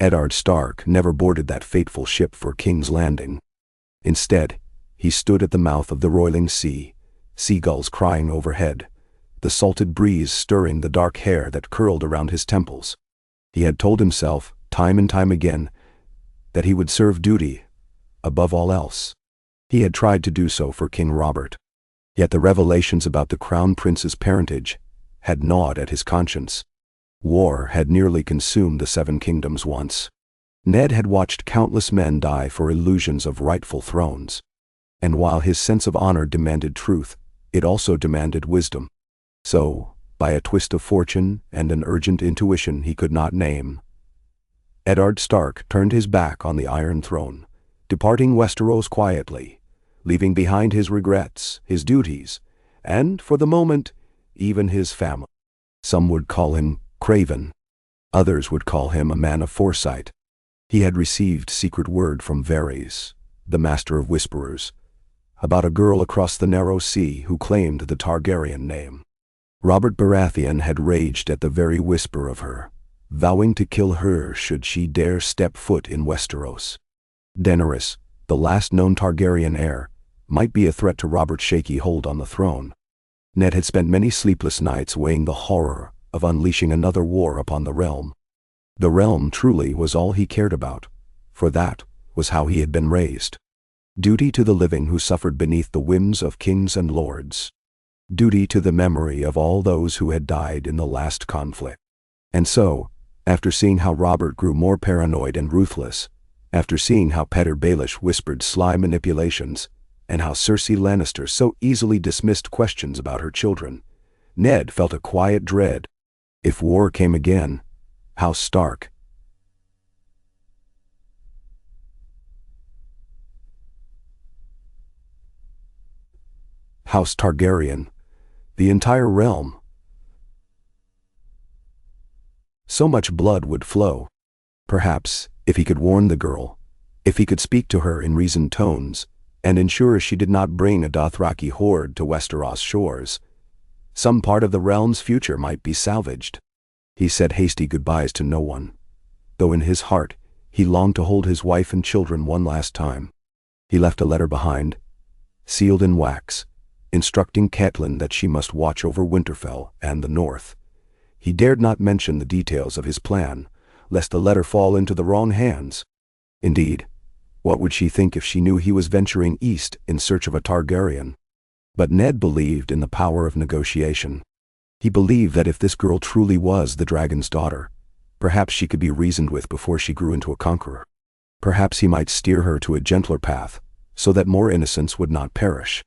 Eddard Stark never boarded that fateful ship for King's Landing. Instead, he stood at the mouth of the roiling sea, seagulls crying overhead, the salted breeze stirring the dark hair that curled around his temples. He had told himself, time and time again, that he would serve duty above all else. He had tried to do so for King Robert. Yet the revelations about the Crown Prince's parentage had gnawed at his conscience. War had nearly consumed the Seven Kingdoms once. Ned had watched countless men die for illusions of rightful thrones. And while his sense of honor demanded truth, it also demanded wisdom. So, by a twist of fortune and an urgent intuition he could not name, Eddard Stark turned his back on the Iron Throne, departing Westeros quietly, leaving behind his regrets, his duties, and, for the moment, even his family. Some would call him craven. Others would call him a man of foresight. He had received secret word from Varys, the master of whisperers, about a girl across the narrow sea who claimed the Targaryen name. Robert Baratheon had raged at the very whisper of her, vowing to kill her should she dare step foot in Westeros. Daenerys, the last known Targaryen heir, might be a threat to Robert's shaky hold on the throne. Ned had spent many sleepless nights weighing the horror of unleashing another war upon the realm. The realm truly was all he cared about, for that was how he had been raised. Duty to the living who suffered beneath the whims of kings and lords. Duty to the memory of all those who had died in the last conflict. And so, after seeing how Robert grew more paranoid and ruthless, after seeing how Petyr Baelish whispered sly manipulations, and how Cersei Lannister so easily dismissed questions about her children, Ned felt a quiet dread. If war came again, House Stark, House Targaryen, the entire realm. So much blood would flow. Perhaps, if he could warn the girl, if he could speak to her in reasoned tones, and ensure she did not bring a Dothraki horde to Westeros shores, some part of the realm's future might be salvaged. He said hasty goodbyes to no one, though in his heart he longed to hold his wife and children one last time. He left a letter behind, sealed in wax, instructing Catelyn that she must watch over Winterfell and the north. He dared not mention the details of his plan, lest the letter fall into the wrong hands. Indeed, what would she think if she knew he was venturing east in search of a Targaryen? But Ned believed in the power of negotiation. He believed that if this girl truly was the dragon's daughter, perhaps she could be reasoned with before she grew into a conqueror. Perhaps he might steer her to a gentler path, so that more innocents would not perish.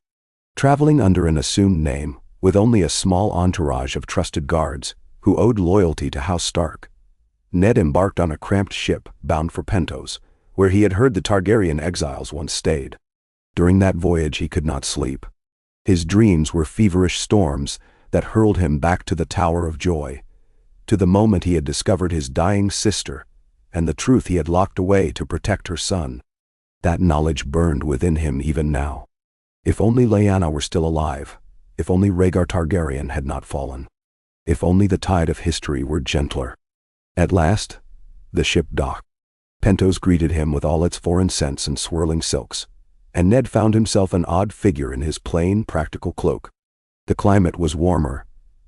Traveling under an assumed name, with only a small entourage of trusted guards, who owed loyalty to House Stark, Ned embarked on a cramped ship bound for Pentos, where he had heard the Targaryen exiles once stayed. During that voyage he could not sleep. His dreams were feverish storms that hurled him back to the Tower of Joy, to the moment he had discovered his dying sister and the truth he had locked away to protect her son. That knowledge burned within him even now. If only Lyanna were still alive, if only Rhaegar Targaryen had not fallen, if only the tide of history were gentler. At last, the ship docked. Pentos greeted him with all its foreign scents and swirling silks, and Ned found himself an odd figure in his plain, practical cloak. The climate was warmer,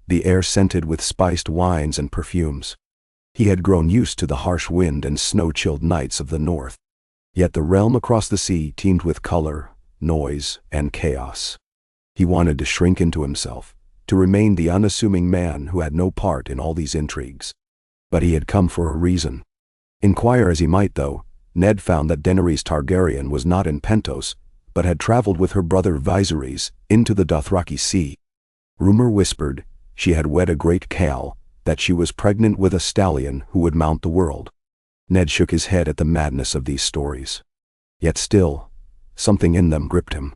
the air scented with spiced wines and perfumes. He had grown used to the harsh wind and snow-chilled nights of the north. Yet the realm across the sea teemed with color, noise, and chaos. He wanted to shrink into himself, to remain the unassuming man who had no part in all these intrigues. But he had come for a reason. Inquire as he might, though, Ned found that Daenerys Targaryen was not in Pentos, but had traveled with her brother Viserys into the Dothraki Sea. Rumor whispered she had wed a great Khal, that she was pregnant with a stallion who would mount the world. Ned shook his head at the madness of these stories. Yet still, something in them gripped him.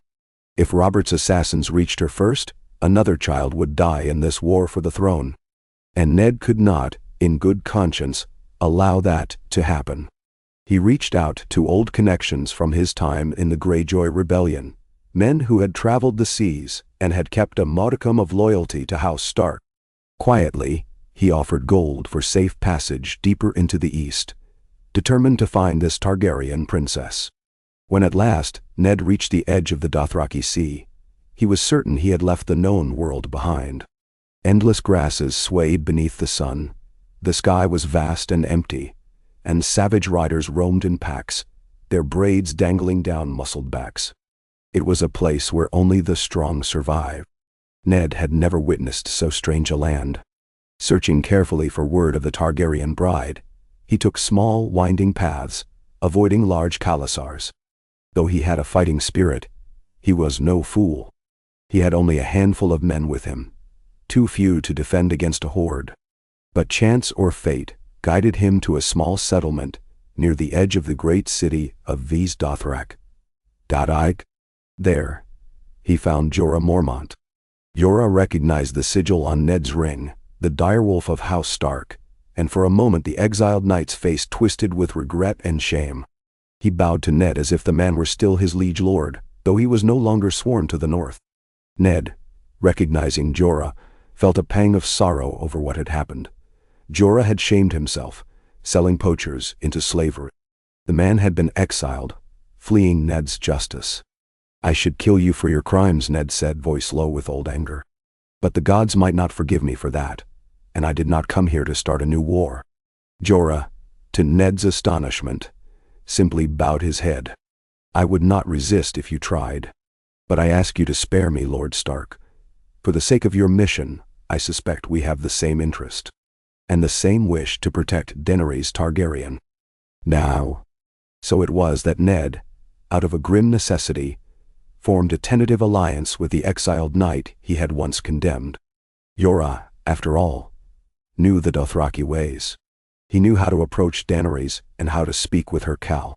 If Robert's assassins reached her first, another child would die in this war for the throne. And Ned could not, in good conscience, allow that to happen. He reached out to old connections from his time in the Greyjoy Rebellion, men who had traveled the seas and had kept a modicum of loyalty to House Stark. Quietly, he offered gold for safe passage deeper into the east, determined to find this Targaryen princess. When at last Ned reached the edge of the Dothraki Sea, he was certain he had left the known world behind. Endless grasses swayed beneath the sun, the sky was vast and empty, and savage riders roamed in packs, their braids dangling down muscled backs. It was a place where only the strong survive. Ned had never witnessed so strange a land. Searching carefully for word of the Targaryen bride, he took small, winding paths, avoiding large khalasars. Though he had a fighting spirit, he was no fool. He had only a handful of men with him, too few to defend against a horde. But chance or fate guided him to a small settlement near the edge of the great city of Ves Dothrak. There, he found Jorah Mormont. Jorah recognized the sigil on Ned's ring, the direwolf of House Stark, and for a moment the exiled knight's face twisted with regret and shame. He bowed to Ned as if the man were still his liege lord, though he was no longer sworn to the north. Ned, recognizing Jorah, felt a pang of sorrow over what had happened. Jorah had shamed himself, selling poachers into slavery. The man had been exiled, fleeing Ned's justice. "I should kill you for your crimes," Ned said, voice low with old anger. "But the gods might not forgive me for that, and I did not come here to start a new war." Jorah, to Ned's astonishment, simply bowed his head. "I would not resist if you tried. But I ask you to spare me, Lord Stark. For the sake of your mission, I suspect we have the same interest, and the same wish to protect Daenerys Targaryen." Now, so it was that Ned, out of a grim necessity, formed a tentative alliance with the exiled knight he had once condemned. Jorah, after all, knew the Dothraki ways. He knew how to approach Daenerys and how to speak with her Khal.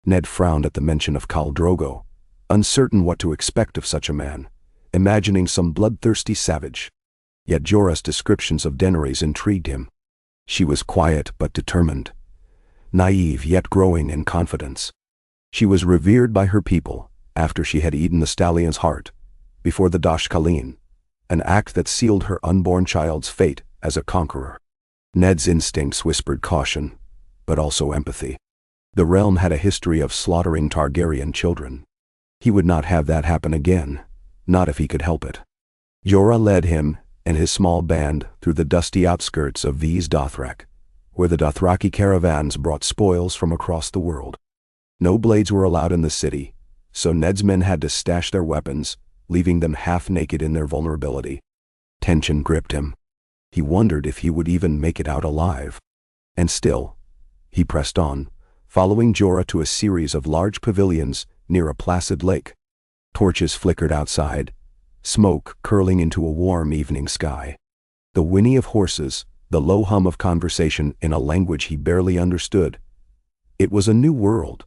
Ned frowned at the mention of Khal Drogo, uncertain what to expect of such a man, imagining some bloodthirsty savage. Yet Jorah's descriptions of Daenerys intrigued him. She was quiet but determined, naive yet growing in confidence. She was revered by her people after she had eaten the stallion's heart before the Dosh Khaleen, an act that sealed her unborn child's fate as a conqueror. Ned's instincts whispered caution, but also empathy. The realm had a history of slaughtering Targaryen children. He would not have that happen again, not if he could help it. Jorah led him and his small band through the dusty outskirts of Ves Dothrak, where the Dothraki caravans brought spoils from across the world. No blades were allowed in the city, so Ned's men had to stash their weapons, leaving them half-naked in their vulnerability. Tension gripped him. He wondered if he would even make it out alive. And still, he pressed on, following Jorah to a series of large pavilions near a placid lake. Torches flickered outside, smoke curling into a warm evening sky. The whinny of horses, the low hum of conversation in a language he barely understood. It was a new world,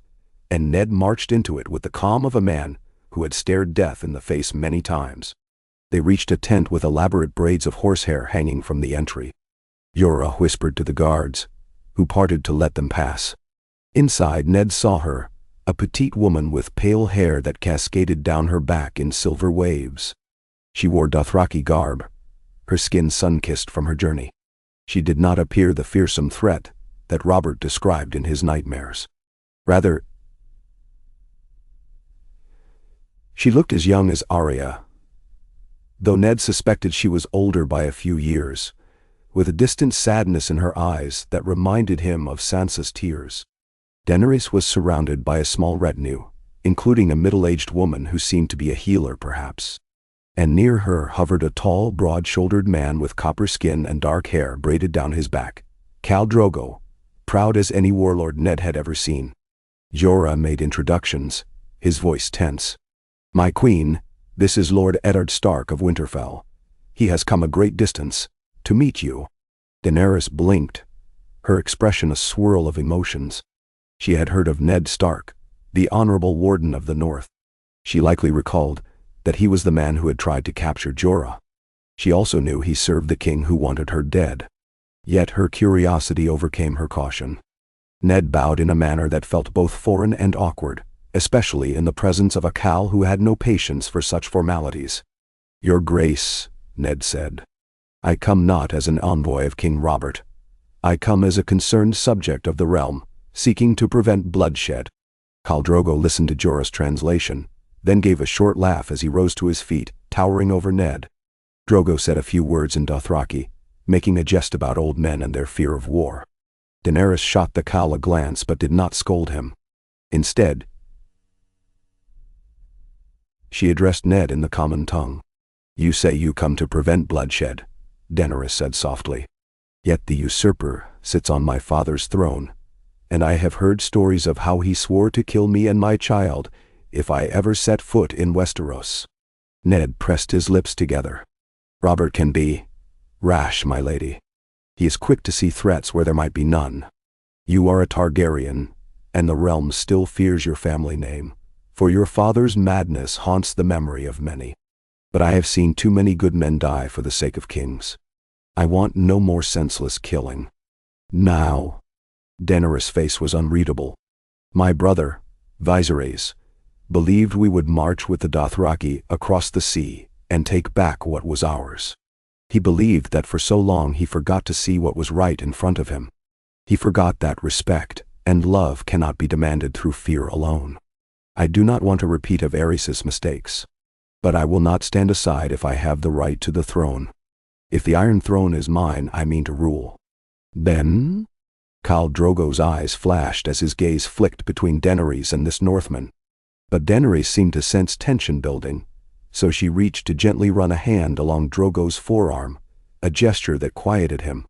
and Ned marched into it with the calm of a man who had stared death in the face many times. They reached a tent with elaborate braids of horsehair hanging from the entry. Jorah whispered to the guards, who parted to let them pass. Inside, Ned saw her, a petite woman with pale hair that cascaded down her back in silver waves. She wore Dothraki garb, her skin sun-kissed from her journey. She did not appear the fearsome threat that Robert described in his nightmares. Rather, she looked as young as Arya, though Ned suspected she was older by a few years, with a distant sadness in her eyes that reminded him of Sansa's tears. Daenerys was surrounded by a small retinue, including a middle-aged woman who seemed to be a healer perhaps. And near her hovered a tall, broad-shouldered man with copper skin and dark hair braided down his back. Khal Drogo, proud as any warlord Ned had ever seen. Jorah made introductions, his voice tense. "My queen, this is Lord Eddard Stark of Winterfell. He has come a great distance to meet you." Daenerys blinked, her expression a swirl of emotions. She had heard of Ned Stark, the honorable warden of the North. She likely recalled that he was the man who had tried to capture Jorah. She also knew he served the king who wanted her dead. Yet her curiosity overcame her caution. Ned bowed in a manner that felt both foreign and awkward, especially in the presence of a Khal who had no patience for such formalities. "Your Grace," Ned said, "I come not as an envoy of King Robert. I come as a concerned subject of the realm, seeking to prevent bloodshed. Khal Drogo listened to Jorah's translation, then gave a short laugh as he rose to his feet, towering over Ned. Drogo said a few words in Dothraki, making a jest about old men and their fear of war. Daenerys shot the Khal a glance but did not scold him. Instead, she addressed Ned in the common tongue. "You say you come to prevent bloodshed," Daenerys said softly. "Yet the usurper sits on my father's throne, and I have heard stories of how he swore to kill me and my child if I ever set foot in Westeros." Ned pressed his lips together. "Robert can be rash, my lady. He is quick to see threats where there might be none. You are a Targaryen, and the realm still fears your family name, for your father's madness haunts the memory of many. But I have seen too many good men die for the sake of kings. I want no more senseless killing. Now." Daenerys' face was unreadable. "My brother, Viserys, believed we would march with the Dothraki across the sea and take back what was ours. He believed that for so long he forgot to see what was right in front of him. He forgot that respect and love cannot be demanded through fear alone. I do not want a repeat of Aerys' mistakes, but I will not stand aside if I have the right to the throne. If the Iron Throne is mine, I mean to rule." "Then?" Khal Drogo's eyes flashed as his gaze flicked between Daenerys and this Northman. But Daenerys seemed to sense tension building, so she reached to gently run a hand along Drogo's forearm, a gesture that quieted him.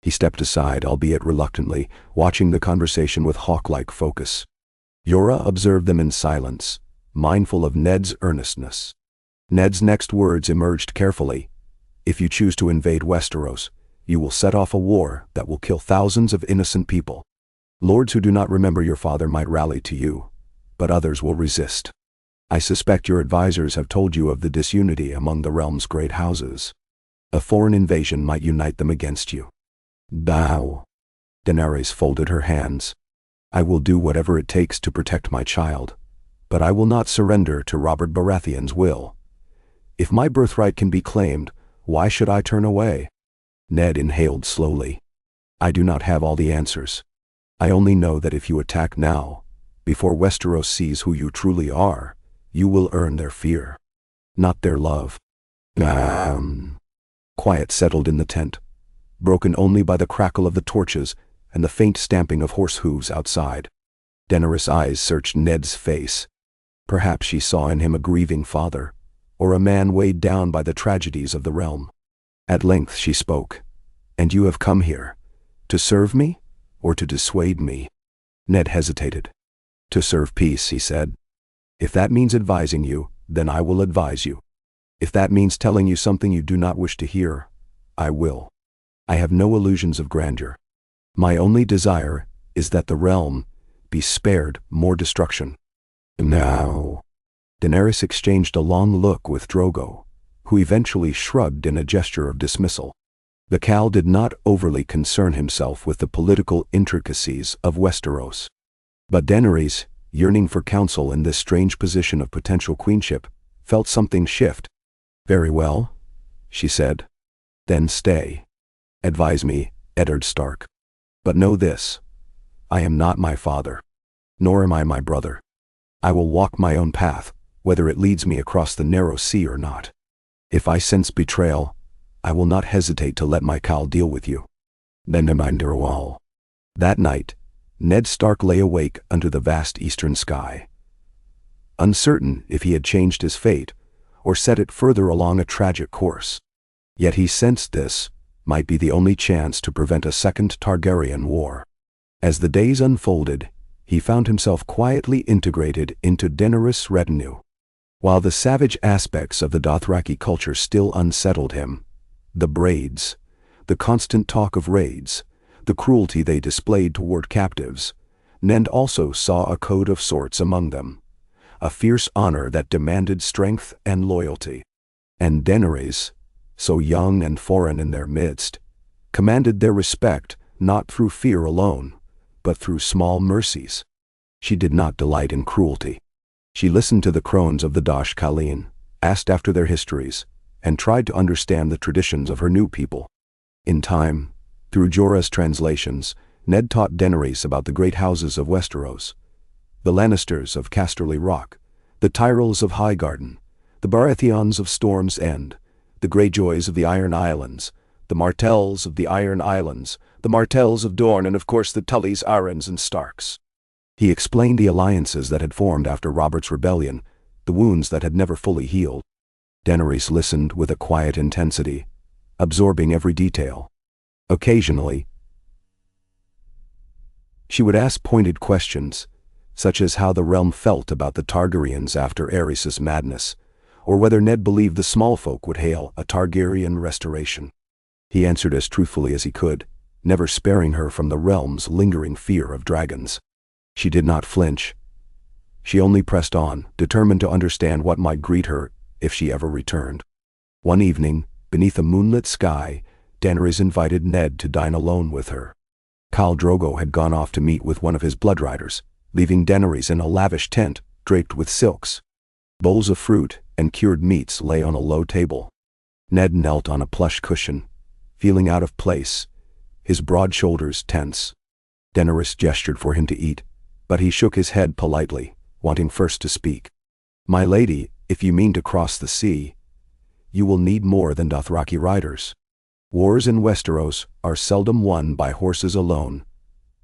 He stepped aside, albeit reluctantly, watching the conversation with hawk-like focus. Jorah observed them in silence, mindful of Ned's earnestness. Ned's next words emerged carefully. "If you choose to invade Westeros, you will set off a war that will kill thousands of innocent people. Lords who do not remember your father might rally to you, but others will resist. I suspect your advisors have told you of the disunity among the realm's great houses. A foreign invasion might unite them against you." "Thou." Daenerys folded her hands. "I will do whatever it takes to protect my child, but I will not surrender to Robert Baratheon's will. If my birthright can be claimed, why should I turn away?" Ned inhaled slowly. "I do not have all the answers. I only know that if you attack now, before Westeros sees who you truly are, you will earn their fear, not their love." Quiet settled in the tent, broken only by the crackle of the torches and the faint stamping of horse hooves outside. Daenerys' eyes searched Ned's face. Perhaps she saw in him a grieving father, or a man weighed down by the tragedies of the realm. At length she spoke. "And you have come here, to serve me, or to dissuade me?" Ned hesitated. "To serve peace," he said. "If that means advising you, then I will advise you. If that means telling you something you do not wish to hear, I will. I have no illusions of grandeur. My only desire is that the realm be spared more destruction." "Now." Daenerys exchanged a long look with Drogo, who eventually shrugged in a gesture of dismissal. The Khal did not overly concern himself with the political intricacies of Westeros. But Daenerys, yearning for counsel in this strange position of potential queenship, felt something shift. "Very well," she said. "Then stay. Advise me, Eddard Stark. But know this, I am not my father, nor am I my brother. I will walk my own path, whether it leads me across the narrow sea or not. If I sense betrayal, I will not hesitate to let my Khal deal with you." Then Wall. That night, Ned Stark lay awake under the vast eastern sky, uncertain if he had changed his fate or set it further along a tragic course. Yet he sensed this might be the only chance to prevent a second Targaryen war. As the days unfolded, he found himself quietly integrated into Daenerys' retinue. While the savage aspects of the Dothraki culture still unsettled him, the braids, the constant talk of raids, the cruelty they displayed toward captives, Ned also saw a code of sorts among them, a fierce honor that demanded strength and loyalty. And Daenerys, so young and foreign in their midst, commanded their respect not through fear alone, but through small mercies. She did not delight in cruelty. She listened to the crones of the Dosh Khaleen, asked after their histories, and tried to understand the traditions of her new people. In time, through Jorah's translations, Ned taught Daenerys about the great houses of Westeros, the Lannisters of Casterly Rock, the Tyrells of Highgarden, the Baratheons of Storm's End, the Greyjoys of the Iron Islands, the Martells of the Iron Islands, the Martells of Dorne, and of course the Tullys, Arryns, and Starks. He explained the alliances that had formed after Robert's rebellion, the wounds that had never fully healed. Daenerys listened with a quiet intensity, absorbing every detail. Occasionally, she would ask pointed questions, such as how the realm felt about the Targaryens after Aerys' madness, or whether Ned believed the small folk would hail a Targaryen restoration. He answered as truthfully as he could, never sparing her from the realm's lingering fear of dragons. She did not flinch. She only pressed on, determined to understand what might greet her if she ever returned. One evening, beneath a moonlit sky, Daenerys invited Ned to dine alone with her. Khal Drogo had gone off to meet with one of his blood riders, leaving Daenerys in a lavish tent draped with silks. Bowls of fruit and cured meats lay on a low table. Ned knelt on a plush cushion, feeling out of place, his broad shoulders tense. Daenerys gestured for him to eat, but he shook his head politely, wanting first to speak. "My lady, if you mean to cross the sea, you will need more than Dothraki riders. Wars in Westeros are seldom won by horses alone,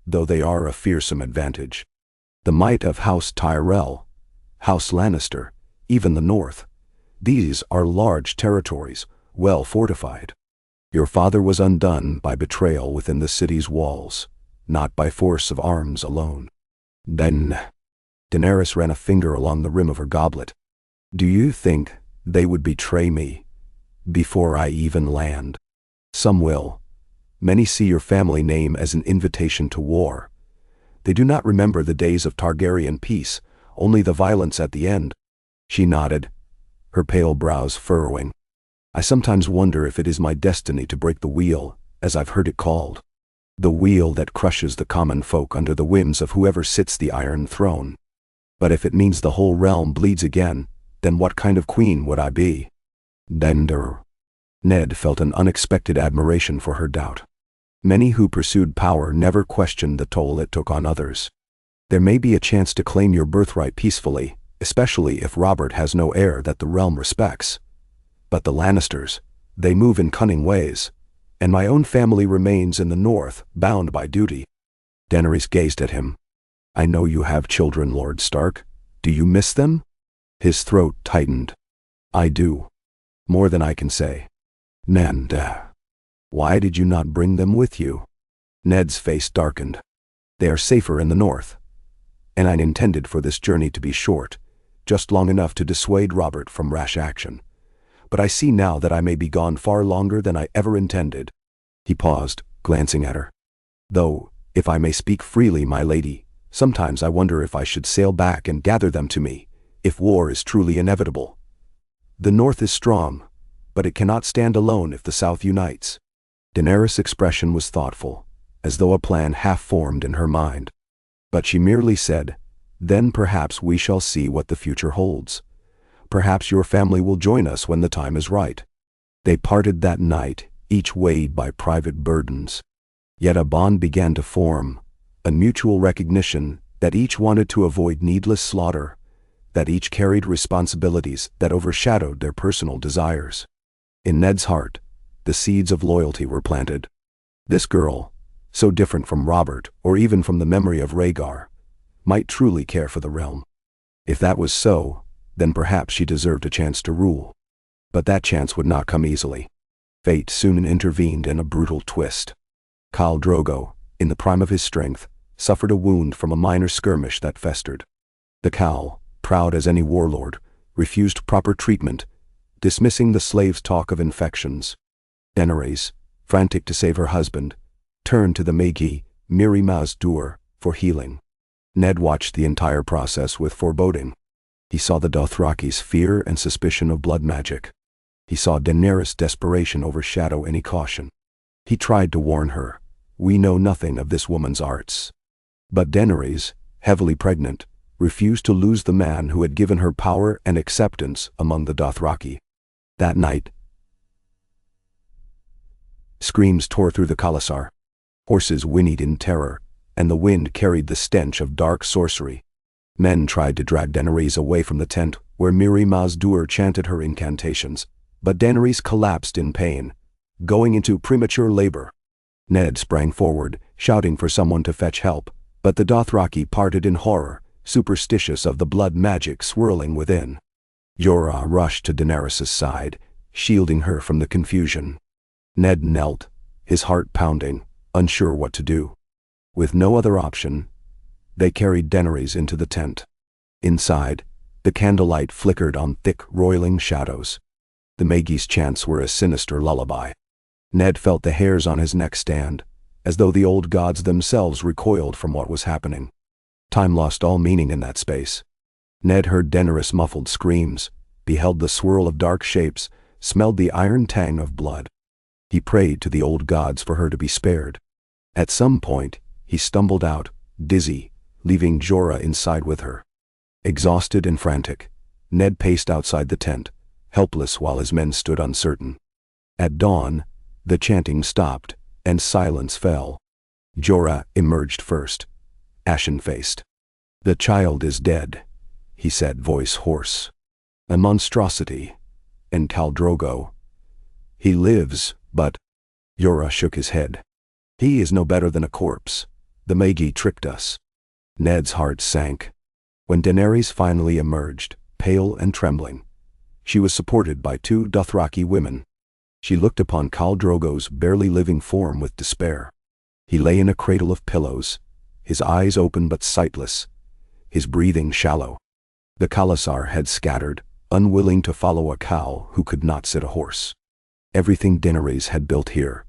though they are a fearsome advantage. The might of House Tyrell, House Lannister, even the North, these are large territories, well fortified. Your father was undone by betrayal within the city's walls, not by force of arms alone." Then, Daenerys ran a finger along the rim of her goblet. "Do you think they would betray me before I even land? Some will. Many see your family name as an invitation to war. They do not remember the days of Targaryen peace, only the violence at the end." She nodded, her pale brows furrowing. "I sometimes wonder if it is my destiny to break the wheel, as I've heard it called. The wheel that crushes the common folk under the whims of whoever sits the Iron Throne. But if it means the whole realm bleeds again, then what kind of queen would I be?" Ned felt an unexpected admiration for her doubt. Many who pursued power never questioned the toll it took on others. There may be a chance to claim your birthright peacefully, especially if Robert has no heir that the realm respects. But the Lannisters, they move in cunning ways, and my own family remains in the North, bound by duty. Daenerys gazed at him. "I know you have children, Lord Stark. Do you miss them?" His throat tightened. "I do. More than I can say." "Ned, why did you not bring them with you?" Ned's face darkened. "They are safer in the North, and I intended for this journey to be short, just long enough to dissuade Robert from rash action. But I see now that I may be gone far longer than I ever intended." He paused, glancing at her. "Though, if I may speak freely, my lady, sometimes I wonder if I should sail back and gather them to me, if war is truly inevitable. The North is strong, but it cannot stand alone if the South unites." Daenerys' expression was thoughtful, as though a plan half formed in her mind. But she merely said, "Then perhaps we shall see what the future holds. Perhaps your family will join us when the time is right." They parted that night, each weighed by private burdens. Yet a bond began to form, a mutual recognition that each wanted to avoid needless slaughter, that each carried responsibilities that overshadowed their personal desires. In Ned's heart, the seeds of loyalty were planted. This girl, so different from Robert or even from the memory of Rhaegar, might truly care for the realm. If that was so, then perhaps she deserved a chance to rule. But that chance would not come easily. Fate soon intervened in a brutal twist. Khal Drogo, in the prime of his strength, suffered a wound from a minor skirmish that festered. The Khal, proud as any warlord, refused proper treatment, dismissing the slaves' talk of infections. Daenerys, frantic to save her husband, turned to the Magi, Miri Maz Dur, for healing. Ned watched the entire process with foreboding. He saw the Dothraki's fear and suspicion of blood magic. He saw Daenerys' desperation overshadow any caution. He tried to warn her, "We know nothing of this woman's arts." But Daenerys, heavily pregnant, refused to lose the man who had given her power and acceptance among the Dothraki. That night, screams tore through the Khalasar. Horses whinnied in terror, and the wind carried the stench of dark sorcery. Men tried to drag Daenerys away from the tent where Miri Mazdur chanted her incantations, but Daenerys collapsed in pain, going into premature labor. Ned sprang forward, shouting for someone to fetch help, but the Dothraki parted in horror, superstitious of the blood magic swirling within. Jorah rushed to Daenerys' side, shielding her from the confusion. Ned knelt, his heart pounding, unsure what to do. With no other option, they carried Daenerys into the tent. Inside, the candlelight flickered on thick, roiling shadows. The Magi's chants were a sinister lullaby. Ned felt the hairs on his neck stand, as though the old gods themselves recoiled from what was happening. Time lost all meaning in that space. Ned heard Daenerys' muffled screams, beheld the swirl of dark shapes, smelled the iron tang of blood. He prayed to the old gods for her to be spared. At some point, he stumbled out, dizzy, leaving Jorah inside with her. Exhausted and frantic, Ned paced outside the tent, helpless while his men stood uncertain. At dawn, the chanting stopped, and silence fell. Jorah emerged first, ashen-faced. "The child is dead," he said, voice hoarse. "A monstrosity. And Khal Drogo. He lives, but—" Jorah shook his head. "He is no better than a corpse. The Magi tricked us." Ned's heart sank. When Daenerys finally emerged, pale and trembling, she was supported by two Dothraki women. She looked upon Khal Drogo's barely living form with despair. He lay in a cradle of pillows, his eyes open but sightless, his breathing shallow. The Khalasar had scattered, unwilling to follow a cow who could not sit a horse. Everything Daenerys had built here,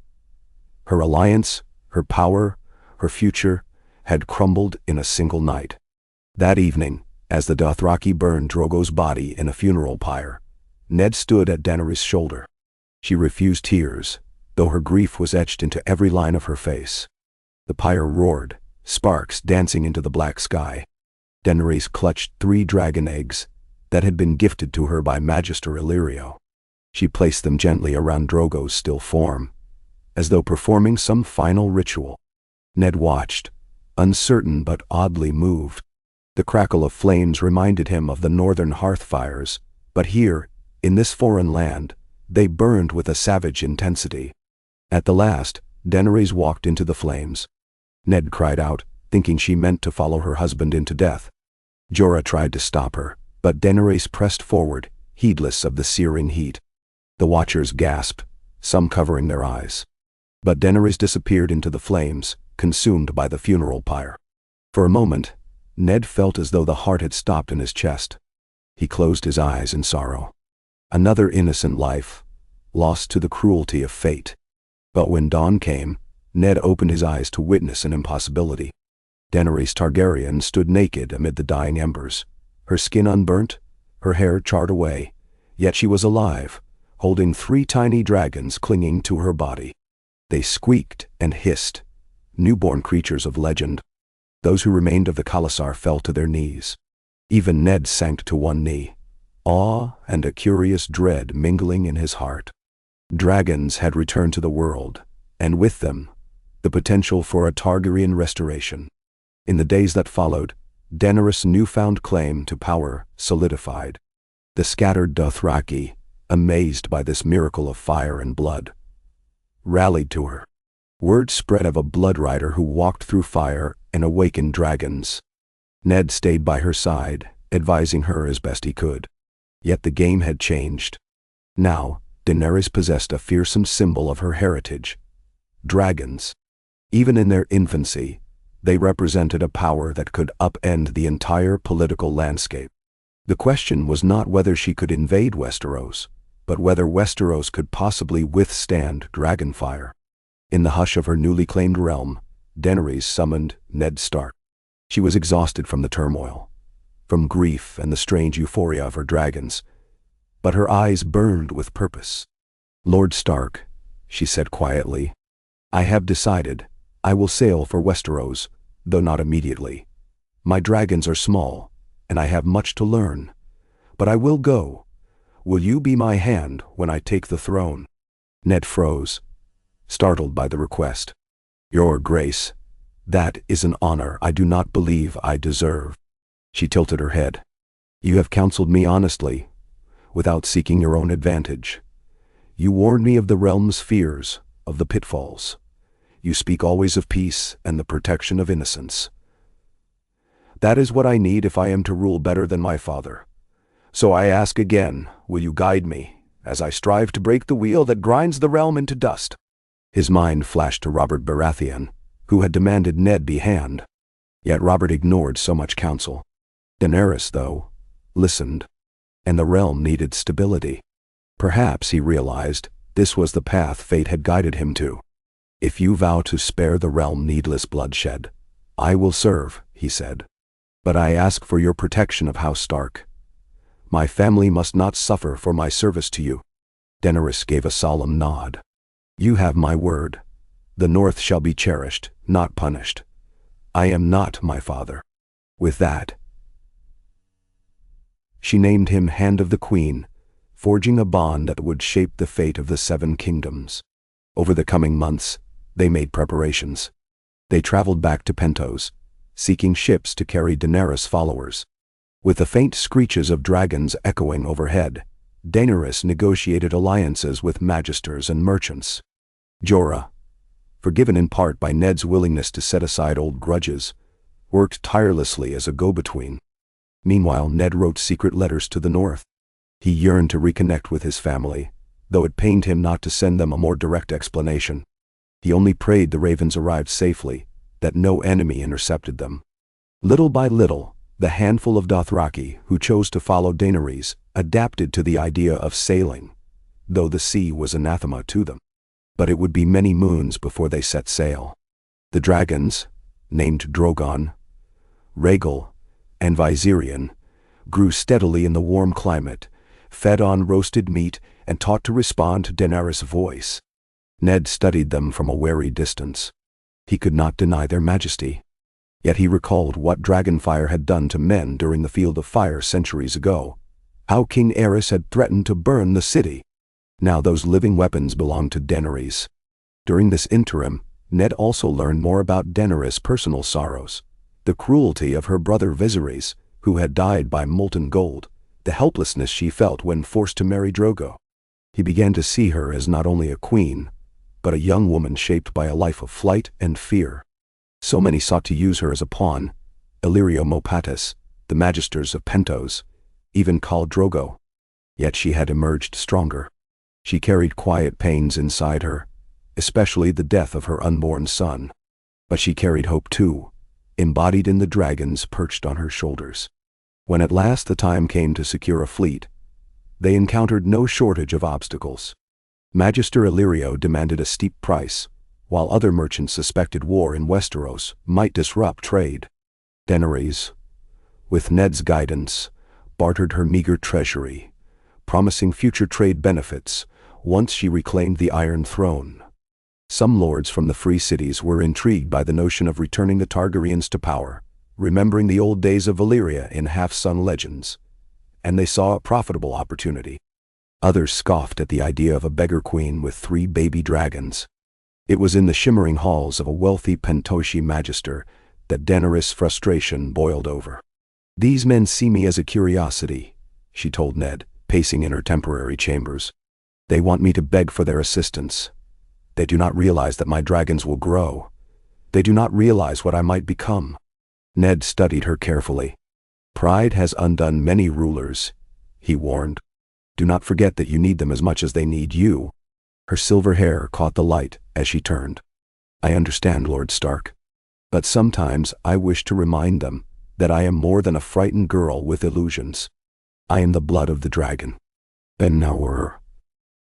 her alliance, her power, her future, had crumbled in a single night. That evening, as the Dothraki burned Drogo's body in a funeral pyre, Ned stood at Daenerys' shoulder. She refused tears, though her grief was etched into every line of her face. The pyre roared, sparks dancing into the black sky. Daenerys clutched 3 dragon eggs that had been gifted to her by Magister Illyrio. She placed them gently around Drogo's still form, as though performing some final ritual. Ned watched, uncertain but oddly moved. The crackle of flames reminded him of the northern hearth fires, but here, in this foreign land, they burned with a savage intensity. At the last, Daenerys walked into the flames. Ned cried out, thinking she meant to follow her husband into death. Jorah tried to stop her, but Daenerys pressed forward, heedless of the searing heat. The watchers gasped, some covering their eyes. But Daenerys disappeared into the flames, consumed by the funeral pyre. For a moment, Ned felt as though the heart had stopped in his chest. He closed his eyes in sorrow. Another innocent life, lost to the cruelty of fate. But when dawn came, Ned opened his eyes to witness an impossibility. Daenerys Targaryen stood naked amid the dying embers, her skin unburnt, her hair charred away, yet she was alive, holding 3 tiny dragons clinging to her body. They squeaked and hissed, newborn creatures of legend. Those who remained of the Khalasar fell to their knees. Even Ned sank to one knee, awe and a curious dread mingling in his heart. Dragons had returned to the world, and with them, the potential for a Targaryen restoration. In the days that followed, Daenerys' newfound claim to power solidified. The scattered Dothraki, amazed by this miracle of fire and blood, rallied to her. Word spread of a blood rider who walked through fire and awakened dragons. Ned stayed by her side, advising her as best he could. Yet the game had changed. Now, Daenerys possessed a fearsome symbol of her heritage: dragons. Even in their infancy, they represented a power that could upend the entire political landscape. The question was not whether she could invade Westeros, but whether Westeros could possibly withstand dragonfire. In the hush of her newly claimed realm, Daenerys summoned Ned Stark. She was exhausted from the turmoil, from grief and the strange euphoria of her dragons, but her eyes burned with purpose. "Lord Stark," she said quietly, "I have decided. I will sail for Westeros, though not immediately. My dragons are small, and I have much to learn. But I will go. Will you be my hand when I take the throne?" Ned froze, startled by the request. Your Grace, that is an honor I do not believe I deserve. She tilted her head. You have counseled me honestly, without seeking your own advantage. You warned me of the realm's fears, of the pitfalls. You speak always of peace and the protection of innocence. That is what I need if I am to rule better than my father. So I ask again, will you guide me, as I strive to break the wheel that grinds the realm into dust? His mind flashed to Robert Baratheon, who had demanded Ned be hanged. Yet Robert ignored so much counsel. Daenerys, though, listened, and the realm needed stability. Perhaps, he realized, this was the path fate had guided him to. If you vow to spare the realm needless bloodshed, I will serve, he said. But I ask for your protection of House Stark. My family must not suffer for my service to you. Daenerys gave a solemn nod. You have my word. The North shall be cherished, not punished. I am not my father. With that, she named him Hand of the Queen, forging a bond that would shape the fate of the Seven Kingdoms. Over the coming months, they made preparations. They traveled back to Pentos, seeking ships to carry Daenerys' followers. With the faint screeches of dragons echoing overhead, Daenerys negotiated alliances with magisters and merchants. Jorah, forgiven in part by Ned's willingness to set aside old grudges, worked tirelessly as a go-between. Meanwhile, Ned wrote secret letters to the North. He yearned to reconnect with his family, though it pained him not to send them a more direct explanation. He only prayed the ravens arrived safely, that no enemy intercepted them. Little by little, the handful of Dothraki who chose to follow Daenerys adapted to the idea of sailing, though the sea was anathema to them. But it would be many moons before they set sail. The dragons, named Drogon, Rhaegal, and Viserion, grew steadily in the warm climate, fed on roasted meat and taught to respond to Daenerys' voice. Ned studied them from a wary distance. He could not deny their majesty. Yet he recalled what dragonfire had done to men during the Field of Fire centuries ago, how King Aerys had threatened to burn the city. Now those living weapons belonged to Daenerys. During this interim, Ned also learned more about Daenerys' personal sorrows, the cruelty of her brother Viserys, who had died by molten gold, the helplessness she felt when forced to marry Drogo. He began to see her as not only a queen, but a young woman shaped by a life of flight and fear. So many sought to use her as a pawn, Illyrio Mopatis, the magisters of Pentos, even Khal Drogo. Yet she had emerged stronger. She carried quiet pains inside her, especially the death of her unborn son. But she carried hope too, embodied in the dragons perched on her shoulders. When at last the time came to secure a fleet, they encountered no shortage of obstacles. Magister Illyrio demanded a steep price, while other merchants suspected war in Westeros might disrupt trade. Daenerys, with Ned's guidance, bartered her meager treasury, promising future trade benefits once she reclaimed the Iron Throne. Some lords from the free cities were intrigued by the notion of returning the Targaryens to power, remembering the old days of Valyria in half-sun legends, and they saw a profitable opportunity. Others scoffed at the idea of a beggar queen with 3 baby dragons. It was in the shimmering halls of a wealthy Pentoshi magister that Daenerys' frustration boiled over. These men see me as a curiosity, she told Ned, pacing in her temporary chambers. They want me to beg for their assistance. They do not realize that my dragons will grow. They do not realize what I might become. Ned studied her carefully. Pride has undone many rulers, he warned. Do not forget that you need them as much as they need you. Her silver hair caught the light as she turned. I understand, Lord Stark. But sometimes I wish to remind them that I am more than a frightened girl with illusions. I am the blood of the dragon.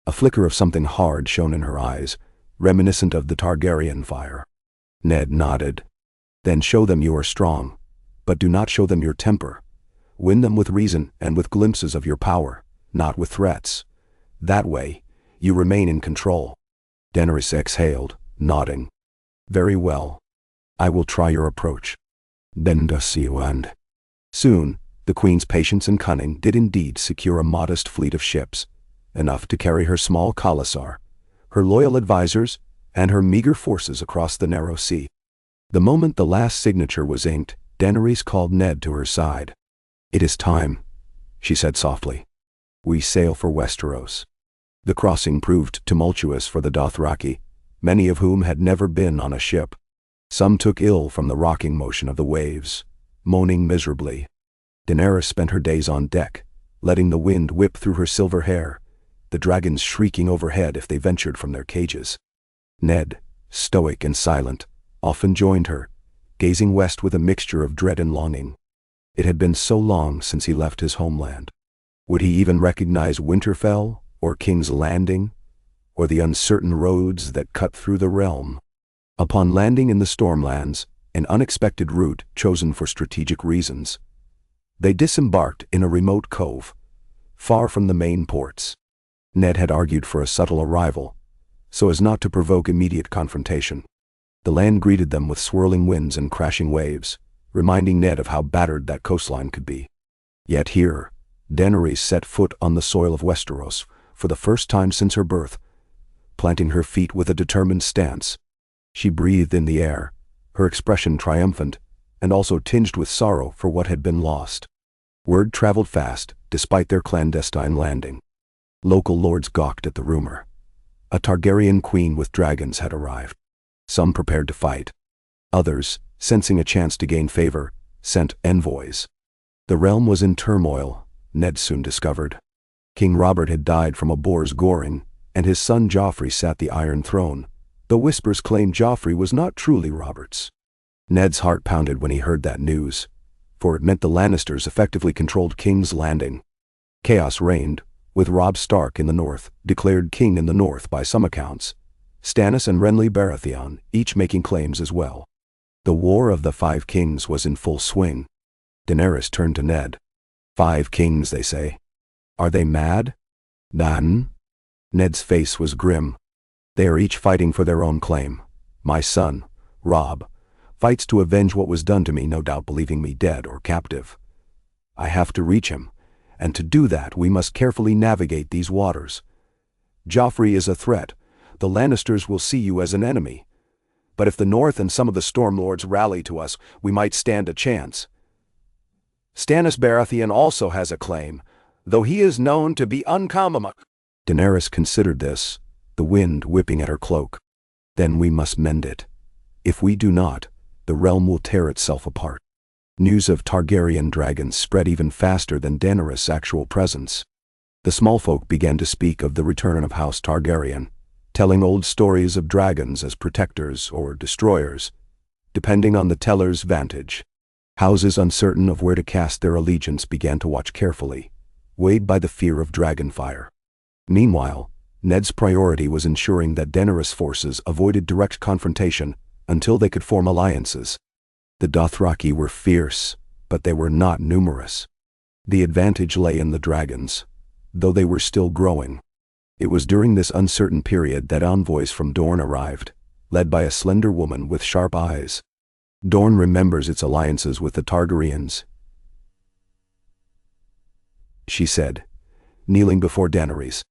A flicker of something hard shone in her eyes, reminiscent of the Targaryen fire. Ned nodded. Then show them you are strong, but do not show them your temper. Win them with reason and with glimpses of your power, not with threats. That way, you remain in control. Daenerys exhaled, nodding. Very well. I will try your approach. Soon, the queen's patience and cunning did indeed secure a modest fleet of ships, enough to carry her small Khalasar, her loyal advisors, and her meager forces across the narrow sea. The moment the last signature was inked, Daenerys called Ned to her side. "It is time," she said softly. "We sail for Westeros." The crossing proved tumultuous for the Dothraki, many of whom had never been on a ship. Some took ill from the rocking motion of the waves, moaning miserably. Daenerys spent her days on deck, letting the wind whip through her silver hair, the dragons shrieking overhead if they ventured from their cages. Ned, stoic and silent, often joined her, gazing west with a mixture of dread and longing. It had been so long since he left his homeland. Would he even recognize Winterfell, or King's Landing, or the uncertain roads that cut through the realm? Upon landing in the Stormlands, an unexpected route chosen for strategic reasons, they disembarked in a remote cove, far from the main ports. Ned had argued for a subtle arrival, so as not to provoke immediate confrontation. The land greeted them with swirling winds and crashing waves, reminding Ned of how battered that coastline could be. Yet here, Daenerys set foot on the soil of Westeros for the first time since her birth, planting her feet with a determined stance. She breathed in the air, her expression triumphant, and also tinged with sorrow for what had been lost. Word traveled fast, despite their clandestine landing. Local lords gawked at the rumor. A Targaryen queen with dragons had arrived. Some prepared to fight. Others, sensing a chance to gain favor, sent envoys. The realm was in turmoil, Ned soon discovered. King Robert had died from a boar's goring, and his son Joffrey sat the Iron Throne, though whispers claimed Joffrey was not truly Robert's. Ned's heart pounded when he heard that news, for it meant the Lannisters effectively controlled King's Landing. Chaos reigned, with Robb Stark in the north, declared king in the north by some accounts, Stannis and Renly Baratheon each making claims as well. The War of the Five Kings was in full swing. Daenerys turned to Ned. "5 kings, they say. Are they mad?" "None." Ned's face was grim. "They are each fighting for their own claim. My son, Robb, fights to avenge what was done to me, no doubt believing me dead or captive. I have to reach him, and to do that we must carefully navigate these waters. Joffrey is a threat. The Lannisters will see you as an enemy. But if the North and some of the Stormlords rally to us, we might stand a chance. Stannis Baratheon also has a claim, though he is known to be uncommon." Daenerys considered this, the wind whipping at her cloak. "Then we must mend it. If we do not, the realm will tear itself apart." News of Targaryen dragons spread even faster than Daenerys' actual presence. The small folk began to speak of the return of House Targaryen, telling old stories of dragons as protectors or destroyers, depending on the teller's vantage. Houses uncertain of where to cast their allegiance began to watch carefully, weighed by the fear of dragonfire. Meanwhile, Ned's priority was ensuring that Daenerys' forces avoided direct confrontation until they could form alliances. The Dothraki were fierce, but they were not numerous. The advantage lay in the dragons, though they were still growing. It was during this uncertain period that envoys from Dorne arrived, led by a slender woman with sharp eyes. Dorne remembers its alliances with the Targaryens, she said, kneeling before Daenerys.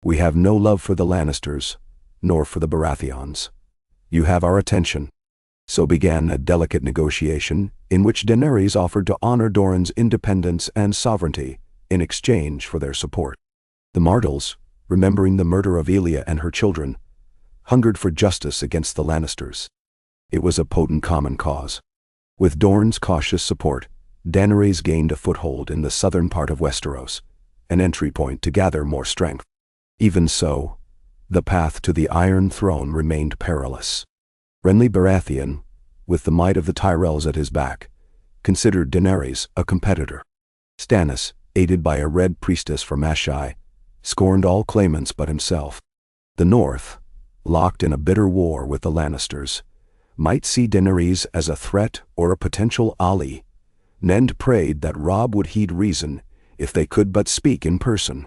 "We have no love for the Lannisters, nor for the Baratheons. You have our attention." So began a delicate negotiation in which Daenerys offered to honor Dorne's independence and sovereignty in exchange for their support. The Martells, remembering the murder of Elia and her children, hungered for justice against the Lannisters. It was a potent common cause. With Dorne's cautious support, Daenerys gained a foothold in the southern part of Westeros, an entry point to gather more strength. Even so, the path to the Iron Throne remained perilous. Renly Baratheon, with the might of the Tyrells at his back, considered Daenerys a competitor. Stannis, aided by a Red Priestess from Asshai, scorned all claimants but himself. The North, locked in a bitter war with the Lannisters, might see Daenerys as a threat or a potential ally. Ned prayed that Robb would heed reason if they could but speak in person.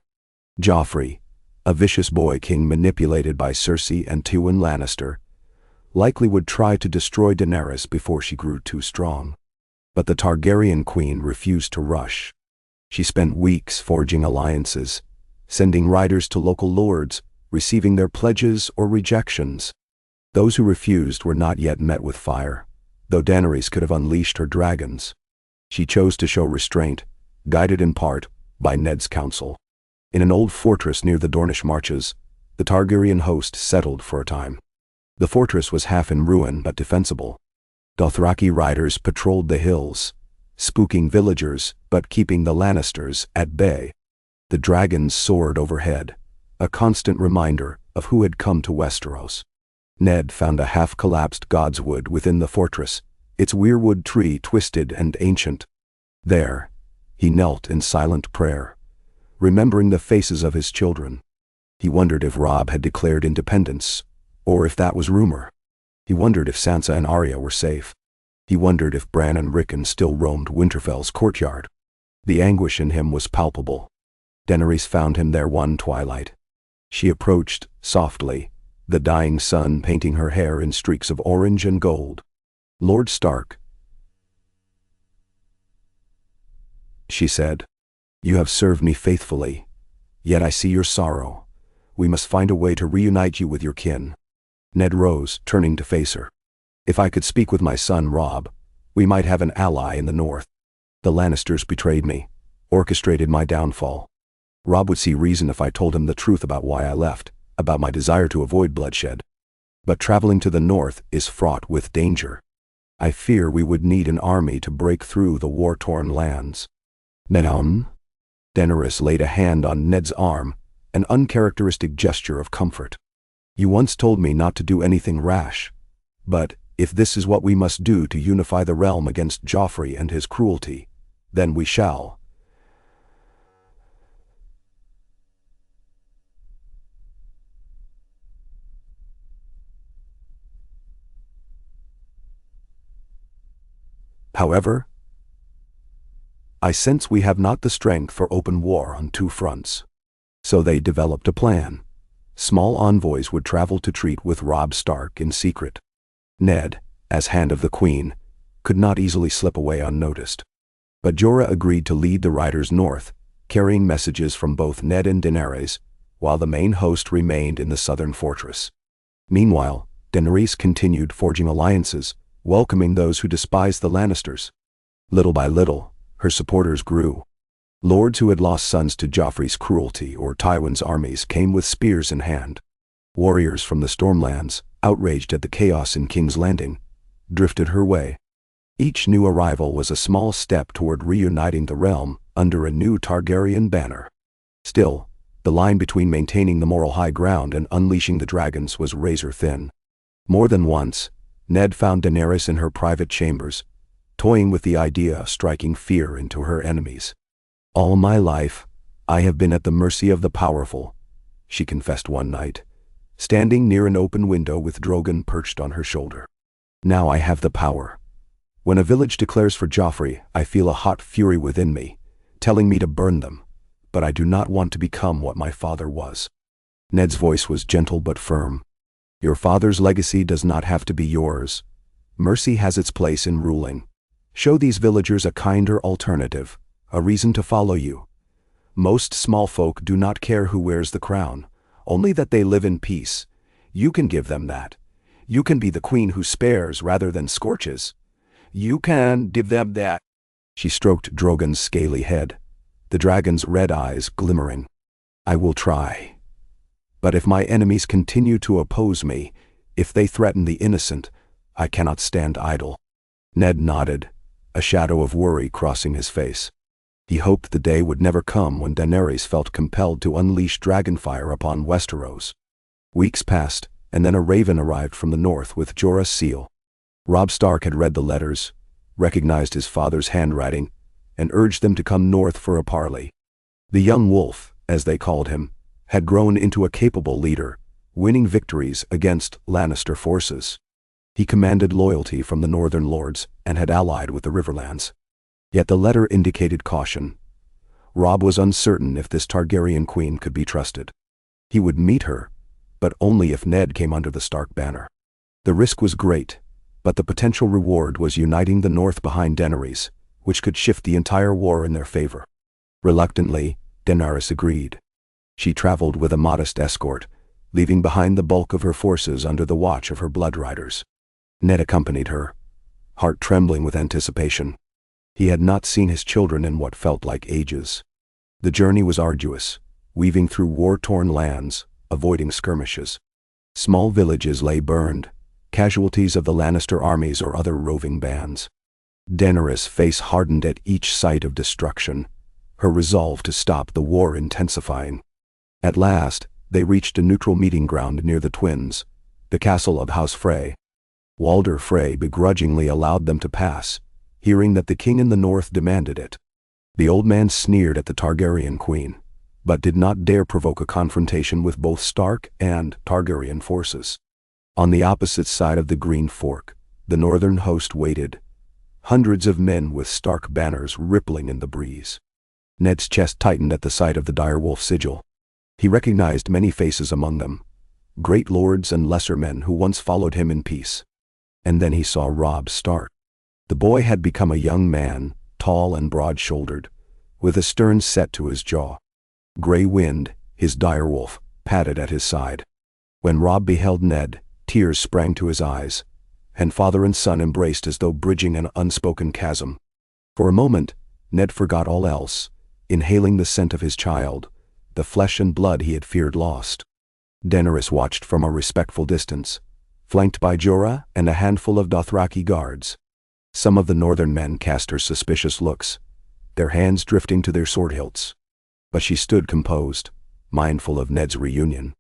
Joffrey, a vicious boy king manipulated by Cersei and Tywin Lannister, likely would try to destroy Daenerys before she grew too strong. But the Targaryen queen refused to rush. She spent weeks forging alliances, sending riders to local lords, receiving their pledges or rejections. Those who refused were not yet met with fire, though Daenerys could have unleashed her dragons. She chose to show restraint, guided in part by Ned's counsel. In an old fortress near the Dornish marches, the Targaryen host settled for a time. The fortress was half in ruin but defensible. Dothraki riders patrolled the hills, spooking villagers but keeping the Lannisters at bay. The dragons soared overhead, a constant reminder of who had come to Westeros. Ned found a half-collapsed godswood within the fortress, its weirwood tree twisted and ancient. There, he knelt in silent prayer, remembering the faces of his children. He wondered if Robb had declared independence, or if that was rumor. He wondered if Sansa and Arya were safe. He wondered if Bran and Rickon still roamed Winterfell's courtyard. The anguish in him was palpable. Daenerys found him there one twilight. She approached softly, the dying sun painting her hair in streaks of orange and gold. "Lord Stark," she said, "you have served me faithfully, yet I see your sorrow. We must find a way to reunite you with your kin." Ned rose, turning to face her. "If I could speak with my son Robb, we might have an ally in the north. The Lannisters betrayed me, orchestrated my downfall. Robb would see reason if I told him the truth about why I left, about my desire to avoid bloodshed. But traveling to the north is fraught with danger. I fear we would need an army to break through the war-torn lands." "Ned," Daenerys laid a hand on Ned's arm, an uncharacteristic gesture of comfort. "You once told me not to do anything rash. But if this is what we must do to unify the realm against Joffrey and his cruelty, then we shall." "However, I sense we have not the strength for open war on two fronts." So they developed a plan. Small envoys would travel to treat with Robb Stark in secret. Ned, as Hand of the Queen, could not easily slip away unnoticed. But Jorah agreed to lead the riders north, carrying messages from both Ned and Daenerys, while the main host remained in the southern fortress. Meanwhile, Daenerys continued forging alliances, welcoming those who despised the Lannisters. Little by little, her supporters grew. Lords who had lost sons to Joffrey's cruelty or Tywin's armies came with spears in hand. Warriors from the Stormlands, outraged at the chaos in King's Landing, drifted her way. Each new arrival was a small step toward reuniting the realm under a new Targaryen banner. Still, the line between maintaining the moral high ground and unleashing the dragons was razor-thin. More than once, Ned found Daenerys in her private chambers, toying with the idea of striking fear into her enemies. "All my life, I have been at the mercy of the powerful," she confessed one night, standing near an open window with Drogon perched on her shoulder. "Now I have the power. When a village declares for Joffrey, I feel a hot fury within me, telling me to burn them, but I do not want to become what my father was." Ned's voice was gentle but firm. "Your father's legacy does not have to be yours. Mercy has its place in ruling. Show these villagers a kinder alternative, a reason to follow you. Most small folk do not care who wears the crown, only that they live in peace. You can give them that. You can be the queen who spares rather than scorches. You can give them that." She stroked Drogon's scaly head, the dragon's red eyes glimmering. "I will try. But if my enemies continue to oppose me, if they threaten the innocent, I cannot stand idle." Ned nodded, a shadow of worry crossing his face. He hoped the day would never come when Daenerys felt compelled to unleash dragonfire upon Westeros. Weeks passed, and then a raven arrived from the north with Jorah's seal. Robb Stark had read the letters, recognized his father's handwriting, and urged them to come north for a parley. The young wolf, as they called him, had grown into a capable leader, winning victories against Lannister forces. He commanded loyalty from the northern lords and had allied with the Riverlands. Yet the letter indicated caution. Robb was uncertain if this Targaryen queen could be trusted. He would meet her, but only if Ned came under the Stark banner. The risk was great, but the potential reward was uniting the north behind Daenerys, which could shift the entire war in their favor. Reluctantly, Daenerys agreed. She traveled with a modest escort, leaving behind the bulk of her forces under the watch of her blood riders. Ned accompanied her, heart trembling with anticipation. He had not seen his children in what felt like ages. The journey was arduous, weaving through war-torn lands, avoiding skirmishes. Small villages lay burned, casualties of the Lannister armies or other roving bands. Daenerys' face hardened at each sight of destruction, her resolve to stop the war intensifying. At last, they reached a neutral meeting ground near the twins, the castle of House Frey. Walder Frey begrudgingly allowed them to pass, hearing that the king in the north demanded it. The old man sneered at the Targaryen queen, but did not dare provoke a confrontation with both Stark and Targaryen forces. On the opposite side of the Green Fork, the northern host waited, hundreds of men with Stark banners rippling in the breeze. Ned's chest tightened at the sight of the direwolf sigil. He recognized many faces among them, great lords and lesser men who once followed him in peace. And then he saw Robb Stark. The boy had become a young man, tall and broad-shouldered, with a stern set to his jaw. Grey Wind, his direwolf, padded at his side. When Robb beheld Ned, tears sprang to his eyes, and father and son embraced as though bridging an unspoken chasm. For a moment, Ned forgot all else, inhaling the scent of his child, the flesh and blood he had feared lost. Daenerys watched from a respectful distance, flanked by Jorah and a handful of Dothraki guards. Some of the northern men cast her suspicious looks, their hands drifting to their sword hilts. But she stood composed, mindful of Ned's reunion.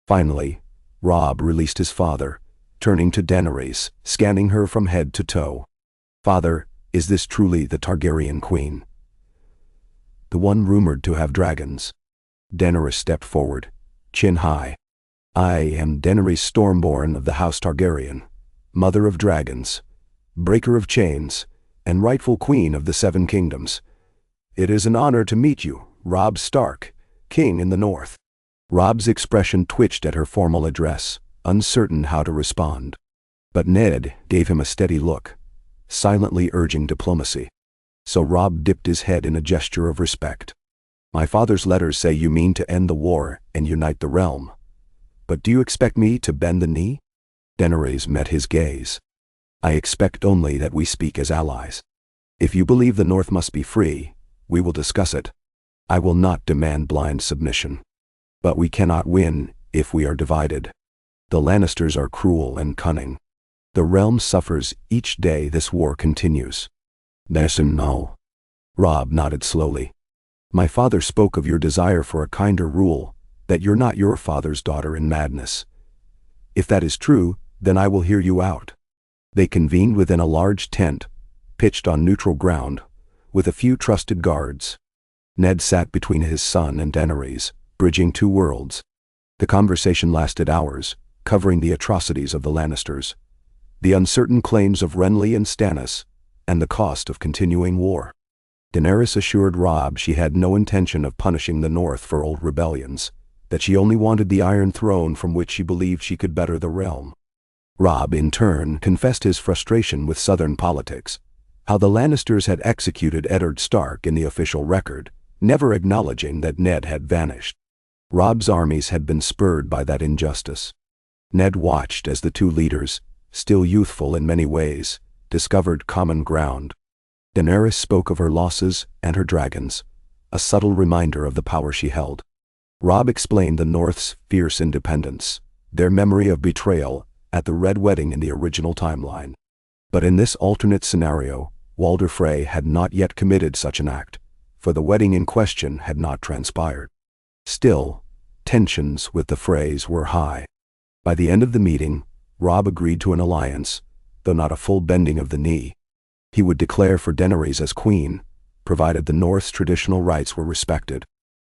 Finally, Robb released his father, turning to Daenerys, scanning her from head to toe. "Father, is this truly the Targaryen queen? The one rumored to have dragons?" Daenerys stepped forward, chin high. "I am Daenerys Stormborn of the House Targaryen, mother of dragons, breaker of chains, and rightful queen of the Seven Kingdoms. It is an honor to meet you, Robb Stark, king in the north." Robb's expression twitched at her formal address, uncertain how to respond. But Ned gave him a steady look, silently urging diplomacy. So Robb dipped his head in a gesture of respect. "My father's letters say you mean to end the war and unite the realm. But do you expect me to bend the knee?" Daenerys met his gaze. "I expect only that we speak as allies. If you believe the North must be free, we will discuss it. I will not demand blind submission. But we cannot win if we are divided. The Lannisters are cruel and cunning. The realm suffers each day this war continues." "No." Robb nodded slowly. "My father spoke of your desire for a kinder rule, that you're not your father's daughter in madness. If that is true, then I will hear you out." They convened within a large tent, pitched on neutral ground, with a few trusted guards. Ned sat between his son and Daenerys, bridging two worlds. The conversation lasted hours, covering the atrocities of the Lannisters, the uncertain claims of Renly and Stannis, and the cost of continuing war. Daenerys assured Robb she had no intention of punishing the North for old rebellions, that she only wanted the Iron Throne from which she believed she could better the realm. Robb, in turn, confessed his frustration with Southern politics, how the Lannisters had executed Eddard Stark in the official record, never acknowledging that Ned had vanished. Robb's armies had been spurred by that injustice. Ned watched as the two leaders, still youthful in many ways, discovered common ground. Daenerys spoke of her losses and her dragons, a subtle reminder of the power she held. Robb explained the North's fierce independence, their memory of betrayal at the Red Wedding in the original timeline. But in this alternate scenario, Walder Frey had not yet committed such an act, for the wedding in question had not transpired. Still, tensions with the Freys were high. By the end of the meeting, Robb agreed to an alliance, though not a full bending of the knee. He would declare for Daenerys as queen, provided the North's traditional rights were respected.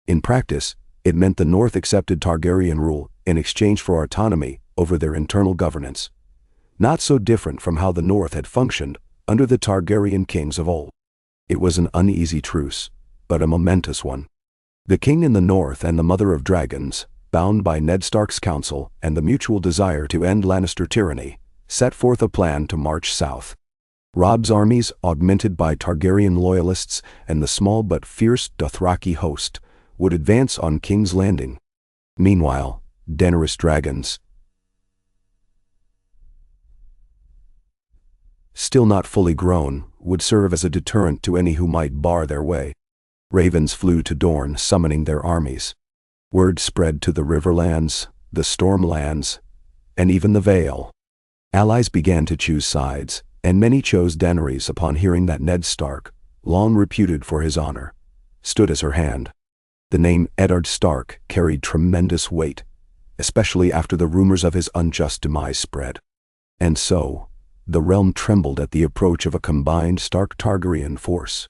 In practice, it meant the North accepted Targaryen rule in exchange for autonomy over their internal governance. Not so different from how the North had functioned under the Targaryen kings of old. It was an uneasy truce, but a momentous one. The king in the North and the mother of dragons, bound by Ned Stark's counsel and the mutual desire to end Lannister tyranny, set forth a plan to march south. Robb's armies, augmented by Targaryen loyalists and the small but fierce Dothraki host, would advance on King's Landing. Meanwhile, Daenerys dragons, still not fully grown, would serve as a deterrent to any who might bar their way. Ravens flew to Dorne, summoning their armies. Word spread to the Riverlands, the Stormlands, and even the Vale. Allies began to choose sides, and many chose Daenerys upon hearing that Ned Stark, long reputed for his honor, stood as her hand. The name Eddard Stark carried tremendous weight, especially after the rumors of his unjust demise spread. And so, the realm trembled at the approach of a combined Stark-Targaryen force.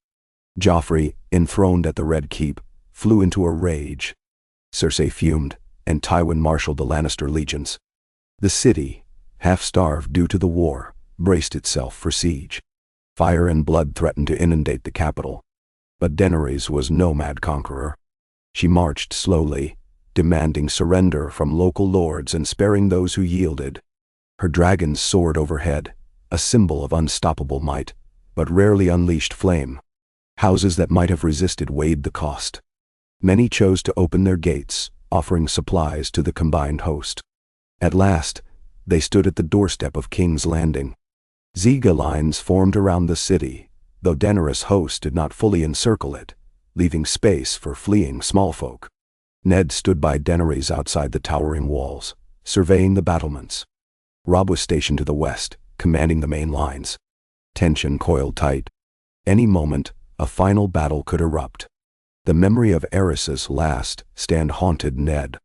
Joffrey, enthroned at the Red Keep, flew into a rage. Cersei fumed, and Tywin marshaled the Lannister legions. The city, half-starved due to the war, braced itself for siege. Fire and blood threatened to inundate the capital. But Daenerys was no mad conqueror. She marched slowly, demanding surrender from local lords and sparing those who yielded. Her dragons soared overhead, a symbol of unstoppable might, but rarely unleashed flame. Houses that might have resisted weighed the cost. Many chose to open their gates, offering supplies to the combined host. At last, they stood at the doorstep of King's Landing. Ziga lines formed around the city, though Daenerys' host did not fully encircle it, leaving space for fleeing smallfolk. Ned stood by Daenerys outside the towering walls, surveying the battlements. Robb was stationed to the west, commanding the main lines. Tension coiled tight. Any moment, a final battle could erupt. The memory of Aerys's last stand haunted Ned.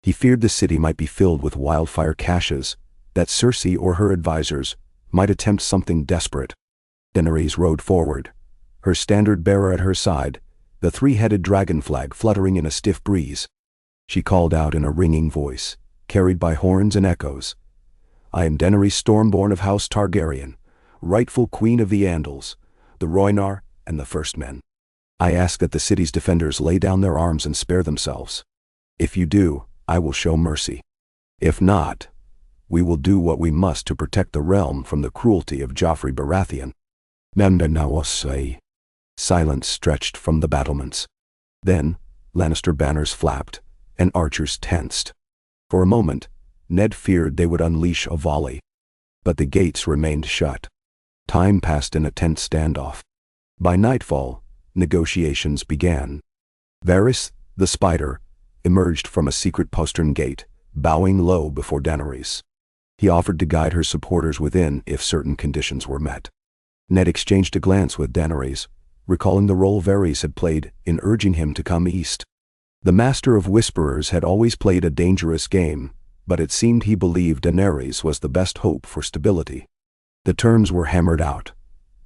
He feared the city might be filled with wildfire caches, that Cersei or her advisors might attempt something desperate. Daenerys rode forward, her standard-bearer at her side, the three-headed dragon flag fluttering in a stiff breeze. She called out in a ringing voice, carried by horns and echoes, "I am Daenerys Stormborn of House Targaryen, rightful queen of the Andals, the Rhoynar, and the First Men. I ask that the city's defenders lay down their arms and spare themselves. If you do, I will show mercy. If not, we will do what we must to protect the realm from the cruelty of Joffrey Baratheon." Silence stretched from the battlements. Then, Lannister banners flapped, and archers tensed. For a moment, Ned feared they would unleash a volley. But the gates remained shut. Time passed in a tense standoff. By nightfall, negotiations began. Varys, the Spider, emerged from a secret postern gate, bowing low before Daenerys. He offered to guide her supporters within if certain conditions were met. Ned exchanged a glance with Daenerys, recalling the role Varys had played in urging him to come east. The Master of Whisperers had always played a dangerous game, but it seemed he believed Daenerys was the best hope for stability. The terms were hammered out.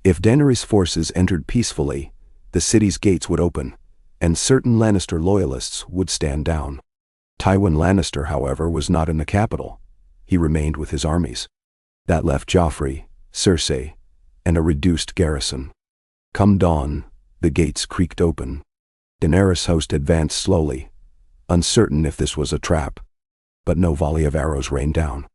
If Daenerys' forces entered peacefully, the city's gates would open, and certain Lannister loyalists would stand down. Tywin Lannister, however, was not in the capital. He remained with his armies. That left Joffrey, Cersei, and a reduced garrison. Come dawn, the gates creaked open. Daenerys' host advanced slowly, uncertain if this was a trap. But no volley of arrows rained down.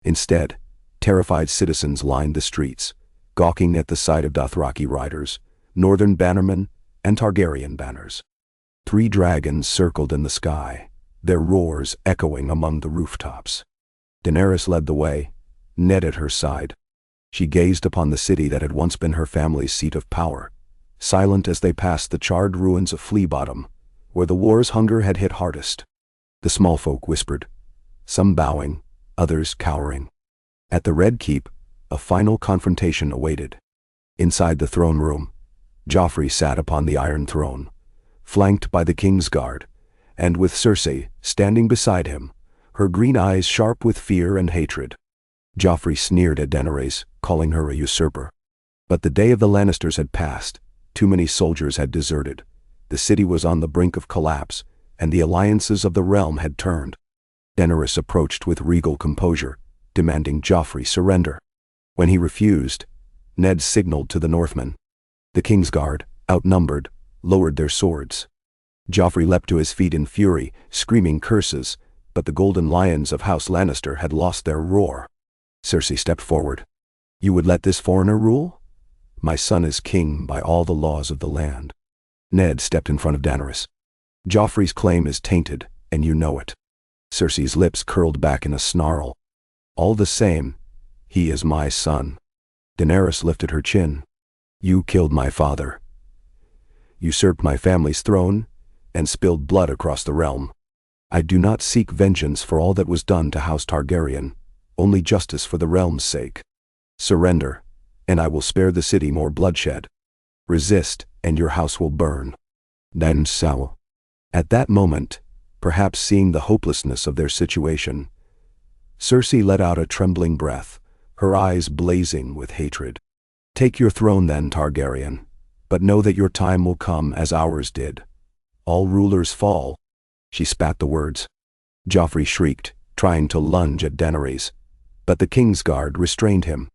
Instead, terrified citizens lined the streets, gawking at the sight of Dothraki riders, Northern bannermen, and Targaryen banners. 3 dragons circled in the sky, their roars echoing among the rooftops. Daenerys led the way, Ned at her side. She gazed upon the city that had once been her family's seat of power, silent as they passed the charred ruins of Flea Bottom, where the war's hunger had hit hardest. The small folk whispered, some bowing, others cowering. At the Red Keep, a final confrontation awaited. Inside the throne room, Joffrey sat upon the Iron Throne, flanked by the King's Guard, and with Cersei standing beside him, her green eyes sharp with fear and hatred. Joffrey sneered at Daenerys, calling her a usurper. But the day of the Lannisters had passed. Too many soldiers had deserted. The city was on the brink of collapse, and the alliances of the realm had turned. Daenerys approached with regal composure, demanding Joffrey surrender. When he refused, Ned signaled to the Northmen. The King's Guard, outnumbered, lowered their swords. Joffrey leapt to his feet in fury, screaming curses, but the golden lions of House Lannister had lost their roar. Cersei stepped forward. "You would let this foreigner rule? My son is king by all the laws of the land." Ned stepped in front of Daenerys. "Joffrey's claim is tainted, and you know it. Cersei's lips curled back in a snarl. All the same, he is my son. Daenerys lifted her chin. You killed my father. Usurped my family's throne, and spilled blood across the realm. I do not seek vengeance for all that was done to House Targaryen, only justice for the realm's sake. Surrender, and I will spare the city more bloodshed. Resist, and your house will burn. Then so. At that moment, perhaps seeing the hopelessness of their situation, Cersei let out a trembling breath, her eyes blazing with hatred. Take your throne then, Targaryen, but know that your time will come as ours did. All rulers fall. She spat the words. Joffrey shrieked, trying to lunge at Daenerys, but the Kingsguard restrained him.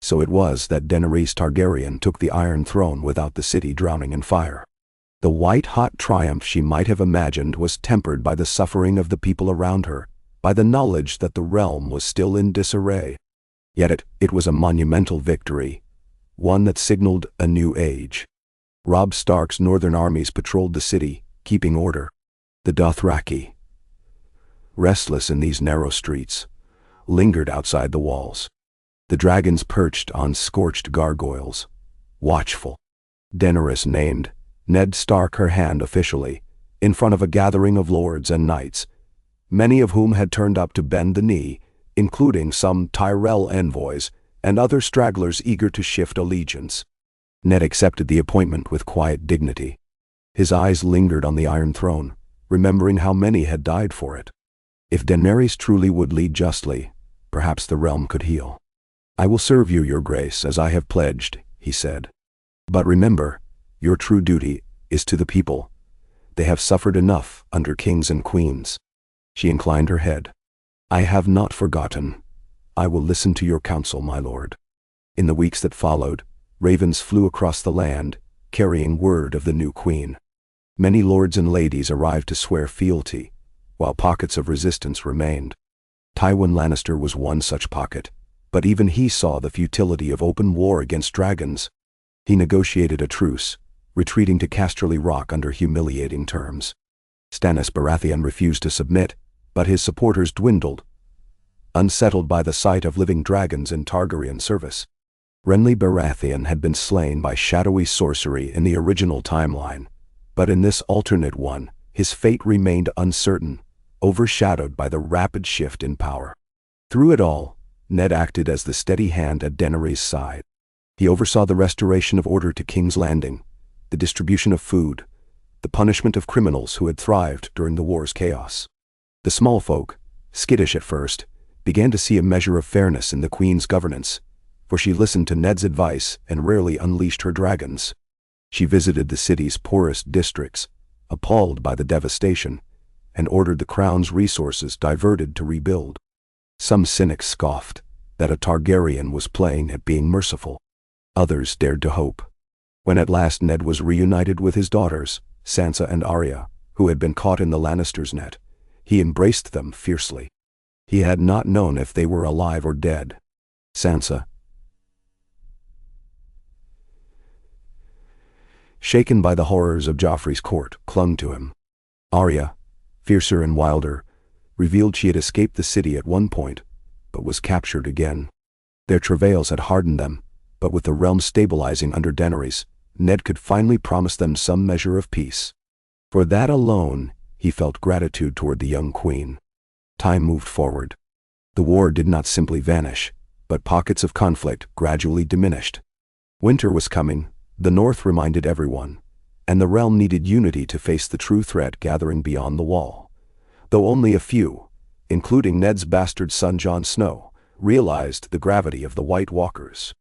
So it was that Daenerys Targaryen took the Iron Throne without the city drowning in fire. The white-hot triumph she might have imagined was tempered by the suffering of the people around her, by the knowledge that the realm was still in disarray. Yet it was a monumental victory, one that signaled a new age. Robb Stark's northern armies patrolled the city, keeping order. The Dothraki, restless in these narrow streets, lingered outside the walls. The dragons perched on scorched gargoyles, watchful. Daenerys named Ned Stark her hand officially, in front of a gathering of lords and knights, many of whom had turned up to bend the knee, including some Tyrell envoys and other stragglers eager to shift allegiance. Ned accepted the appointment with quiet dignity. His eyes lingered on the Iron Throne, remembering how many had died for it. If Daenerys truly would lead justly, perhaps the realm could heal. I will serve you, your grace, as I have pledged, he said. But remember, your true duty is to the people. They have suffered enough under kings and queens. She inclined her head. I have not forgotten. I will listen to your counsel, my lord. In the weeks that followed, ravens flew across the land, carrying word of the new queen. Many lords and ladies arrived to swear fealty, while pockets of resistance remained. Tywin Lannister was one such pocket, but even he saw the futility of open war against dragons. He negotiated a truce, retreating to Casterly Rock under humiliating terms. Stannis Baratheon refused to submit, but his supporters dwindled, unsettled by the sight of living dragons in Targaryen service. Renly Baratheon had been slain by shadowy sorcery in the original timeline, but in this alternate one, his fate remained uncertain, overshadowed by the rapid shift in power. Through it all, Ned acted as the steady hand at Daenerys' side. He oversaw the restoration of order to King's Landing, the distribution of food, the punishment of criminals who had thrived during the war's chaos. The small folk, skittish at first, began to see a measure of fairness in the Queen's governance, for she listened to Ned's advice and rarely unleashed her dragons. She visited the city's poorest districts, appalled by the devastation, and ordered the crown's resources diverted to rebuild. Some cynics scoffed that a Targaryen was playing at being merciful. Others dared to hope. When at last Ned was reunited with his daughters, Sansa and Arya, who had been caught in the Lannisters' net, he embraced them fiercely. He had not known if they were alive or dead. Sansa, shaken by the horrors of Joffrey's court, clung to him. Arya, fiercer and wilder, revealed she had escaped the city at one point, but was captured again. Their travails had hardened them, but with the realm stabilizing under Daenerys, Ned could finally promise them some measure of peace. For that alone, he felt gratitude toward the young queen. Time moved forward. The war did not simply vanish, but pockets of conflict gradually diminished. Winter was coming, the North reminded everyone, and the realm needed unity to face the true threat gathering beyond the wall. Though only a few, including Ned's bastard son Jon Snow, realized the gravity of the White Walkers.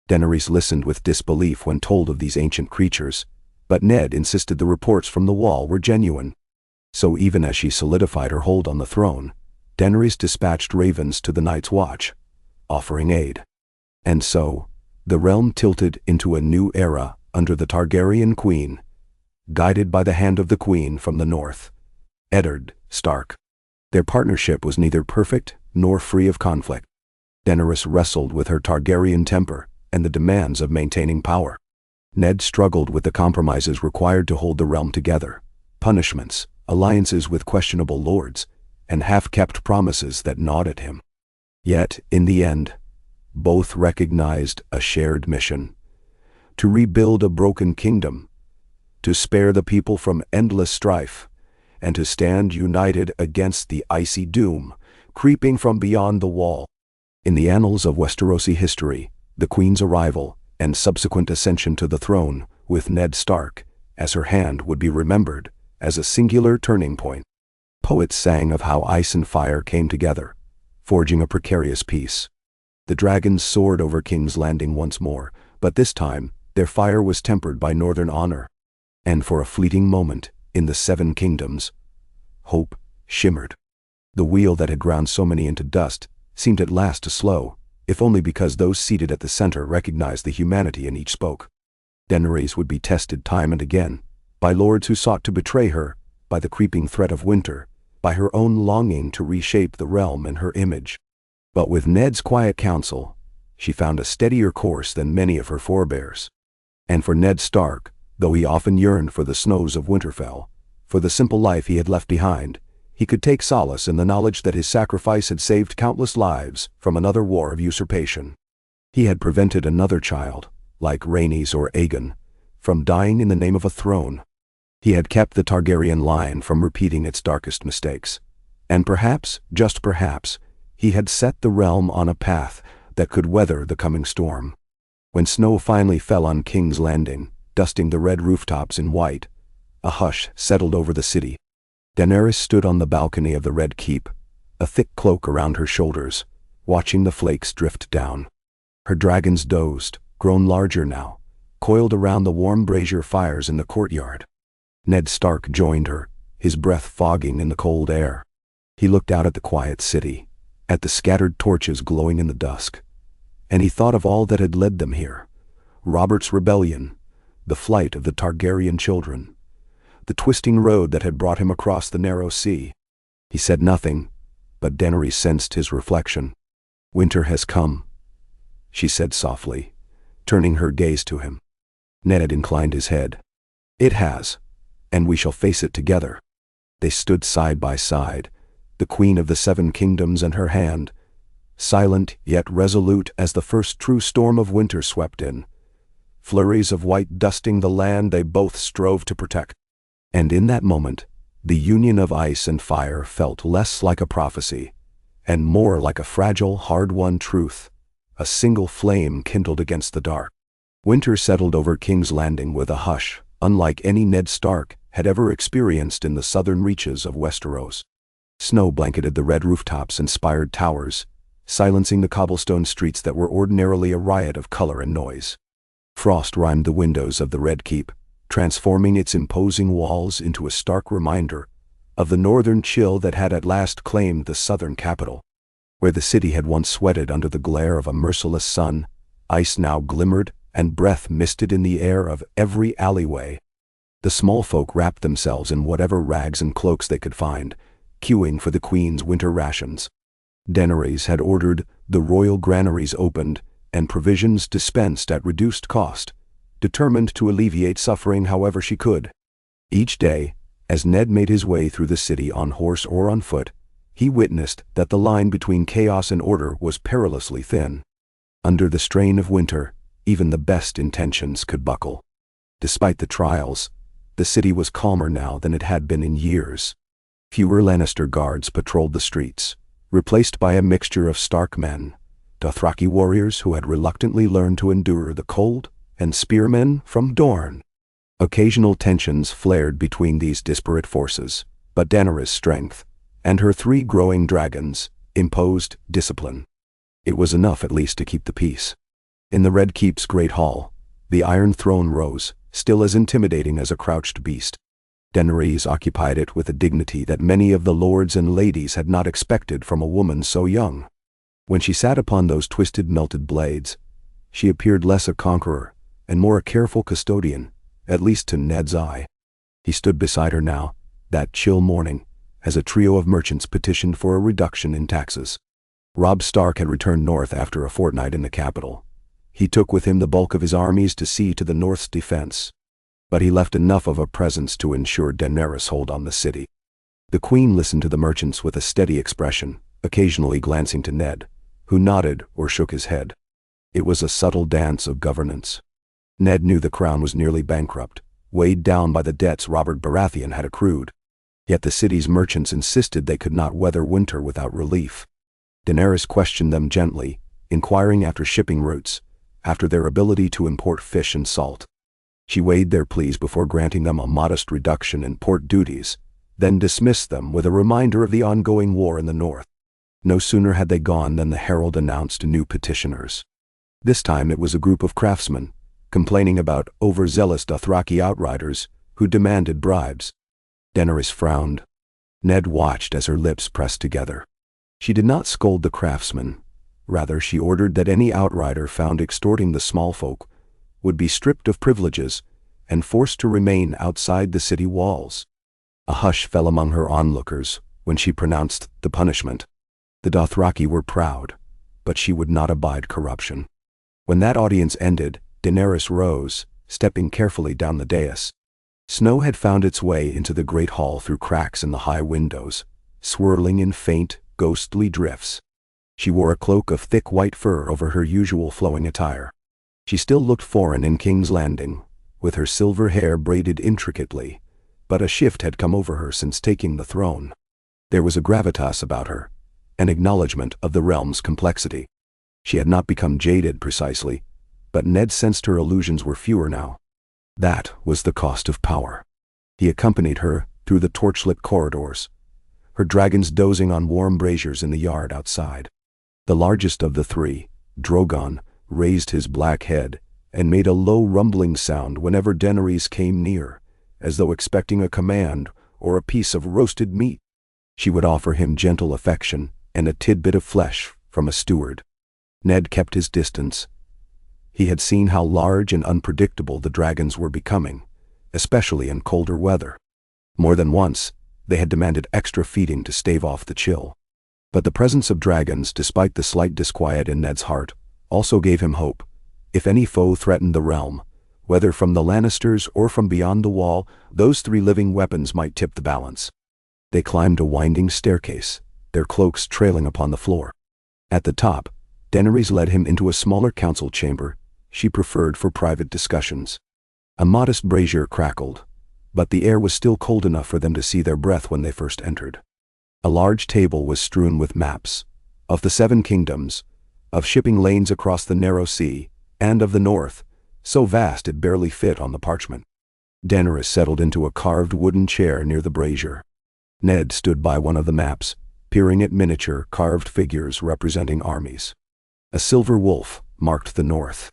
Daenerys listened with disbelief when told of these ancient creatures, but Ned insisted the reports from the wall were genuine. So even as she solidified her hold on the throne, Daenerys dispatched ravens to the Night's Watch, offering aid. And so, the realm tilted into a new era under the Targaryen queen, guided by the hand of the queen from the north, Eddard Stark. Their partnership was neither perfect nor free of conflict. Daenerys wrestled with her Targaryen temper and the demands of maintaining power. Ned struggled with the compromises required to hold the realm together: punishments, alliances with questionable lords, and half-kept promises that gnawed at him. Yet, in the end, both recognized a shared mission: to rebuild a broken kingdom, to spare the people from endless strife, and to stand united against the icy doom creeping from beyond the wall. In the annals of Westerosi history, the Queen's arrival and subsequent ascension to the throne, with Ned Stark as her hand, would be remembered as a singular turning point. Poets sang of how ice and fire came together, forging a precarious peace. The dragons soared over King's Landing once more, but this time their fire was tempered by northern honor. And for a fleeting moment, in the Seven Kingdoms, hope shimmered. The wheel that had ground so many into dust seemed at last to slow, if only because those seated at the center recognized the humanity in each spoke. Daenerys would be tested time and again, by lords who sought to betray her, by the creeping threat of winter, by her own longing to reshape the realm in her image. But with Ned's quiet counsel, she found a steadier course than many of her forebears. And for Ned Stark, though he often yearned for the snows of Winterfell, for the simple life he had left behind, he could take solace in the knowledge that his sacrifice had saved countless lives from another war of usurpation. He had prevented another child, like Rhaenys or Aegon, from dying in the name of a throne. He had kept the Targaryen line from repeating its darkest mistakes. And perhaps, just perhaps, he had set the realm on a path that could weather the coming storm. When snow finally fell on King's Landing, dusting the red rooftops in white, a hush settled over the city. Daenerys stood on the balcony of the Red Keep, a thick cloak around her shoulders, watching the flakes drift down. Her dragons dozed, grown larger now, coiled around the warm brazier fires in the courtyard. Ned Stark joined her, his breath fogging in the cold air. He looked out at the quiet city, at the scattered torches glowing in the dusk, and he thought of all that had led them here: Robert's rebellion, the flight of the Targaryen children, the twisting road that had brought him across the narrow sea. He said nothing, but Daenerys sensed his reflection. "Winter has come," she said softly, turning her gaze to him. Ned inclined his head. "It has, and we shall face it together." They stood side by side, the Queen of the Seven Kingdoms in her hand, silent yet resolute as the first true storm of winter swept in. Flurries of white dusting the land they both strove to protect. And in that moment, the union of ice and fire felt less like a prophecy, and more like a fragile, hard-won truth, a single flame kindled against the dark. Winter settled over King's Landing with a hush, unlike any Ned Stark had ever experienced in the southern reaches of Westeros. Snow blanketed the red rooftops and spired towers, silencing the cobblestone streets that were ordinarily a riot of color and noise. Frost rimed the windows of the Red Keep, transforming its imposing walls into a stark reminder of the northern chill that had at last claimed the southern capital. Where the city had once sweated under the glare of a merciless sun, ice now glimmered and breath misted in the air of every alleyway. The small folk wrapped themselves in whatever rags and cloaks they could find, queuing for the Queen's winter rations. Daenerys had ordered the royal granaries opened and provisions dispensed at reduced cost, determined to alleviate suffering however she could. Each day, as Ned made his way through the city on horse or on foot, he witnessed that the line between chaos and order was perilously thin. Under the strain of winter, even the best intentions could buckle. Despite the trials, the city was calmer now than it had been in years. Fewer Lannister guards patrolled the streets, replaced by a mixture of Stark men, Dothraki warriors who had reluctantly learned to endure the cold, and spearmen from Dorne. Occasional tensions flared between these disparate forces, but Daenerys' strength, and her 3 growing dragons, imposed discipline. It was enough at least to keep the peace. In the Red Keep's great hall, the Iron Throne rose, still as intimidating as a crouched beast. Daenerys occupied it with a dignity that many of the lords and ladies had not expected from a woman so young. When she sat upon those twisted melted blades, she appeared less a conqueror and more a careful custodian, at least to Ned's eye. He stood beside her now, that chill morning, as a trio of merchants petitioned for a reduction in taxes. Robb Stark had returned north after a fortnight in the capital. He took with him the bulk of his armies to see to the north's defense, but he left enough of a presence to ensure Daenerys' hold on the city. The queen listened to the merchants with a steady expression, occasionally glancing to Ned, who nodded or shook his head. It was a subtle dance of governance. Ned knew the crown was nearly bankrupt, weighed down by the debts Robert Baratheon had accrued. Yet the city's merchants insisted they could not weather winter without relief. Daenerys questioned them gently, inquiring after shipping routes, after their ability to import fish and salt. She weighed their pleas before granting them a modest reduction in port duties, then dismissed them with a reminder of the ongoing war in the north. No sooner had they gone than the herald announced new petitioners. This time it was a group of craftsmen, complaining about overzealous Dothraki outriders who demanded bribes. Daenerys frowned. Ned watched as her lips pressed together. She did not scold the craftsmen. Rather, she ordered that any outrider found extorting the small folk would be stripped of privileges and forced to remain outside the city walls. A hush fell among her onlookers when she pronounced the punishment. The Dothraki were proud, but she would not abide corruption. When that audience ended, Daenerys rose, stepping carefully down the dais. Snow had found its way into the great hall through cracks in the high windows, swirling in faint, ghostly drifts. She wore a cloak of thick white fur over her usual flowing attire. She still looked foreign in King's Landing, with her silver hair braided intricately, but a shift had come over her since taking the throne. There was a gravitas about her, an acknowledgement of the realm's complexity. She had not become jaded precisely, but Ned sensed her illusions were fewer now. That was the cost of power. He accompanied her through the torchlit corridors, her dragons dozing on warm braziers in the yard outside. The largest of the three, Drogon, raised his black head and made a low rumbling sound whenever Daenerys came near, as though expecting a command or a piece of roasted meat. She would offer him gentle affection and a tidbit of flesh from a steward. Ned kept his distance. He had seen how large and unpredictable the dragons were becoming, especially in colder weather. More than once, they had demanded extra feeding to stave off the chill. But the presence of dragons, despite the slight disquiet in Ned's heart, also gave him hope. If any foe threatened the realm, whether from the Lannisters or from beyond the wall, those three living weapons might tip the balance. They climbed a winding staircase, their cloaks trailing upon the floor. At the top, Daenerys led him into a smaller council chamber she preferred for private discussions. A modest brazier crackled, but the air was still cold enough for them to see their breath when they first entered. A large table was strewn with maps, of the 7 kingdoms, of shipping lanes across the narrow sea, and of the north, so vast it barely fit on the parchment. Daenerys settled into a carved wooden chair near the brazier. Ned stood by one of the maps, peering at miniature, carved figures representing armies. A silver wolf marked the north.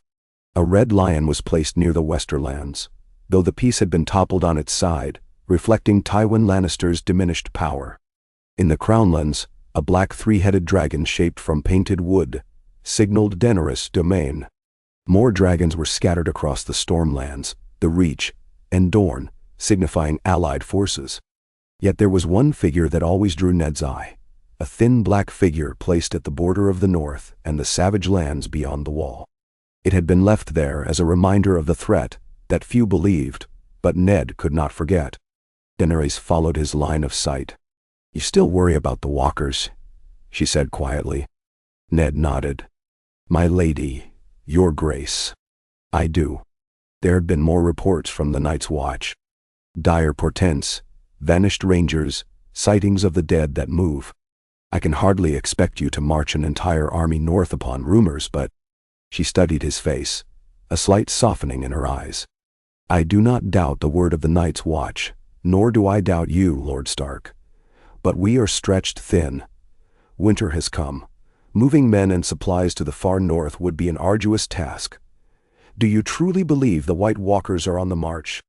A red lion was placed near the Westerlands, though the piece had been toppled on its side, reflecting Tywin Lannister's diminished power. In the Crownlands, a black 3-headed dragon shaped from painted wood signaled Daenerys' domain. More dragons were scattered across the Stormlands, the Reach, and Dorne, signifying allied forces. Yet there was one figure that always drew Ned's eye, a thin black figure placed at the border of the north and the savage lands beyond the wall. It had been left there as a reminder of the threat that few believed, but Ned could not forget. Daenerys followed his line of sight. "You still worry about the walkers," she said quietly. Ned nodded. "My lady, your grace. I do. There have been more reports from the Night's Watch. Dire portents, vanished rangers, sightings of the dead that move. I can hardly expect you to march an entire army north upon rumors, but—" She studied his face, a slight softening in her eyes. "I do not doubt the word of the Night's Watch, nor do I doubt you, Lord Stark. But we are stretched thin. Winter has come. Moving men and supplies to the far north would be an arduous task. Do you truly believe the White Walkers are on the march?"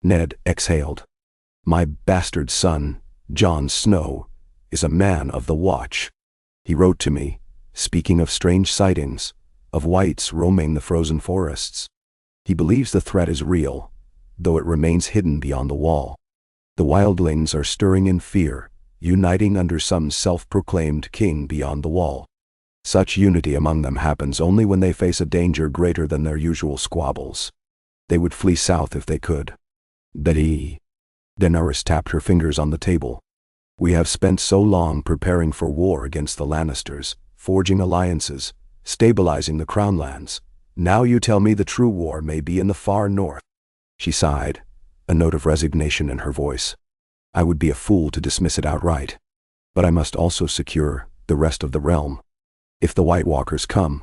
Ned exhaled. "My bastard son, Jon Snow, is a man of the Watch. He wrote to me, speaking of strange sightings, of whites roaming the frozen forests. He believes the threat is real, though it remains hidden beyond the wall. The wildlings are stirring in fear, uniting under some self-proclaimed king beyond the wall. Such unity among them happens only when they face a danger greater than their usual squabbles. They would flee south if they could. Daenerys tapped her fingers on the table. We have spent so long preparing for war against the Lannisters, forging alliances, stabilizing the Crown lands. Now you tell me the true war may be in the far north." She sighed, a note of resignation in her voice. "I would be a fool to dismiss it outright. But I must also secure the rest of the realm. If the White Walkers come,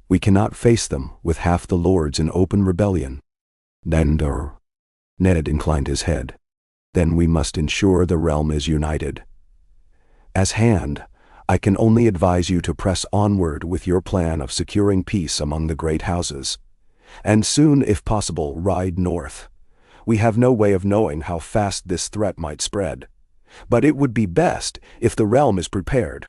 we cannot face them with half the lords in open rebellion." Ned inclined his head. "Then we must ensure the realm is united. As Hand, I can only advise you to press onward with your plan of securing peace among the great houses. And soon, if possible, ride north. We have no way of knowing how fast this threat might spread. But it would be best if the realm is prepared."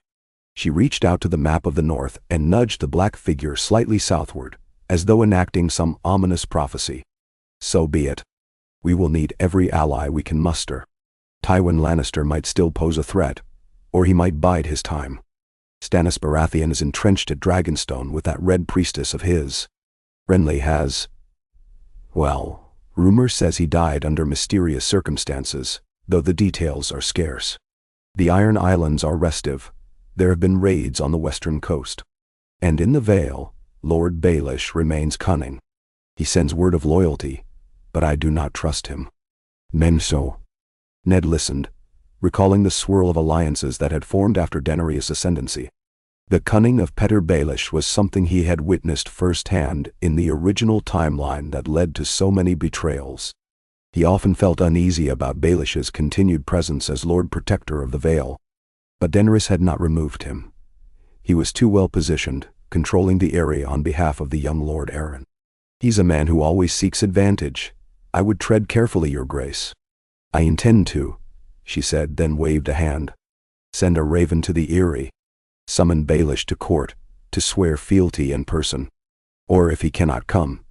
She reached out to the map of the north and nudged the black figure slightly southward, as though enacting some ominous prophecy. "So be it. We will need every ally we can muster. Tywin Lannister might still pose a threat, or he might bide his time. Stannis Baratheon is entrenched at Dragonstone with that Red Priestess of his. Renly has... well, rumor says he died under mysterious circumstances, though the details are scarce. The Iron Islands are restive. There have been raids on the western coast. And in the Vale, Lord Baelish remains cunning. He sends word of loyalty, but I do not trust him." "Menso." Ned listened, recalling the swirl of alliances that had formed after Daenerys' ascendancy. The cunning of Petyr Baelish was something he had witnessed firsthand in the original timeline that led to so many betrayals. He often felt uneasy about Baelish's continued presence as Lord Protector of the Vale. But Daenerys had not removed him. He was too well positioned, controlling the area on behalf of the young Lord Aaron. "He's a man who always seeks advantage. I would tread carefully, Your Grace." "I intend to," she said, then waved a hand. "Send a raven to the Eyrie. Summon Baelish to court, to swear fealty in person. Or if he cannot come,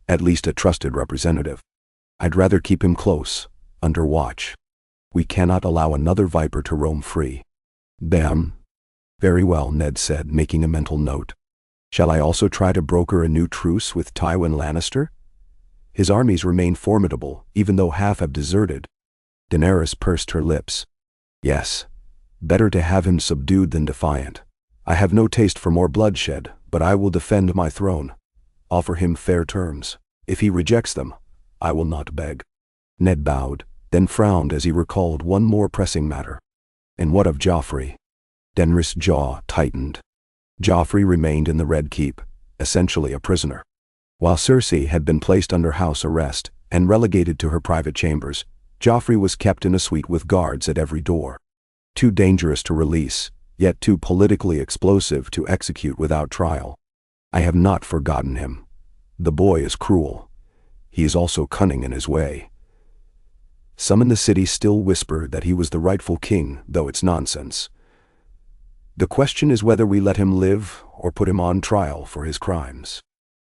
at least a trusted representative. I'd rather keep him close, under watch. We cannot allow another viper to roam free." "Damn." "Very well," Ned said, making a mental note. "Shall I also try to broker a new truce with Tywin Lannister? His armies remain formidable, even though half have deserted." Daenerys pursed her lips. "Yes. Better to have him subdued than defiant. I have no taste for more bloodshed, but I will defend my throne. Offer him fair terms. If he rejects them, I will not beg." Ned bowed, then frowned as he recalled one more pressing matter. "And what of Joffrey?" Daenerys' jaw tightened. Joffrey remained in the Red Keep, essentially a prisoner. While Cersei had been placed under house arrest and relegated to her private chambers, Joffrey was kept in a suite with guards at every door. Too dangerous to release, yet too politically explosive to execute without trial. I have not forgotten him. The boy is cruel. He is also cunning in his way. Some in the city still whisper that he was the rightful king, though it's nonsense. The question is whether we let him live or put him on trial for his crimes."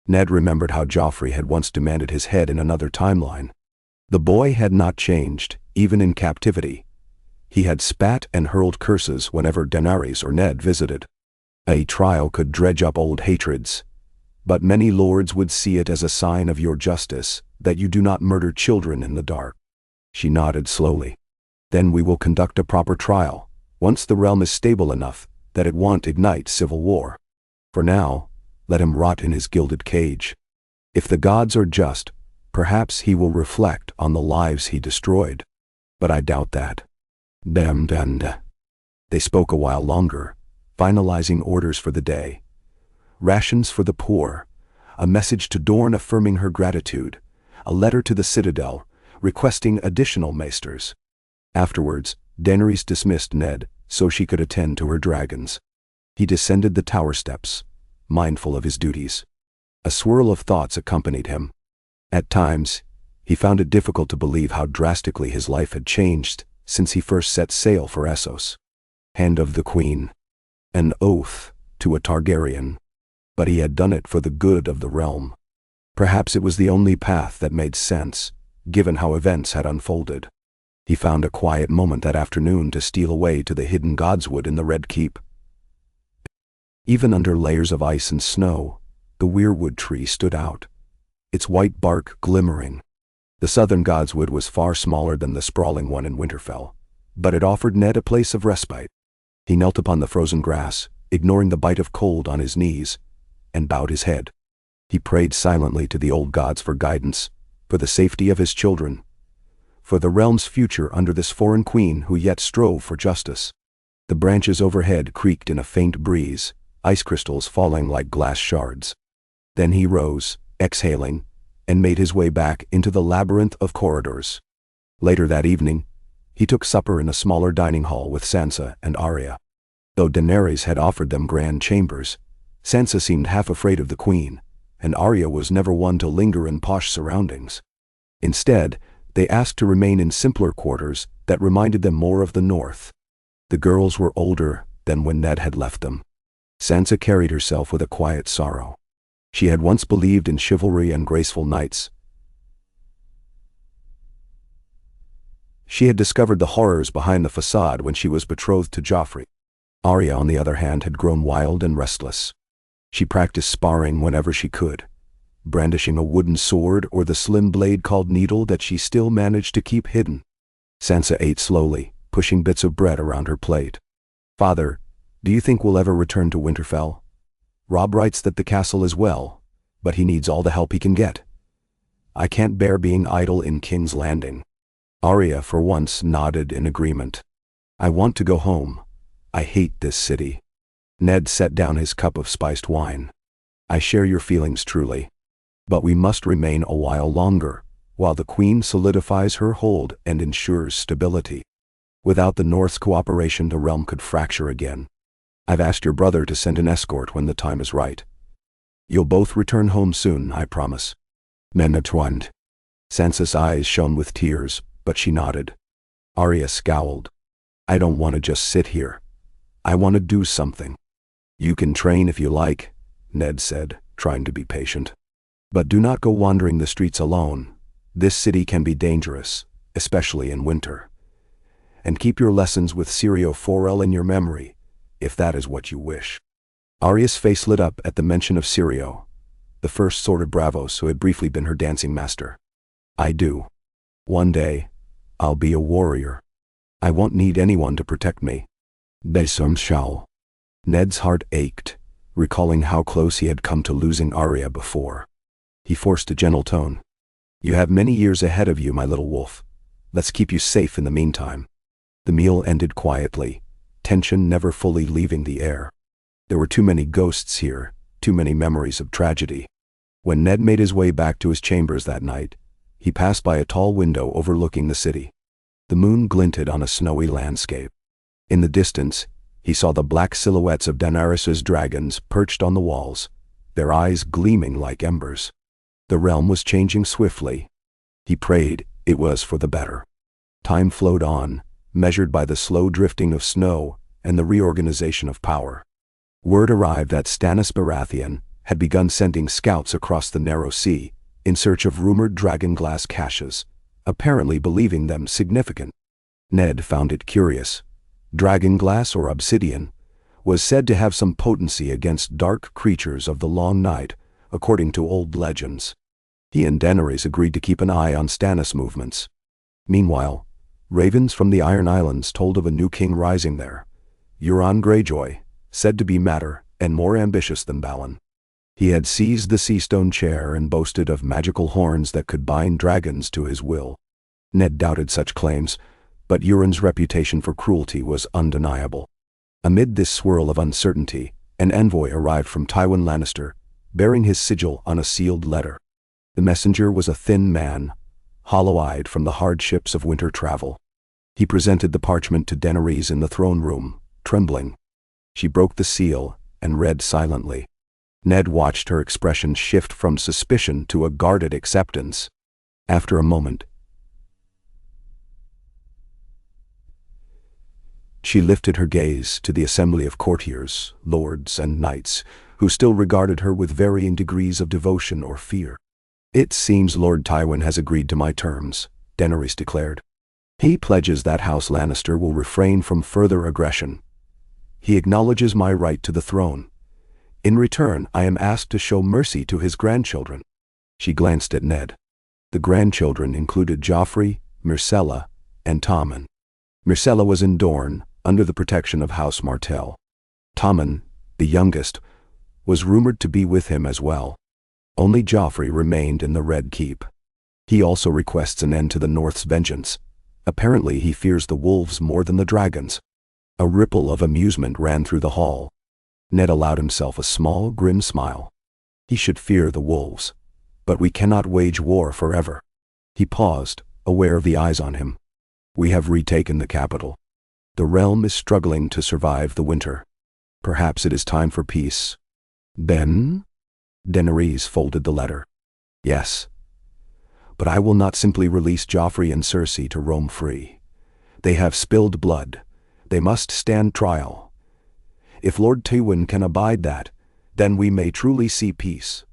Ned remembered how Joffrey had once demanded his head in another timeline. The boy had not changed, even in captivity. He had spat and hurled curses whenever Daenerys or Ned visited. A trial could dredge up old hatreds, but many lords would see it as a sign of your justice, that you do not murder children in the dark. She nodded slowly. "Then we will conduct a proper trial, once the realm is stable enough that it won't ignite civil war. For now, let him rot in his gilded cage. If the gods are just, perhaps he will reflect on the lives he destroyed. But I doubt that." Damned. They spoke a while longer, finalizing orders for the day. Rations for the poor, a message to Dorne affirming her gratitude, a letter to the Citadel, requesting additional maesters. Afterwards, Daenerys dismissed Ned so she could attend to her dragons. He descended the tower steps, mindful of his duties. A swirl of thoughts accompanied him. At times, he found it difficult to believe how drastically his life had changed since he first set sail for Essos. Hand of the Queen. An oath to a Targaryen. But he had done it for the good of the realm. Perhaps it was the only path that made sense, given how events had unfolded. He found a quiet moment that afternoon to steal away to the hidden Godswood in the Red Keep. Even under layers of ice and snow, the weirwood tree stood out, its white bark glimmering. The southern Godswood was far smaller than the sprawling one in Winterfell, but it offered Ned a place of respite. He knelt upon the frozen grass, ignoring the bite of cold on his knees, and bowed his head. He prayed silently to the old gods for guidance, for the safety of his children, for the realm's future under this foreign queen who yet strove for justice. The branches overhead creaked in a faint breeze, ice crystals falling like glass shards. Then he rose, exhaling, and made his way back into the labyrinth of corridors. Later that evening, he took supper in a smaller dining hall with Sansa and Arya. Though Daenerys had offered them grand chambers, Sansa seemed half afraid of the queen, and Arya was never one to linger in posh surroundings. Instead, they asked to remain in simpler quarters that reminded them more of the North. The girls were older than when Ned had left them. Sansa carried herself with a quiet sorrow. She had once believed in chivalry and graceful knights. She had discovered the horrors behind the facade when she was betrothed to Joffrey. Arya, on the other hand, had grown wild and restless. She practiced sparring whenever she could, brandishing a wooden sword or the slim blade called needle that she still managed to keep hidden. Sansa ate slowly, pushing bits of bread around her plate. "Father, do you think we'll ever return to Winterfell? Robb writes that the castle is well, but he needs all the help he can get. I can't bear being idle in King's Landing." Arya, for once, nodded in agreement. "I want to go home. I hate this city." Ned set down his cup of spiced wine. "I share your feelings truly. But we must remain a while longer, while the Queen solidifies her hold and ensures stability. Without the North's cooperation, the realm could fracture again. I've asked your brother to send an escort when the time is right. You'll both return home soon, I promise." Menatwand. Sansa's eyes shone with tears, but she nodded. Arya scowled. "I don't want to just sit here. I want to do something." "You can train if you like," Ned said, trying to be patient. "But do not go wandering the streets alone. This city can be dangerous, especially in winter. And keep your lessons with Syrio Forel in your memory, if that is what you wish." Arya's face lit up at the mention of Syrio, the first sword of Bravos who had briefly been her dancing master. "I do. One day, I'll be a warrior. I won't need anyone to protect me." Besum shall. Ned's heart ached, recalling how close he had come to losing Arya before. He forced a gentle tone. "You have many years ahead of you, my little wolf. Let's keep you safe in the meantime." The meal ended quietly, tension never fully leaving the air. There were too many ghosts here, too many memories of tragedy. When Ned made his way back to his chambers that night, he passed by a tall window overlooking the city. The moon glinted on a snowy landscape. In the distance, he saw the black silhouettes of Daenerys' dragons perched on the walls, their eyes gleaming like embers. The realm was changing swiftly. He prayed it was for the better. Time flowed on, measured by the slow drifting of snow and the reorganization of power. Word arrived that Stannis Baratheon had begun sending scouts across the narrow sea in search of rumored dragonglass caches, apparently believing them significant. Ned found it curious. Dragonglass, or obsidian, was said to have some potency against dark creatures of the long night, according to old legends. He and Daenerys agreed to keep an eye on Stannis' movements. Meanwhile, ravens from the Iron Islands told of a new king rising there, Euron Greyjoy, said to be madder and more ambitious than Balon. He had seized the Seastone chair and boasted of magical horns that could bind dragons to his will. Ned doubted such claims, but Euron's reputation for cruelty was undeniable. Amid this swirl of uncertainty, an envoy arrived from Tywin Lannister, bearing his sigil on a sealed letter. The messenger was a thin man, hollow-eyed from the hardships of winter travel. He presented the parchment to Daenerys in the throne room, trembling. She broke the seal and read silently. Ned watched her expression shift from suspicion to a guarded acceptance. After a moment, she lifted her gaze to the assembly of courtiers, lords, and knights, who still regarded her with varying degrees of devotion or fear. "It seems Lord Tywin has agreed to my terms," Daenerys declared. "He pledges that House Lannister will refrain from further aggression. He acknowledges my right to the throne. In return, I am asked to show mercy to his grandchildren." She glanced at Ned. The grandchildren included Joffrey, Myrcella, and Tommen. Myrcella was in Dorne, under the protection of House Martell. Tommen, the youngest, was rumored to be with him as well. Only Joffrey remained in the Red Keep. He also requests an end to the North's vengeance. Apparently he fears the wolves more than the dragons. A ripple of amusement ran through the hall. Ned allowed himself a small, grim smile. He should fear the wolves. But we cannot wage war forever. He paused, aware of the eyes on him. We have retaken the capital. The realm is struggling to survive the winter. Perhaps it is time for peace. Then? Daenerys folded the letter. Yes. But I will not simply release Joffrey and Cersei to roam free. They have spilled blood. They must stand trial. If Lord Tywin can abide that, then we may truly see peace.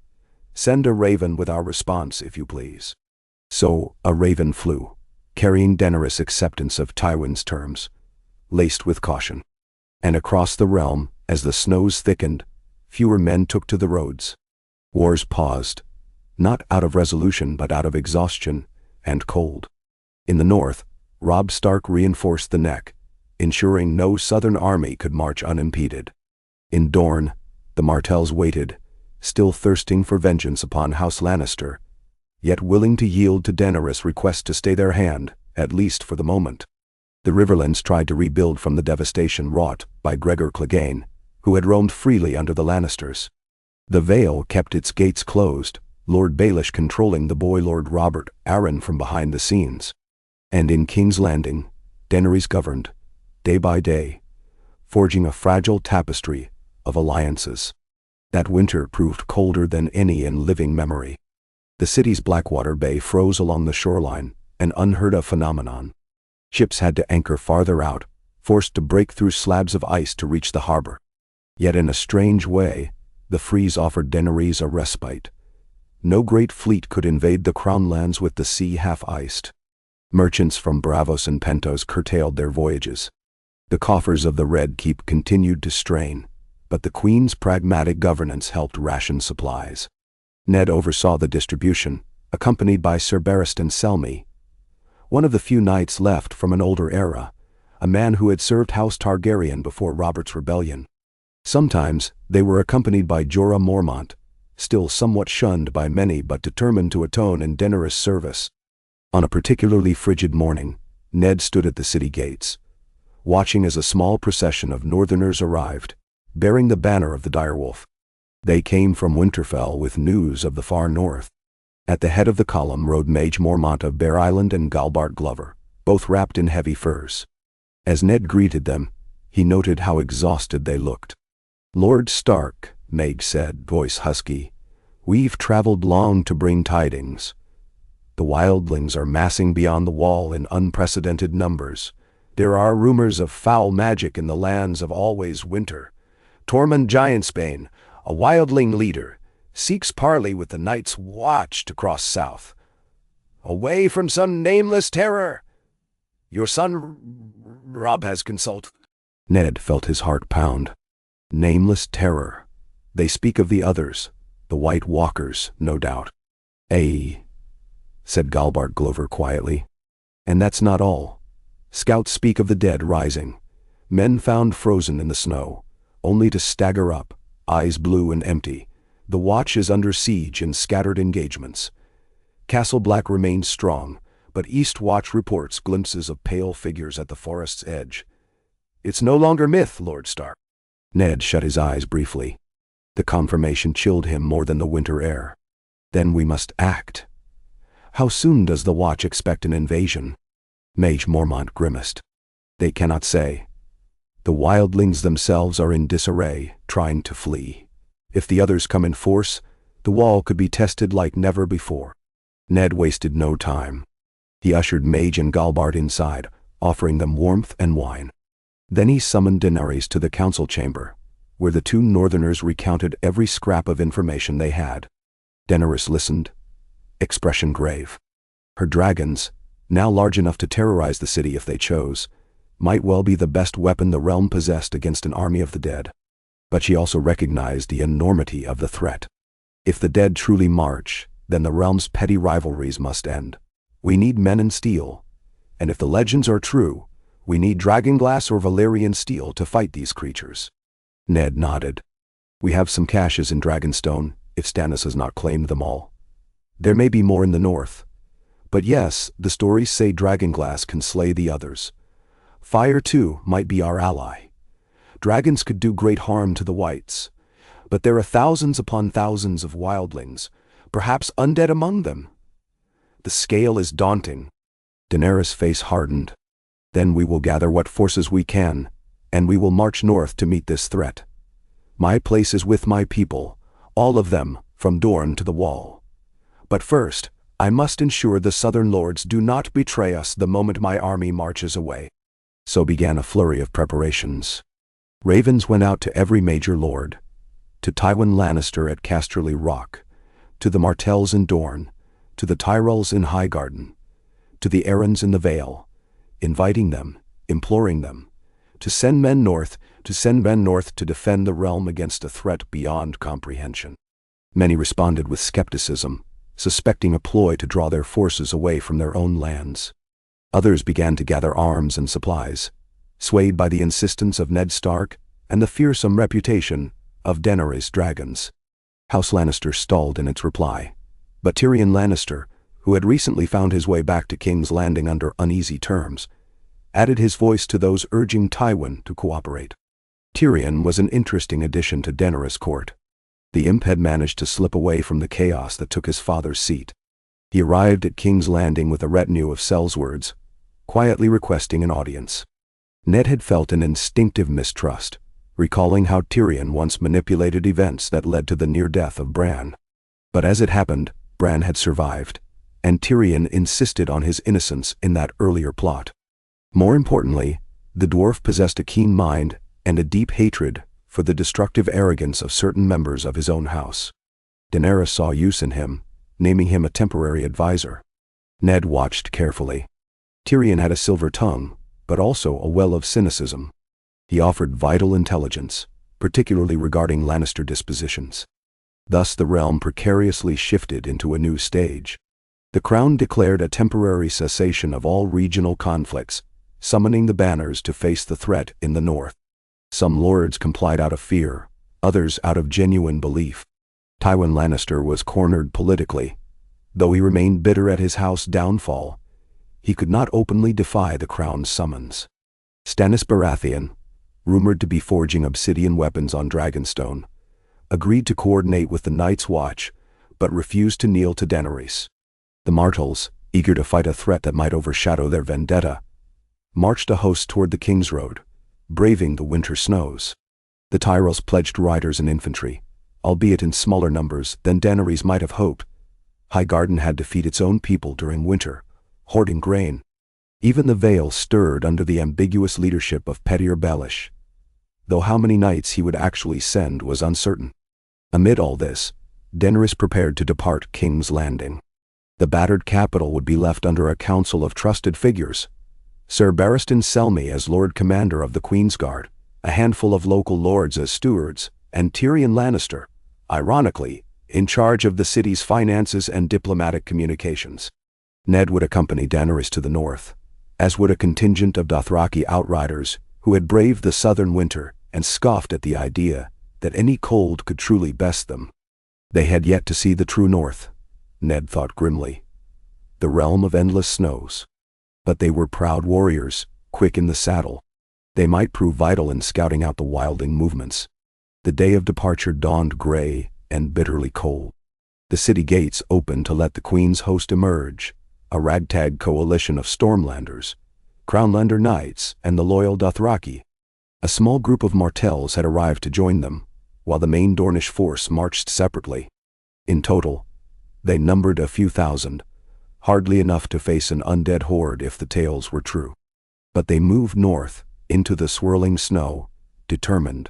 Send a raven with our response, if you please. So, a raven flew, carrying Daenerys' acceptance of Tywin's terms, laced with caution. And across the realm, as the snows thickened, fewer men took to the roads. Wars paused, not out of resolution but out of exhaustion and cold. In the north, Robb Stark reinforced the neck, ensuring no southern army could march unimpeded. In Dorne, the Martells waited, still thirsting for vengeance upon House Lannister, yet willing to yield to Daenerys' request to stay their hand, at least for the moment. The Riverlands tried to rebuild from the devastation wrought by Gregor Clegane, who had roamed freely under the Lannisters. The Vale kept its gates closed, Lord Baelish controlling the boy Lord Robert Arryn from behind the scenes. And in King's Landing, Daenerys governed, day by day, forging a fragile tapestry of alliances. That winter proved colder than any in living memory. The city's Blackwater Bay froze along the shoreline, an unheard-of phenomenon. Ships had to anchor farther out, forced to break through slabs of ice to reach the harbor. Yet in a strange way, the freeze offered Daenerys a respite. No great fleet could invade the Crown lands with the sea half-iced. Merchants from Braavos and Pentos curtailed their voyages. The coffers of the Red Keep continued to strain, but the Queen's pragmatic governance helped ration supplies. Ned oversaw the distribution, accompanied by Sir Barristan Selmy, one of the few knights left from an older era, a man who had served House Targaryen before Robert's rebellion. Sometimes they were accompanied by Jorah Mormont, still somewhat shunned by many but determined to atone in Daenerys' service. On a particularly frigid morning, Ned stood at the city gates, watching as a small procession of northerners arrived, bearing the banner of the direwolf. They came from Winterfell with news of the far north. At the head of the column rode Mage Mormont of Bear Island and Galbart Glover, both wrapped in heavy furs. As Ned greeted them, he noted how exhausted they looked. "Lord Stark," Mage said, voice husky, "we've traveled long to bring tidings. The wildlings are massing beyond the wall in unprecedented numbers. There are rumors of foul magic in the lands of Always Winter. Tormund Giantsbane, a wildling leader, seeks parley with the Night's Watch to cross south, away from some nameless terror. Your son Robb has consulted." Ned felt his heart pound. Nameless terror. They speak of the others, the White Walkers, no doubt. "Aye," said Galbart Glover quietly. "And that's not all. Scouts speak of the dead rising, men found frozen in the snow, only to stagger up, eyes blue and empty. The Watch is under siege in scattered engagements. Castle Black remains strong, but East Watch reports glimpses of pale figures at the forest's edge. It's no longer myth, Lord Stark." Ned shut his eyes briefly. The confirmation chilled him more than the winter air. "Then we must act. How soon does the Watch expect an invasion?" Mage Mormont grimaced. "They cannot say. The wildlings themselves are in disarray, trying to flee. If the others come in force, the wall could be tested like never before." Ned wasted no time. He ushered Mage and Galbart inside, offering them warmth and wine. Then he summoned Daenerys to the council chamber, where the two northerners recounted every scrap of information they had. Daenerys listened, expression grave. Her dragons, now large enough to terrorize the city if they chose, might well be the best weapon the realm possessed against an army of the dead. But she also recognized the enormity of the threat. If the dead truly march, then the realm's petty rivalries must end. We need men and steel, and if the legends are true, We need dragonglass or Valyrian steel to fight these creatures. Ned nodded. We have some caches in Dragonstone, if Stannis has not claimed them all. There may be more in the north. But yes, the stories say dragonglass can slay the others. Fire, too, might be our ally. Dragons could do great harm to the whites. But there are thousands upon thousands of wildlings, perhaps undead among them. The scale is daunting. Daenerys' face hardened. Then we will gather what forces we can, and we will march north to meet this threat. My place is with my people, all of them, from Dorne to the Wall. But first, I must ensure the southern lords do not betray us the moment my army marches away. So began a flurry of preparations. Ravens went out to every major lord, to Tywin Lannister at Casterly Rock, to the Martells in Dorne, to the Tyrells in Highgarden, to the Arryns in the Vale, inviting them, imploring them, to send men north to defend the realm against a threat beyond comprehension. Many responded with skepticism, suspecting a ploy to draw their forces away from their own lands. Others began to gather arms and supplies, swayed by the insistence of Ned Stark and the fearsome reputation of Daenerys' dragons. House Lannister stalled in its reply, but Tyrion Lannister, who had recently found his way back to King's Landing under uneasy terms, added his voice to those urging Tywin to cooperate. Tyrion was an interesting addition to Daenerys' court. The imp had managed to slip away from the chaos that took his father's seat. He arrived at King's Landing with a retinue of sellswords, quietly requesting an audience. Ned had felt an instinctive mistrust, recalling how Tyrion once manipulated events that led to the near death of Bran. But as it happened, Bran had survived, and Tyrion insisted on his innocence in that earlier plot. More importantly, the dwarf possessed a keen mind and a deep hatred for the destructive arrogance of certain members of his own house. Daenerys saw use in him, naming him a temporary advisor. Ned watched carefully. Tyrion had a silver tongue, but also a well of cynicism. He offered vital intelligence, particularly regarding Lannister dispositions. Thus the realm precariously shifted into a new stage. The Crown declared a temporary cessation of all regional conflicts, summoning the banners to face the threat in the north. Some lords complied out of fear, others out of genuine belief. Tywin Lannister was cornered politically. Though he remained bitter at his house's downfall, he could not openly defy the Crown's summons. Stannis Baratheon, rumored to be forging obsidian weapons on Dragonstone, agreed to coordinate with the Night's Watch, but refused to kneel to Daenerys. The Martells, eager to fight a threat that might overshadow their vendetta, marched a host toward the King's Road, braving the winter snows. The Tyrells pledged riders and infantry, albeit in smaller numbers than Daenerys might have hoped. Highgarden had to feed its own people during winter, hoarding grain. Even the Vale stirred under the ambiguous leadership of Pettyr Baelish, though how many knights he would actually send was uncertain. Amid all this, Daenerys prepared to depart King's Landing. The battered capital would be left under a council of trusted figures: Sir Barristan Selmy as Lord Commander of the Queen's Guard, a handful of local lords as stewards, and Tyrion Lannister, ironically, in charge of the city's finances and diplomatic communications. Ned would accompany Daenerys to the north, as would a contingent of Dothraki outriders who had braved the southern winter and scoffed at the idea that any cold could truly best them. They had yet to see the true north, Ned thought grimly, the realm of endless snows. But they were proud warriors, quick in the saddle. They might prove vital in scouting out the wildling movements. The day of departure dawned gray and bitterly cold. The city gates opened to let the Queen's host emerge, a ragtag coalition of Stormlanders, Crownlander knights, and the loyal Dothraki. A small group of Martells had arrived to join them, while the main Dornish force marched separately. In total, they numbered a few thousand, hardly enough to face an undead horde if the tales were true. But they moved north, into the swirling snow, determined.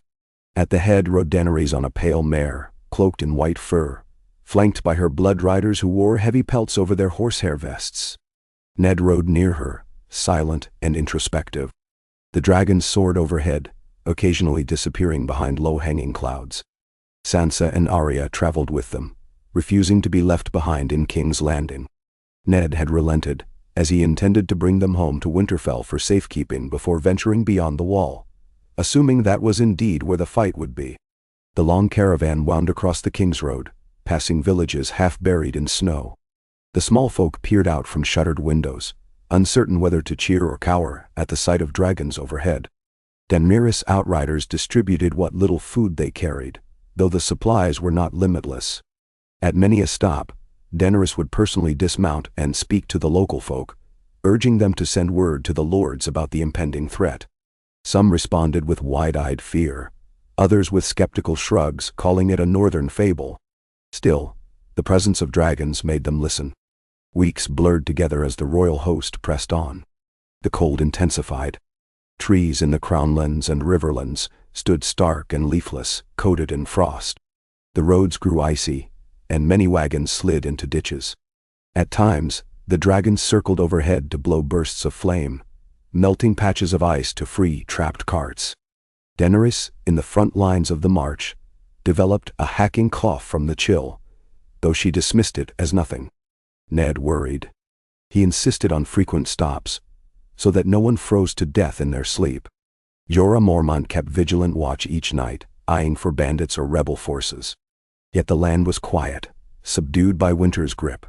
At the head rode Daenerys on a pale mare, cloaked in white fur, flanked by her blood riders who wore heavy pelts over their horsehair vests. Ned rode near her, silent and introspective. The dragons soared overhead, occasionally disappearing behind low-hanging clouds. Sansa and Arya traveled with them, refusing to be left behind in King's Landing. Ned had relented, as he intended to bring them home to Winterfell for safekeeping before venturing beyond the wall, assuming that was indeed where the fight would be. The long caravan wound across the King's Road, passing villages half buried in snow. The small folk peered out from shuttered windows, uncertain whether to cheer or cower at the sight of dragons overhead. Daenerys' outriders distributed what little food they carried, though the supplies were not limitless. At many a stop, Daenerys would personally dismount and speak to the local folk, urging them to send word to the lords about the impending threat. Some responded with wide-eyed fear, others with skeptical shrugs, calling it a northern fable. Still, the presence of dragons made them listen. Weeks blurred together as the royal host pressed on. The cold intensified. Trees in the crownlands and riverlands stood stark and leafless, coated in frost. The roads grew icy, and many wagons slid into ditches. At times, the dragons circled overhead to blow bursts of flame, melting patches of ice to free trapped carts. Daenerys, in the front lines of the march, developed a hacking cough from the chill, though she dismissed it as nothing. Ned worried. He insisted on frequent stops, so that no one froze to death in their sleep. Jorah Mormont kept vigilant watch each night, eyeing for bandits or rebel forces. Yet the land was quiet, subdued by winter's grip.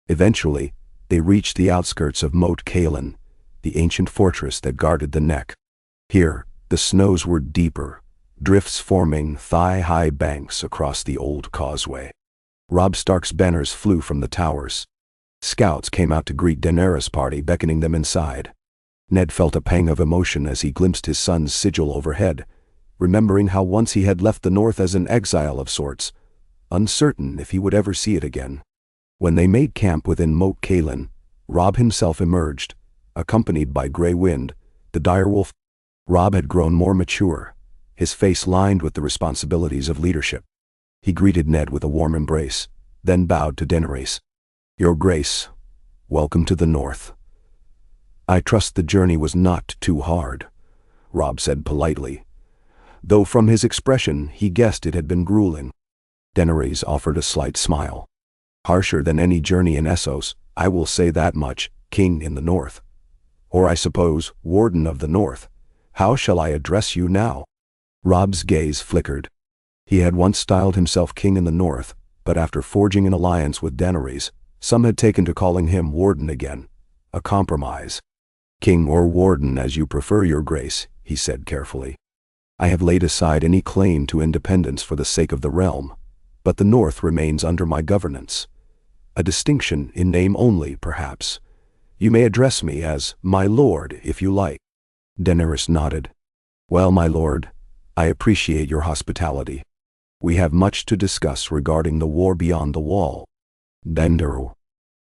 Eventually, they reached the outskirts of Moat Cailin, the ancient fortress that guarded the neck. Here, the snows were deeper, drifts forming thigh-high banks across the old causeway. Robb Stark's banners flew from the towers. Scouts came out to greet Daenerys' party, beckoning them inside. Ned felt a pang of emotion as he glimpsed his son's sigil overhead, remembering how once he had left the north as an exile of sorts, uncertain if he would ever see it again. When they made camp within Moat Cailin, Robb himself emerged, accompanied by Grey Wind, the direwolf. Robb had grown more mature, his face lined with the responsibilities of leadership. He greeted Ned with a warm embrace, then bowed to Daenerys. "Your Grace, welcome to the north." "I trust the journey was not too hard," Robb said politely, though from his expression he guessed it had been grueling. Daenerys offered a slight smile. "Harsher than any journey in Essos, I will say that much, King in the North. Or I suppose, Warden of the North. How shall I address you now?" Robb's gaze flickered. He had once styled himself King in the North, but after forging an alliance with Daenerys, some had taken to calling him Warden again, a compromise. "King or Warden as you prefer, Your Grace," he said carefully. "I have laid aside any claim to independence for the sake of the realm, but the North remains under my governance. A distinction in name only, perhaps. You may address me as my lord if you like." Daenerys nodded. "Well, my lord, I appreciate your hospitality. We have much to discuss regarding the war beyond the wall." Denderu.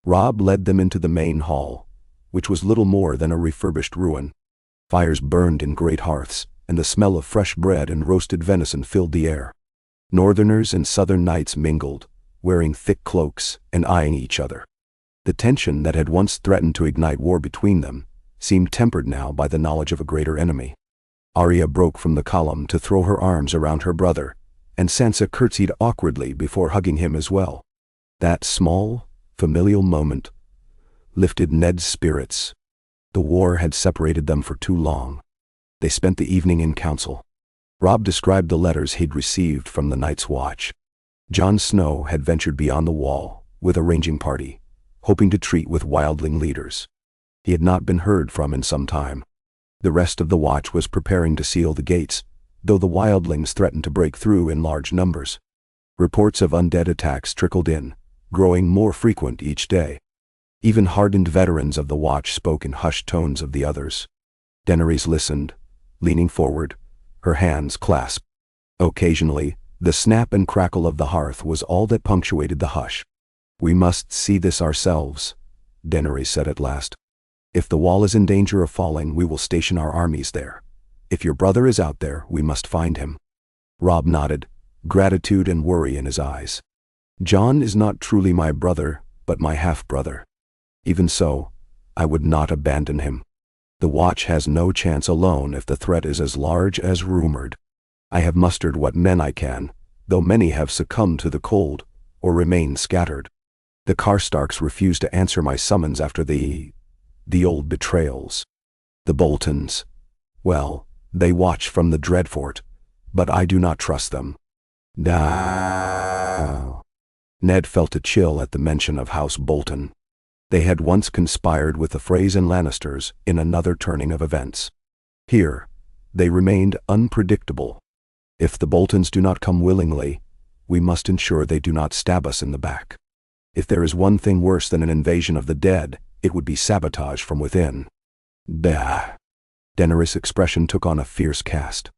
Robb led them into the main hall, which was little more than a refurbished ruin. Fires burned in great hearths, and the smell of fresh bread and roasted venison filled the air. Northerners and Southern knights mingled, wearing thick cloaks and eyeing each other. The tension that had once threatened to ignite war between them seemed tempered now by the knowledge of a greater enemy. Arya broke from the column to throw her arms around her brother, and Sansa curtsied awkwardly before hugging him as well. That small, familial moment lifted Ned's spirits. The war had separated them for too long. They spent the evening in council. Robb described the letters he'd received from the Night's Watch. Jon Snow had ventured beyond the wall with a ranging party, hoping to treat with wildling leaders. He had not been heard from in some time. The rest of the Watch was preparing to seal the gates, though the wildlings threatened to break through in large numbers. Reports of undead attacks trickled in, growing more frequent each day. Even hardened veterans of the Watch spoke in hushed tones of the others. Daenerys listened, leaning forward, her hands clasped. Occasionally, the snap and crackle of the hearth was all that punctuated the hush. "We must see this ourselves," Daenerys said at last. "If the wall is in danger of falling, we will station our armies there. If your brother is out there, we must find him." Robb nodded, gratitude and worry in his eyes. "Jon is not truly my brother, but my half-brother. Even so, I would not abandon him. The Watch has no chance alone if the threat is as large as rumored. I have mustered what men I can, though many have succumbed to the cold, or remained scattered. The Karstarks refused to answer my summons after the the old betrayals. The Boltons. Well, they watch from the Dreadfort, but I do not trust them. No. Ned felt a chill at the mention of House Bolton. They had once conspired with the Freys Lannisters in another turning of events. Here, they remained unpredictable. If the Boltons do not come willingly, we must ensure they do not stab us in the back. If there is one thing worse than an invasion of the dead, it would be sabotage from within. Bah. Daenerys' expression took on a fierce cast.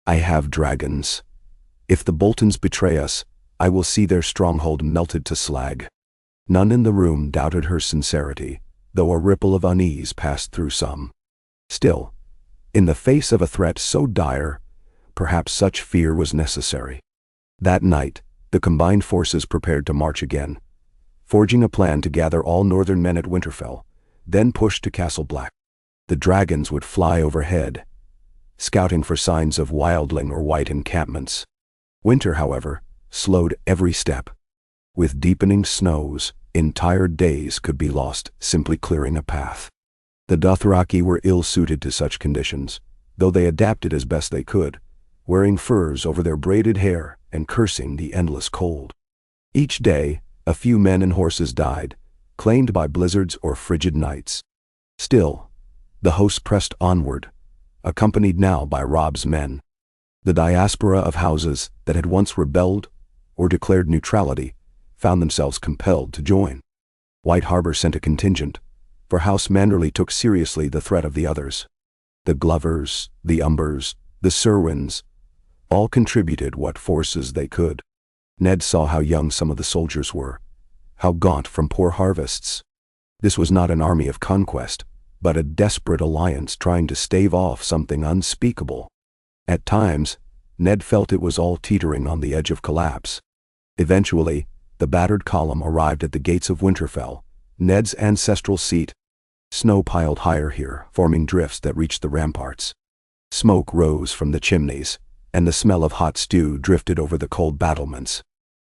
I have dragons. If the Boltons betray us, I will see their stronghold melted to slag. None in the room doubted her sincerity, though a ripple of unease passed through some. Still, in the face of a threat so dire, perhaps such fear was necessary. That night, the combined forces prepared to march again, forging a plan to gather all northern men at Winterfell, then push to Castle Black. The dragons would fly overhead, scouting for signs of wildling or white encampments. Winter, however, slowed every step. With deepening snows, entire days could be lost simply clearing a path. The Dothraki were ill-suited to such conditions, though they adapted as best they could, wearing furs over their braided hair and cursing the endless cold. Each day, a few men and horses died, claimed by blizzards or frigid nights. Still, the host pressed onward, accompanied now by Robb's men. The diaspora of houses that had once rebelled or declared neutrality found themselves compelled to join. White Harbor sent a contingent, for House Manderley took seriously the threat of the others. The Glovers, the Umbers, the Serwins, all contributed what forces they could. Ned saw how young some of the soldiers were, how gaunt from poor harvests. This was not an army of conquest, but a desperate alliance trying to stave off something unspeakable. At times, Ned felt it was all teetering on the edge of collapse. Eventually, the battered column arrived at the gates of Winterfell, Ned's ancestral seat. Snow piled higher here, forming drifts that reached the ramparts. Smoke rose from the chimneys, and the smell of hot stew drifted over the cold battlements.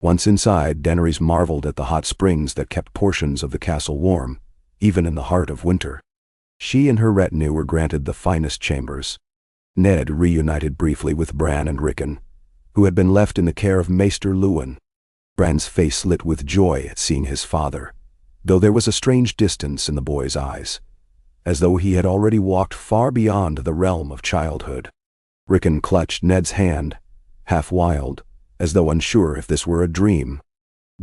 Once inside, Daenerys marveled at the hot springs that kept portions of the castle warm, even in the heart of winter. She and her retinue were granted the finest chambers. Ned reunited briefly with Bran and Rickon, who had been left in the care of Maester Luwin. Bran's face lit with joy at seeing his father, though there was a strange distance in the boy's eyes, as though he had already walked far beyond the realm of childhood. Rickon clutched Ned's hand, half wild, as though unsure if this were a dream.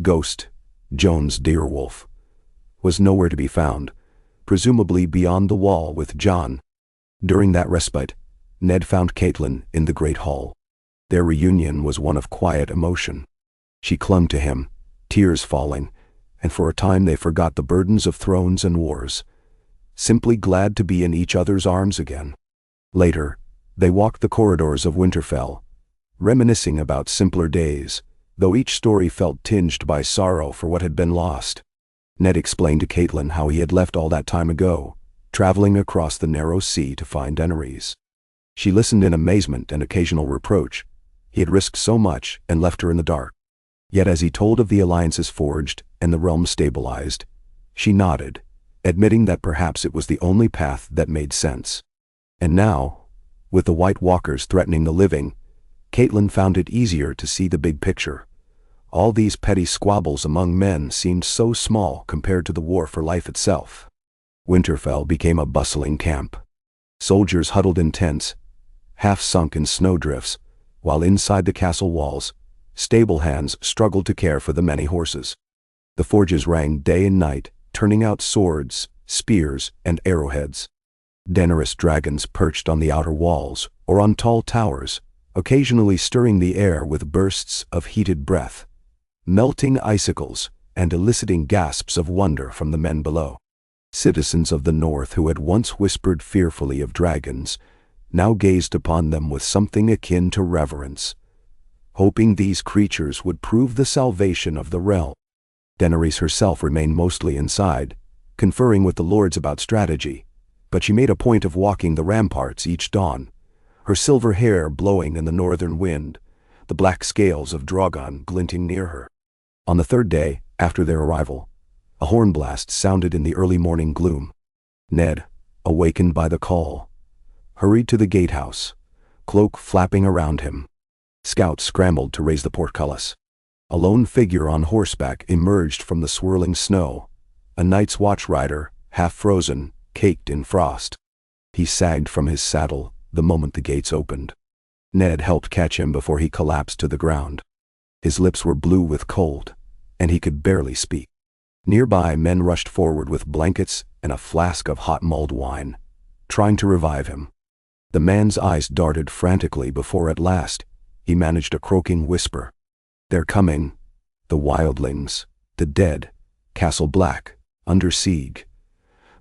Ghost, Jones Deerwolf, was nowhere to be found, presumably beyond the wall with Jon. During that respite, Ned found Catelyn in the Great Hall. Their reunion was one of quiet emotion. She clung to him, tears falling, and for a time they forgot the burdens of thrones and wars, simply glad to be in each other's arms again. Later, they walked the corridors of Winterfell, reminiscing about simpler days, though each story felt tinged by sorrow for what had been lost. Ned explained to Catelyn how he had left all that time ago, traveling across the narrow sea to find Daenerys. She listened in amazement and occasional reproach. He had risked so much and left her in the dark. Yet as he told of the alliances forged and the realm stabilized, she nodded, admitting that perhaps it was the only path that made sense. And now, with the White Walkers threatening the living, Catelyn found it easier to see the big picture. All these petty squabbles among men seemed so small compared to the war for life itself. Winterfell became a bustling camp. Soldiers huddled in tents, half sunk in snowdrifts, while inside the castle walls, stable hands struggled to care for the many horses. The forges rang day and night, turning out swords, spears, and arrowheads. Daenerys dragons perched on the outer walls or on tall towers, occasionally stirring the air with bursts of heated breath, melting icicles and eliciting gasps of wonder from the men below. Citizens of the north who had once whispered fearfully of dragons now gazed upon them with something akin to reverence, hoping these creatures would prove the salvation of the realm. Daenerys herself remained mostly inside, conferring with the lords about strategy, but she made a point of walking the ramparts each dawn, her silver hair blowing in the northern wind, the black scales of Drogon glinting near her. On the third day, after their arrival, a horn blast sounded in the early morning gloom. Ned, awakened by the call, hurried to the gatehouse, cloak flapping around him. Scouts scrambled to raise the portcullis. A lone figure on horseback emerged from the swirling snow, a Night's Watch rider, half frozen, caked in frost. He sagged from his saddle the moment the gates opened. Ned helped catch him before he collapsed to the ground. His lips were blue with cold, and he could barely speak. Nearby, men rushed forward with blankets and a flask of hot mulled wine, trying to revive him. The man's eyes darted frantically before at last he managed a croaking whisper. "They're coming. The wildlings. The dead. Castle Black. Under siege.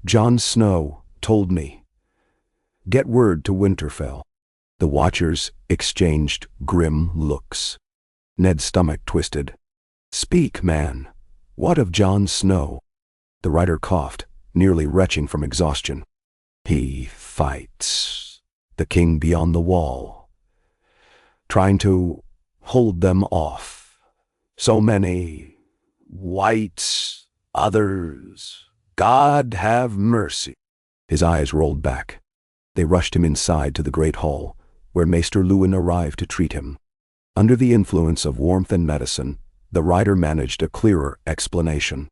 Jon Snow told me. Get word to Winterfell." The watchers exchanged grim looks. Ned's stomach twisted. "Speak, man. What of Jon Snow?" The rider coughed, nearly retching from exhaustion. "He fights the king beyond the wall, trying to hold them off. So many whites, others. God have mercy." His eyes rolled back. They rushed him inside to the great hall, where Maester Luwin arrived to treat him. Under the influence of warmth and medicine, the rider managed a clearer explanation.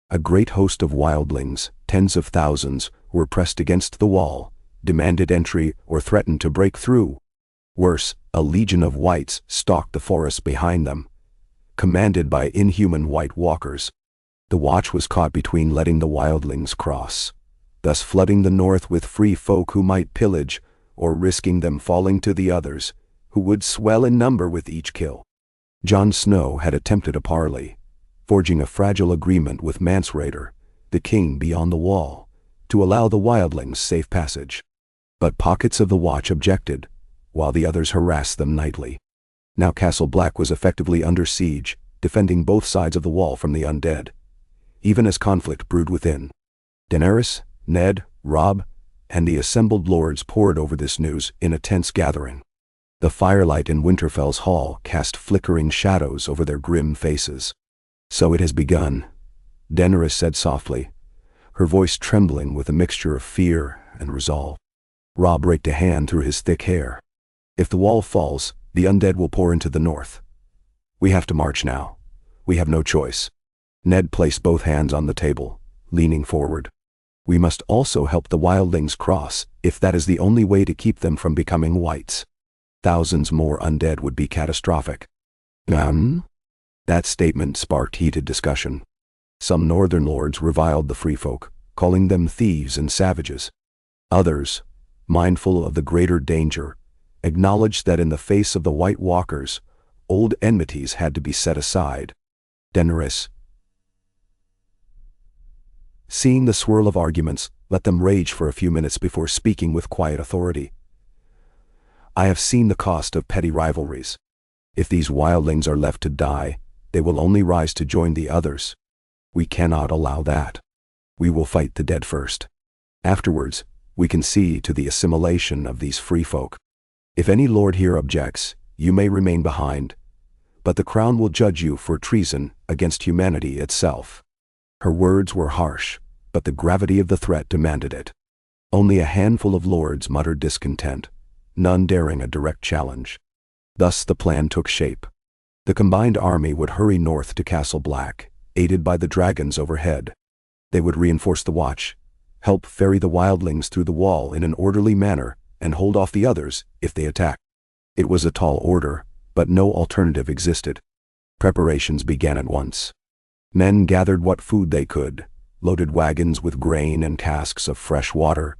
A great host of wildlings, tens of thousands, were pressed against the wall, demanded entry or threatened to break through. Worse, a legion of whites stalked the forest behind them, commanded by inhuman white walkers. The watch was caught between letting the wildlings cross, thus flooding the north with free folk who might pillage, or risking them falling to the others, who would swell in number with each kill. Jon Snow had attempted a parley, forging a fragile agreement with Mansraider, the king beyond the wall, to allow the wildlings safe passage. But pockets of the watch objected, while the others harassed them nightly. Now Castle Black was effectively under siege, defending both sides of the wall from the undead, even as conflict brewed within. Daenerys, Ned, Robb, and the assembled lords pored over this news in a tense gathering. The firelight in Winterfell's hall cast flickering shadows over their grim faces. "So it has begun," Daenerys said softly, her voice trembling with a mixture of fear and resolve. Robb raked a hand through his thick hair. "If the wall falls, the undead will pour into the north. We have to march now. We have no choice." Ned placed both hands on the table, leaning forward. "We must also help the wildlings cross, if that is the only way to keep them from becoming whites. Thousands more undead would be catastrophic." That statement sparked heated discussion. Some northern lords reviled the free folk, calling them thieves and savages. Others, mindful of the greater danger, acknowledged that in the face of the White Walkers, old enmities had to be set aside. Daenerys, seeing the swirl of arguments, let them rage for a few minutes before speaking with quiet authority. "I have seen the cost of petty rivalries. If these wildlings are left to die, they will only rise to join the others. We cannot allow that. We will fight the dead first. Afterwards, we can see to the assimilation of these free folk. If any lord here objects, you may remain behind, but the crown will judge you for treason against humanity itself." Her words were harsh, but the gravity of the threat demanded it. Only a handful of lords muttered discontent, none daring a direct challenge. Thus the plan took shape. The combined army would hurry north to Castle Black, aided by the dragons overhead. They would reinforce the watch, help ferry the wildlings through the wall in an orderly manner, and hold off the others if they attacked. It was a tall order, but no alternative existed. Preparations began at once. Men gathered what food they could, loaded wagons with grain and casks of fresh water,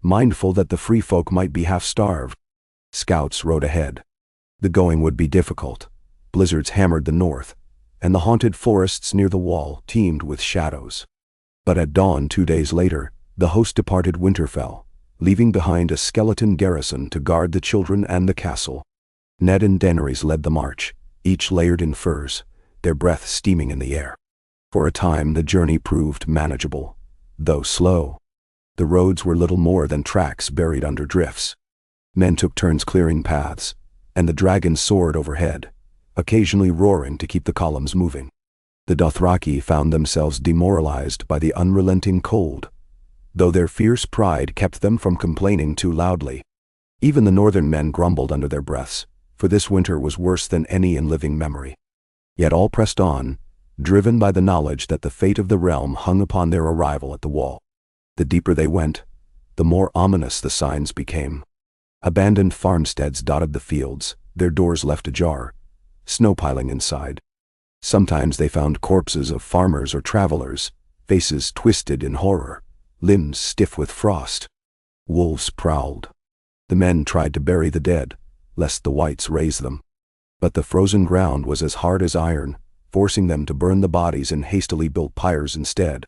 mindful that the free folk might be half-starved. Scouts rode ahead. The going would be difficult. Blizzards hammered the north, and the haunted forests near the wall teemed with shadows. But at dawn 2 days later, the host departed Winterfell, leaving behind a skeleton garrison to guard the children and the castle. Ned and Daenerys led the march, each layered in furs, their breath steaming in the air. For a time the journey proved manageable, though slow. The roads were little more than tracks buried under drifts. Men took turns clearing paths, and the dragons soared overhead, occasionally roaring to keep the columns moving. The Dothraki found themselves demoralized by the unrelenting cold. though their fierce pride kept them from complaining too loudly. Even the northern men grumbled under their breaths, for this winter was worse than any in living memory. Yet all pressed on, driven by the knowledge that the fate of the realm hung upon their arrival at the wall. The deeper they went, the more ominous the signs became. Abandoned farmsteads dotted the fields, their doors left ajar, snow piling inside. Sometimes they found corpses of farmers or travelers, faces twisted in horror, limbs stiff with frost. Wolves prowled. The men tried to bury the dead, lest the whites raise them. But the frozen ground was as hard as iron, forcing them to burn the bodies in hastily built pyres instead.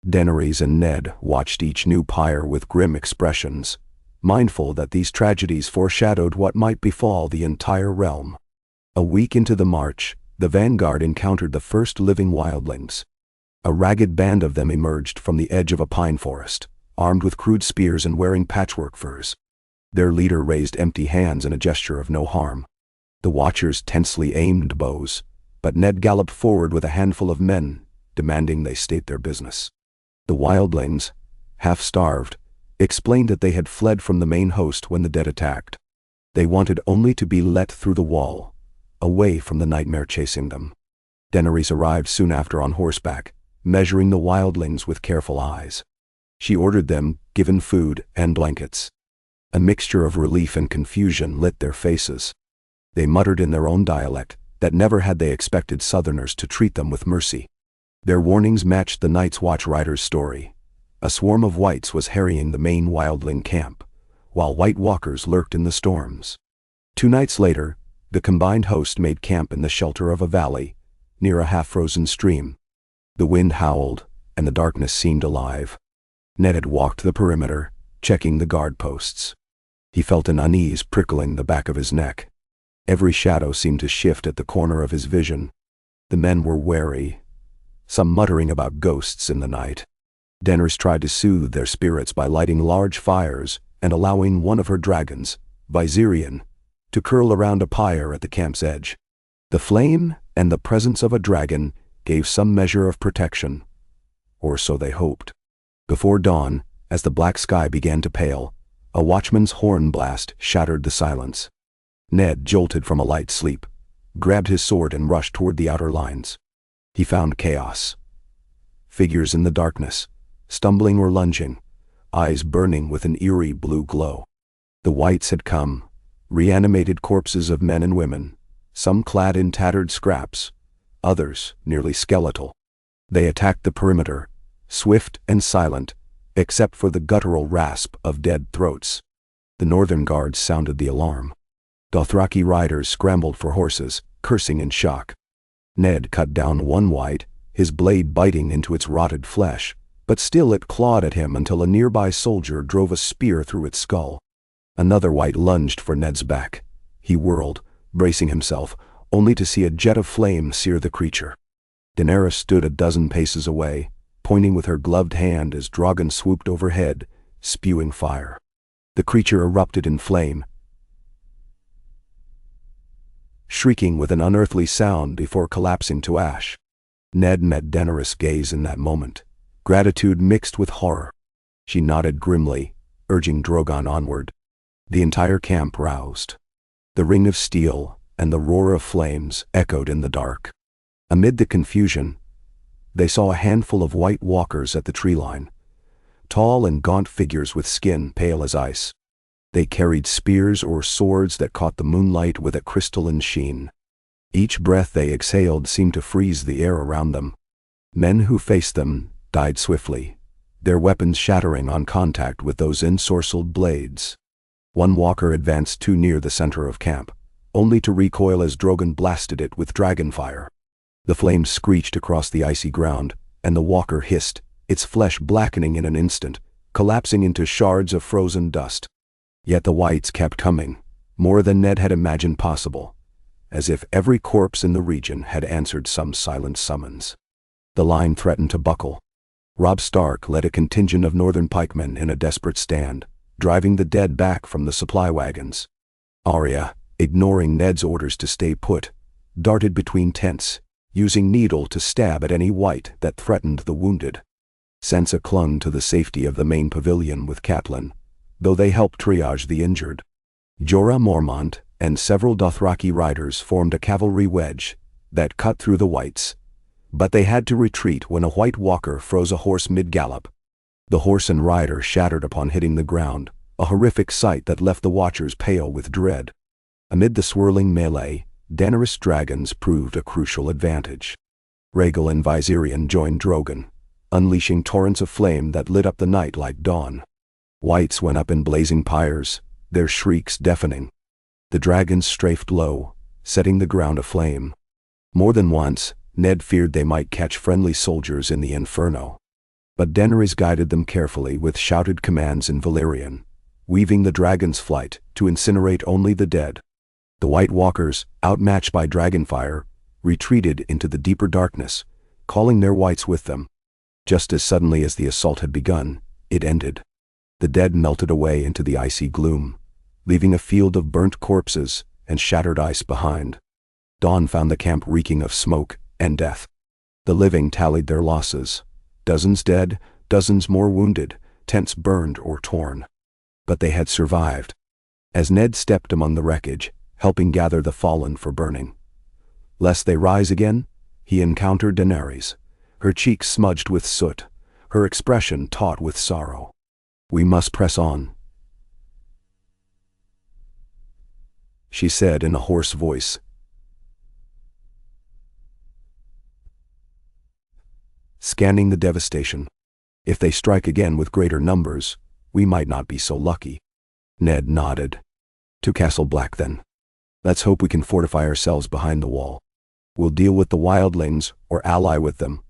Daenerys and Ned watched each new pyre with grim expressions, mindful that these tragedies foreshadowed what might befall the entire realm. A week into the march, the vanguard encountered the first living wildlings. A ragged band of them emerged from the edge of a pine forest, armed with crude spears and wearing patchwork furs. Their leader raised empty hands in a gesture of no harm. The watchers tensely aimed bows, but Ned galloped forward with a handful of men, demanding they state their business. The wildlings, half-starved, explained that they had fled from the main host when the dead attacked. They wanted only to be let through the wall, away from the nightmare chasing them. Daenerys arrived soon after on horseback, measuring the wildlings with careful eyes. She ordered them given food and blankets. A mixture of relief and confusion lit their faces. They muttered in their own dialect that never had they expected Southerners to treat them with mercy. Their warnings matched the Night's Watch rider's story. A swarm of whites was harrying the main wildling camp, while White Walkers lurked in the storms. 2 nights later, the combined host made camp in the shelter of a valley, near a half-frozen stream. The wind howled, and the darkness seemed alive. Ned had walked the perimeter, checking the guard posts. He felt an unease prickling the back of his neck. Every shadow seemed to shift at the corner of his vision. The men were wary, some muttering about ghosts in the night. Daenerys tried to soothe their spirits by lighting large fires and allowing one of her dragons, Viserion, to curl around a pyre at the camp's edge. The flame and the presence of a dragon gave some measure of protection, or so they hoped. Before dawn, as the black sky began to pale, a watchman's horn blast shattered the silence. Ned jolted from a light sleep, grabbed his sword and rushed toward the outer lines. He found chaos. Figures in the darkness, stumbling or lunging, eyes burning with an eerie blue glow. The whites had come, reanimated corpses of men and women, some clad in tattered scraps, others nearly skeletal. They attacked the perimeter, swift and silent, except for the guttural rasp of dead throats. The northern guards sounded the alarm. Dothraki riders scrambled for horses, cursing in shock. Ned cut down one white, his blade biting into its rotted flesh, but still it clawed at him until a nearby soldier drove a spear through its skull. Another white lunged for Ned's back. He whirled, bracing himself, only to see a jet of flame sear the creature. Daenerys stood a dozen paces away, pointing with her gloved hand as Drogon swooped overhead, spewing fire. The creature erupted in flame, shrieking with an unearthly sound before collapsing to ash. Ned met Daenerys' gaze in that moment, gratitude mixed with horror. She nodded grimly, urging Drogon onward. The entire camp roused. The ring of steel and the roar of flames echoed in the dark. Amid the confusion, they saw a handful of White Walkers at the tree line, tall and gaunt figures with skin pale as ice. They carried spears or swords that caught the moonlight with a crystalline sheen. Each breath they exhaled seemed to freeze the air around them. Men who faced them died swiftly, their weapons shattering on contact with those ensorcelled blades. One walker advanced too near the center of camp, only to recoil as Drogon blasted it with dragonfire. The flames screeched across the icy ground, and the walker hissed, its flesh blackening in an instant, collapsing into shards of frozen dust. Yet the whites kept coming, more than Ned had imagined possible, as if every corpse in the region had answered some silent summons. The line threatened to buckle. Robb Stark led a contingent of northern pikemen in a desperate stand, driving the dead back from the supply wagons. Arya, ignoring Ned's orders to stay put, darted between tents, using needle to stab at any white that threatened the wounded. Sansa clung to the safety of the main pavilion with Catelyn, though they helped triage the injured. Jorah Mormont and several Dothraki riders formed a cavalry wedge that cut through the Whites, but they had to retreat when a White Walker froze a horse mid-gallop. The horse and rider shattered upon hitting the ground, a horrific sight that left the watchers pale with dread. Amid the swirling melee, Daenerys' dragons proved a crucial advantage. Rhaegal and Viserion joined Drogon, unleashing torrents of flame that lit up the night like dawn. Whites went up in blazing pyres, their shrieks deafening. The dragons strafed low, setting the ground aflame. More than once, Ned feared they might catch friendly soldiers in the inferno. But Daenerys guided them carefully with shouted commands in Valyrian, weaving the dragon's flight to incinerate only the dead. The White Walkers, outmatched by dragonfire, retreated into the deeper darkness, calling their whites with them. Just as suddenly as the assault had begun, it ended. The dead melted away into the icy gloom, leaving a field of burnt corpses and shattered ice behind. Dawn found the camp reeking of smoke and death. The living tallied their losses. Dozens dead, dozens more wounded, tents burned or torn. But they had survived. As Ned stepped among the wreckage, helping gather the fallen for burning, lest they rise again, he encountered Daenerys, her cheeks smudged with soot, her expression taut with sorrow. "We must press on," she said in a hoarse voice. Scanning the devastation. "If they strike again with greater numbers, we might not be so lucky." Ned nodded. "To Castle Black then. Let's hope we can fortify ourselves behind the wall. We'll deal with the wildlings or ally with them,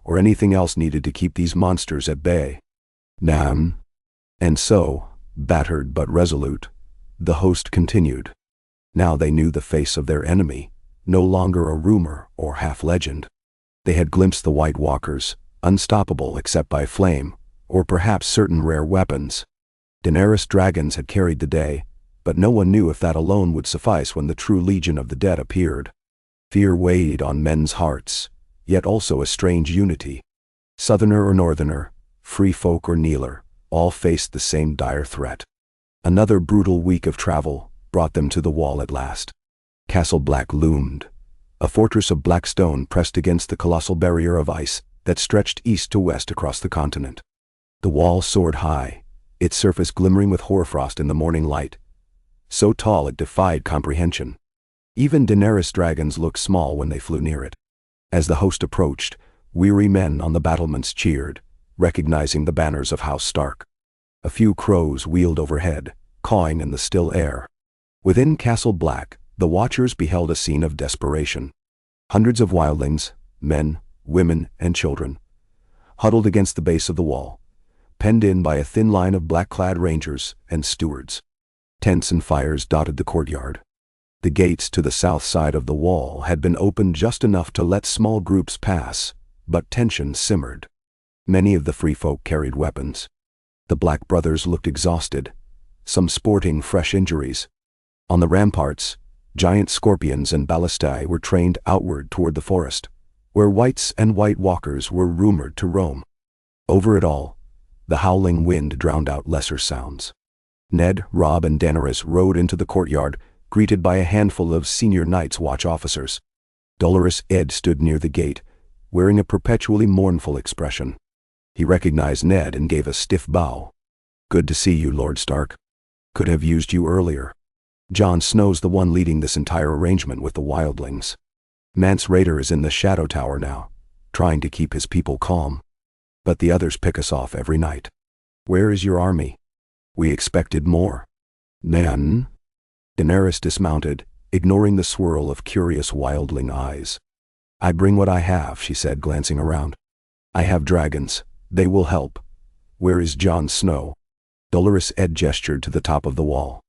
or anything else needed to keep these monsters at bay." Nam. And so, battered but resolute, the host continued. Now they knew the face of their enemy, no longer a rumor or half-legend. They had glimpsed the White Walkers, unstoppable except by flame, or perhaps certain rare weapons. Daenerys' dragons had carried the day, but no one knew if that alone would suffice when the true Legion of the Dead appeared. Fear weighed on men's hearts, yet also a strange unity. Southerner or Northerner, free folk or kneeler, all faced the same dire threat. Another brutal week of travel brought them to the wall at last. Castle Black loomed, a fortress of black stone pressed against the colossal barrier of ice that stretched east to west across the continent. The wall soared high, its surface glimmering with hoarfrost in the morning light, so tall it defied comprehension. Even Daenerys' dragons looked small when they flew near it. As the host approached, weary men on the battlements cheered, recognizing the banners of House Stark. A few crows wheeled overhead, cawing in the still air. Within Castle Black, the watchers beheld a scene of desperation. Hundreds of wildlings, men, women, and children, huddled against the base of the wall, penned in by a thin line of black-clad rangers and stewards. Tents and fires dotted the courtyard. The gates to the south side of the wall had been opened just enough to let small groups pass, but tension simmered. Many of the free folk carried weapons. The Black Brothers looked exhausted, some sporting fresh injuries. On the ramparts, giant scorpions and ballistae were trained outward toward the forest, where Whites and White Walkers were rumored to roam. Over it all, the howling wind drowned out lesser sounds. Ned, Robb, and Daenerys rode into the courtyard, greeted by a handful of senior Night's Watch officers. Dolorous Ed stood near the gate, wearing a perpetually mournful expression. He recognized Ned and gave a stiff bow. "Good to see you, Lord Stark. Could have used you earlier." Jon Snow's the one leading this entire arrangement with the wildlings. Mance Rayder is in the Shadow Tower now, trying to keep his people calm. But the others pick us off every night. "Where is your army? We expected more." "Nan?" Daenerys dismounted, ignoring the swirl of curious wildling eyes. "I bring what I have," she said, glancing around. "I have dragons. They will help. Where is Jon Snow?" Dolorous Ed gestured to the top of the wall.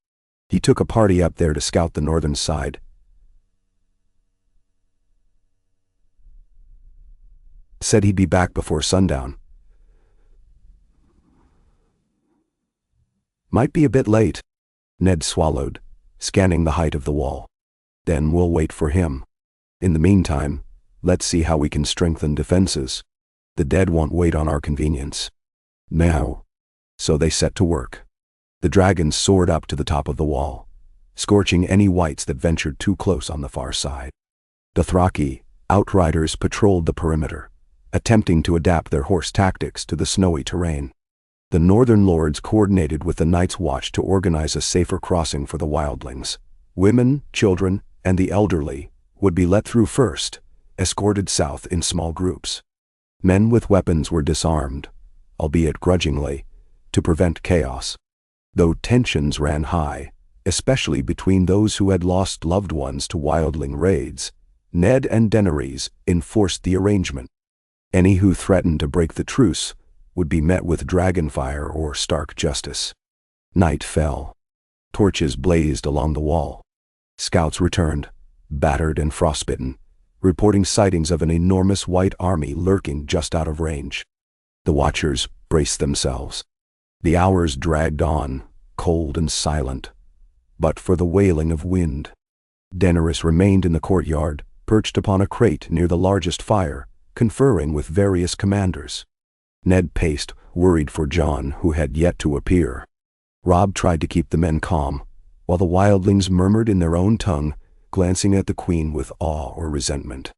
"He took a party up there to scout the northern side. Said he'd be back before sundown. Might be a bit late." Ned swallowed, scanning the height of the wall. "Then we'll wait for him. In the meantime, let's see how we can strengthen defenses." The dead won't wait on our convenience. Now. So they set to work. The dragons soared up to the top of the wall, scorching any whites that ventured too close on the far side. Dothraki, outriders patrolled the perimeter, attempting to adapt their horse tactics to the snowy terrain. The northern lords coordinated with the Night's Watch to organize a safer crossing for the wildlings. Women, children, and the elderly would be let through first, escorted south in small groups. Men with weapons were disarmed, albeit grudgingly, to prevent chaos. Though tensions ran high, especially between those who had lost loved ones to wildling raids, Ned and Daenerys enforced the arrangement. Any who threatened to break the truce would be met with dragonfire or stark justice. Night fell. Torches blazed along the wall. Scouts returned, battered and frostbitten, reporting sightings of an enormous white army lurking just out of range. The watchers braced themselves. The hours dragged on, cold and silent, but for the wailing of wind. Daenerys remained in the courtyard, perched upon a crate near the largest fire, conferring with various commanders. Ned paced, worried for Jon, who had yet to appear. Robb tried to keep the men calm, while the wildlings murmured in their own tongue, glancing at the queen with awe or resentment.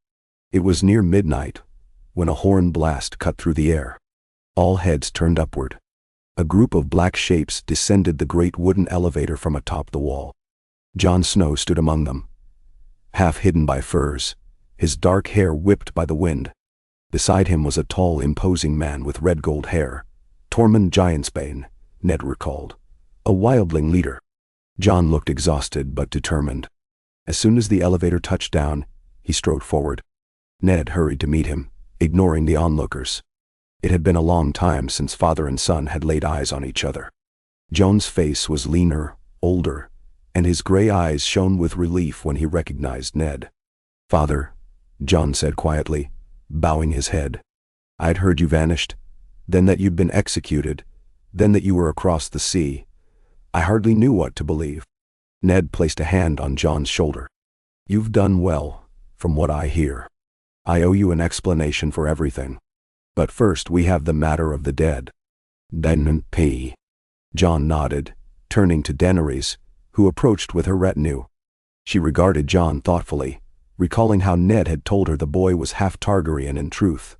It was near midnight, when a horn blast cut through the air. All heads turned upward. A group of black shapes descended the great wooden elevator from atop the wall. Jon Snow stood among them, half hidden by furs, his dark hair whipped by the wind. Beside him was a tall, imposing man with red gold hair, Tormund Giantsbane, Ned recalled, a wildling leader. Jon looked exhausted but determined. As soon as the elevator touched down, he strode forward. Ned hurried to meet him, ignoring the onlookers. It had been a long time since father and son had laid eyes on each other. Jon's face was leaner, older, and his gray eyes shone with relief when he recognized Ned. "Father," Jon said quietly, bowing his head. "I'd heard you vanished, then that you'd been executed, then that you were across the sea. I hardly knew what to believe." Ned placed a hand on Jon's shoulder. "You've done well, from what I hear. I owe you an explanation for everything. But first we have the matter of the dead." "P." Jon nodded, turning to Daenerys, who approached with her retinue. She regarded Jon thoughtfully, recalling how Ned had told her the boy was half Targaryen in truth.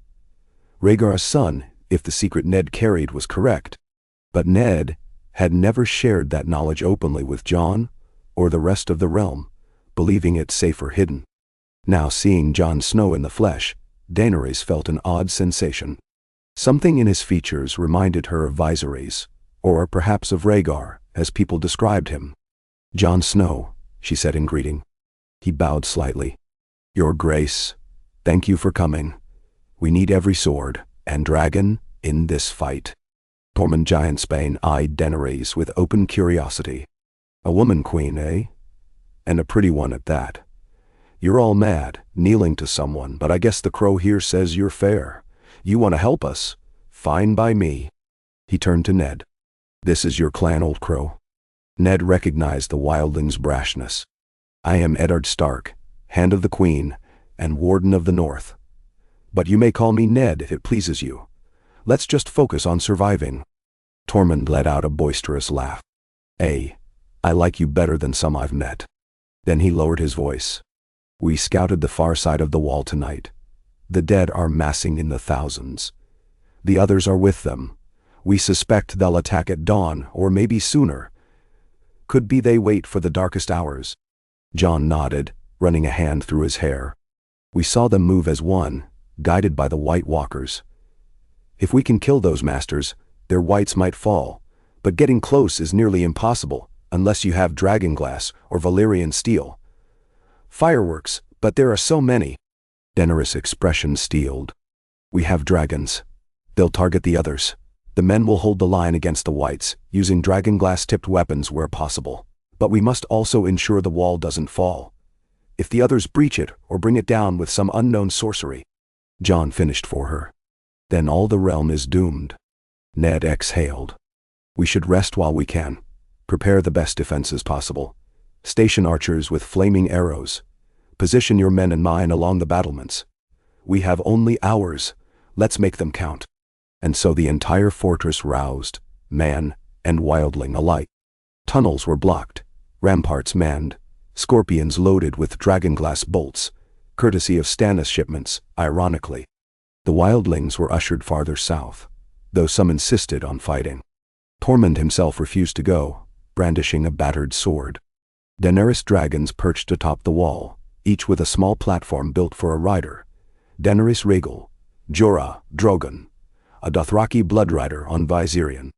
Rhaegar's son, if the secret Ned carried was correct. But Ned had never shared that knowledge openly with Jon or the rest of the realm, believing it safer hidden. Now seeing Jon Snow in the flesh, Daenerys felt an odd sensation. Something in his features reminded her of Viserys, or perhaps of Rhaegar, as people described him. "Jon Snow," she said in greeting. He bowed slightly. "Your Grace, thank you for coming. We need every sword and dragon in this fight." Tormund Giantsbane eyed Daenerys with open curiosity. "A woman queen, eh? And a pretty one at that. You're all mad, kneeling to someone, but I guess the crow here says you're fair. You want to help us? Fine by me." He turned to Ned. "This is your clan, old crow." Ned recognized the wildling's brashness. "I am Eddard Stark, Hand of the Queen, and Warden of the North. But you may call me Ned if it pleases you. Let's just focus on surviving." Tormund let out a boisterous laugh. "I like you better than some I've met." Then he lowered his voice. "We scouted the far side of the wall tonight. The dead are massing in the thousands. The others are with them. We suspect they'll attack at dawn, or maybe sooner. Could be they wait for the darkest hours." Jon nodded, running a hand through his hair. "We saw them move as one, guided by the White Walkers. If we can kill those masters, their whites might fall, but getting close is nearly impossible, unless you have dragonglass or Valyrian steel. Fireworks, but there are so many." Daenerys' expression steeled. "We have dragons. They'll target the others. The men will hold the line against the whites, using dragonglass-tipped weapons where possible. But we must also ensure the wall doesn't fall. If the others breach it or bring it down with some unknown sorcery." Jon finished for her. "Then all the realm is doomed." Ned exhaled. "We should rest while we can. Prepare the best defenses possible. Station archers with flaming arrows. Position your men and mine along the battlements. We have only hours, Let's make them count. And so the entire fortress roused, man and wildling alike. Tunnels were blocked, ramparts manned, scorpions loaded with dragonglass bolts, courtesy of Stannis shipments, ironically. The wildlings were ushered farther south, though some insisted on fighting. Tormund himself refused to go, brandishing a battered sword. Daenerys dragons perched atop the wall, each with a small platform built for a rider. Daenerys Rhaegal, Jorah, Drogon, a Dothraki bloodrider on Viserion.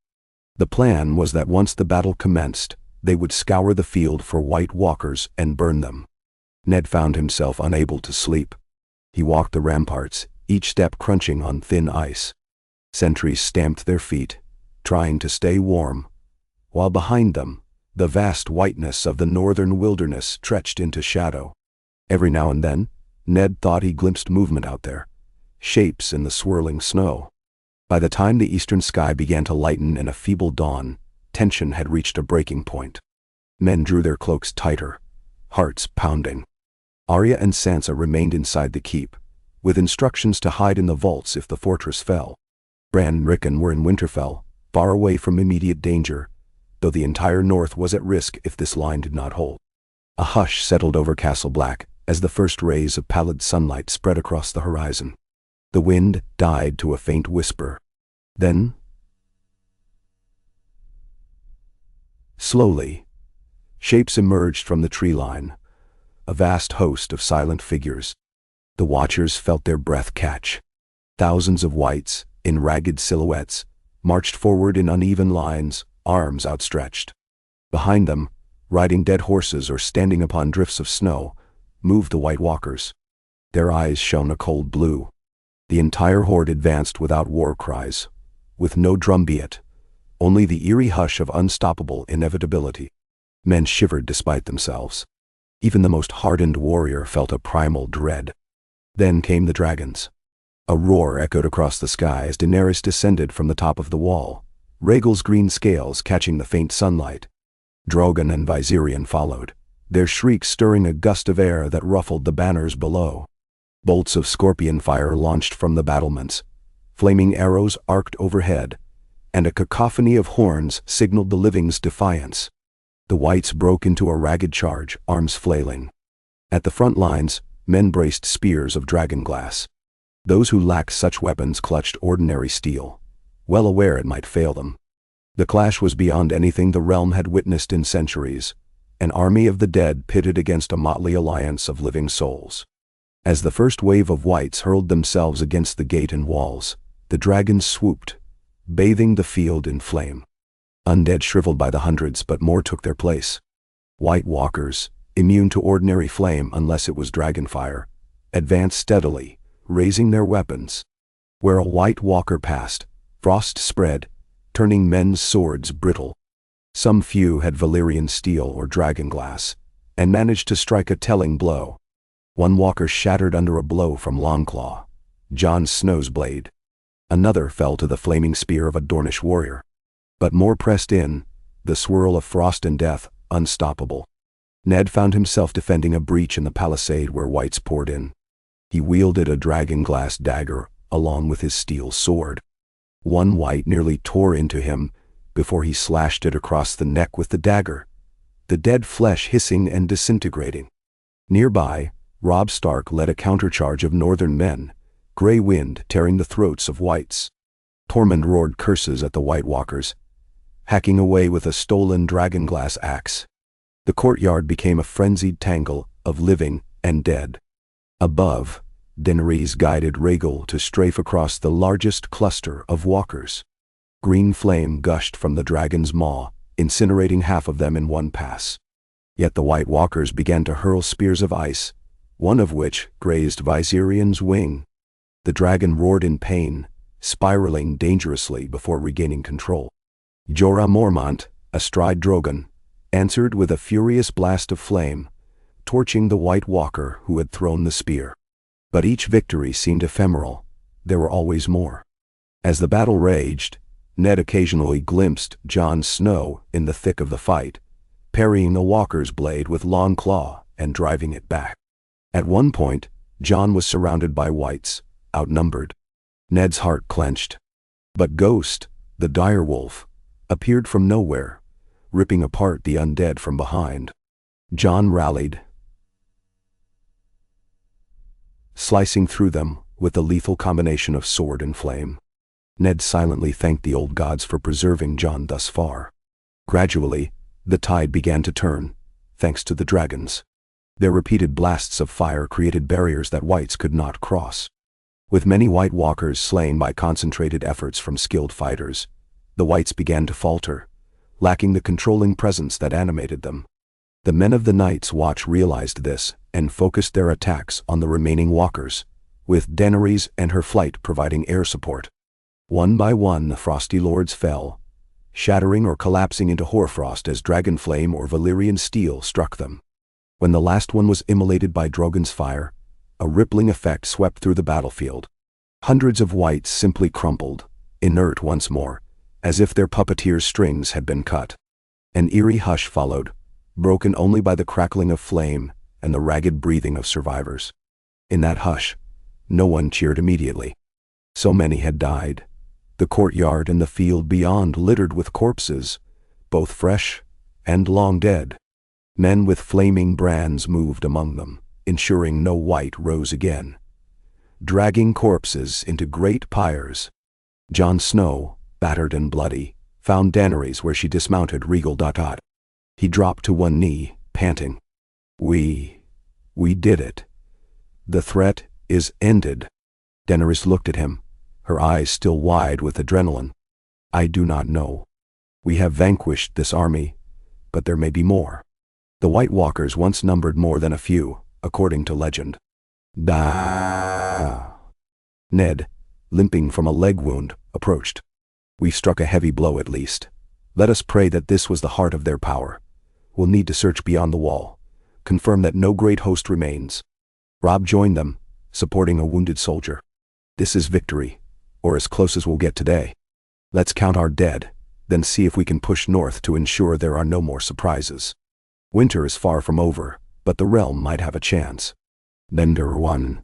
The plan was that once the battle commenced, they would scour the field for White Walkers and burn them. Ned found himself unable to sleep. He walked the ramparts, each step crunching on thin ice. Sentries stamped their feet, trying to stay warm, while behind them, the vast whiteness of the northern wilderness stretched into shadow. Every now and then, Ned thought he glimpsed movement out there, shapes in the swirling snow. By the time the eastern sky began to lighten in a feeble dawn, tension had reached a breaking point. Men drew their cloaks tighter, hearts pounding. Arya and Sansa remained inside the keep, with instructions to hide in the vaults if the fortress fell. Bran and Rickon were in Winterfell, far away from immediate danger, though the entire north was at risk if this line did not hold. A hush settled over Castle Black as the first rays of pallid sunlight spread across the horizon. The wind died to a faint whisper. Then, slowly, shapes emerged from the tree line, a vast host of silent figures. The watchers felt their breath catch. Thousands of whites, in ragged silhouettes, marched forward in uneven lines, arms outstretched. Behind them, riding dead horses or standing upon drifts of snow, moved the White Walkers. Their eyes shone a cold blue. The entire horde advanced without war cries, with no drumbeat, only the eerie hush of unstoppable inevitability. Men shivered despite themselves. Even the most hardened warrior felt a primal dread. Then came the dragons. A roar echoed across the sky as Daenerys descended from the top of the wall, Rhaegal's green scales catching the faint sunlight. Drogon and Viserion followed, their shrieks stirring a gust of air that ruffled the banners below. Bolts of scorpion fire launched from the battlements, flaming arrows arced overhead, and a cacophony of horns signaled the living's defiance. The whites broke into a ragged charge, arms flailing. At the front lines, men braced spears of dragonglass. Those who lacked such weapons clutched ordinary steel, well aware it might fail them. The clash was beyond anything the realm had witnessed in centuries, an army of the dead pitted against a motley alliance of living souls. As the first wave of whites hurled themselves against the gate and walls, the dragons swooped, bathing the field in flame. Undead shriveled by the hundreds, but more took their place. White Walkers, immune to ordinary flame unless it was dragon fire, advanced steadily, raising their weapons. Where a White Walker passed, frost spread, turning men's swords brittle. Some few had Valyrian steel or dragonglass, and managed to strike a telling blow. One walker shattered under a blow from Longclaw, Jon Snow's blade. Another fell to the flaming spear of a Dornish warrior. But more pressed in, the swirl of frost and death, unstoppable. Ned found himself defending a breach in the palisade where whites poured in. He wielded a dragonglass dagger along with his steel sword. One white nearly tore into him before he slashed it across the neck with the dagger, the dead flesh hissing and disintegrating. Nearby, Robb Stark led a countercharge of northern men, gray wind tearing the throats of whites. Tormund roared curses at the White Walkers, hacking away with a stolen dragonglass axe. The courtyard became a frenzied tangle of living and dead. Above, Daenerys guided Rhaegal to strafe across the largest cluster of walkers. Green flame gushed from the dragon's maw, incinerating half of them in one pass. Yet the White Walkers began to hurl spears of ice, one of which grazed Viserion's wing. The dragon roared in pain, spiraling dangerously before regaining control. Jorah Mormont, astride Drogon, answered with a furious blast of flame, torching the White Walker who had thrown the spear. But each victory seemed ephemeral. There were always more. As the battle raged, Ned occasionally glimpsed Jon Snow in the thick of the fight, parrying the Walker's blade with Longclaw and driving it back. At one point, Jon was surrounded by whites, outnumbered. Ned's heart clenched. But Ghost, the direwolf, appeared from nowhere, ripping apart the undead from behind. Jon rallied, slicing through them with a lethal combination of sword and flame. Ned silently thanked the old gods for preserving Jon thus far. Gradually, the tide began to turn, thanks to the dragons. Their repeated blasts of fire created barriers that whites could not cross. With many White Walkers slain by concentrated efforts from skilled fighters, the whites began to falter, lacking the controlling presence that animated them. The men of the Night's Watch realized this and focused their attacks on the remaining walkers, with Daenerys and her flight providing air support. One by one the Frosty Lords fell, shattering or collapsing into hoarfrost as Dragonflame or Valyrian steel struck them. When the last one was immolated by Drogon's fire, a rippling effect swept through the battlefield. Hundreds of whites simply crumpled, inert once more, as if their puppeteer's strings had been cut. An eerie hush followed, broken only by the crackling of flame and the ragged breathing of survivors. In that hush, no one cheered immediately. So many had died. The courtyard and the field beyond littered with corpses, both fresh and long dead. Men with flaming brands moved among them, ensuring no white rose again, dragging corpses into great pyres. Jon Snow, battered and bloody, found Daenerys where she dismounted regal. He dropped to one knee, panting. We did it. The threat is ended. Daenerys looked at him, her eyes still wide with adrenaline. I do not know. We have vanquished this army, but there may be more. The White Walkers once numbered more than a few, according to legend. Ned, limping from a leg wound, approached. We've struck a heavy blow at least. Let us pray that this was the heart of their power. We'll need to search beyond the wall, confirm that no great host remains. Robb joined them, supporting a wounded soldier. This is victory, or as close as we'll get today. Let's count our dead, then see if we can push north to ensure there are no more surprises. Winter is far from over, but the realm might have a chance. Lender 1.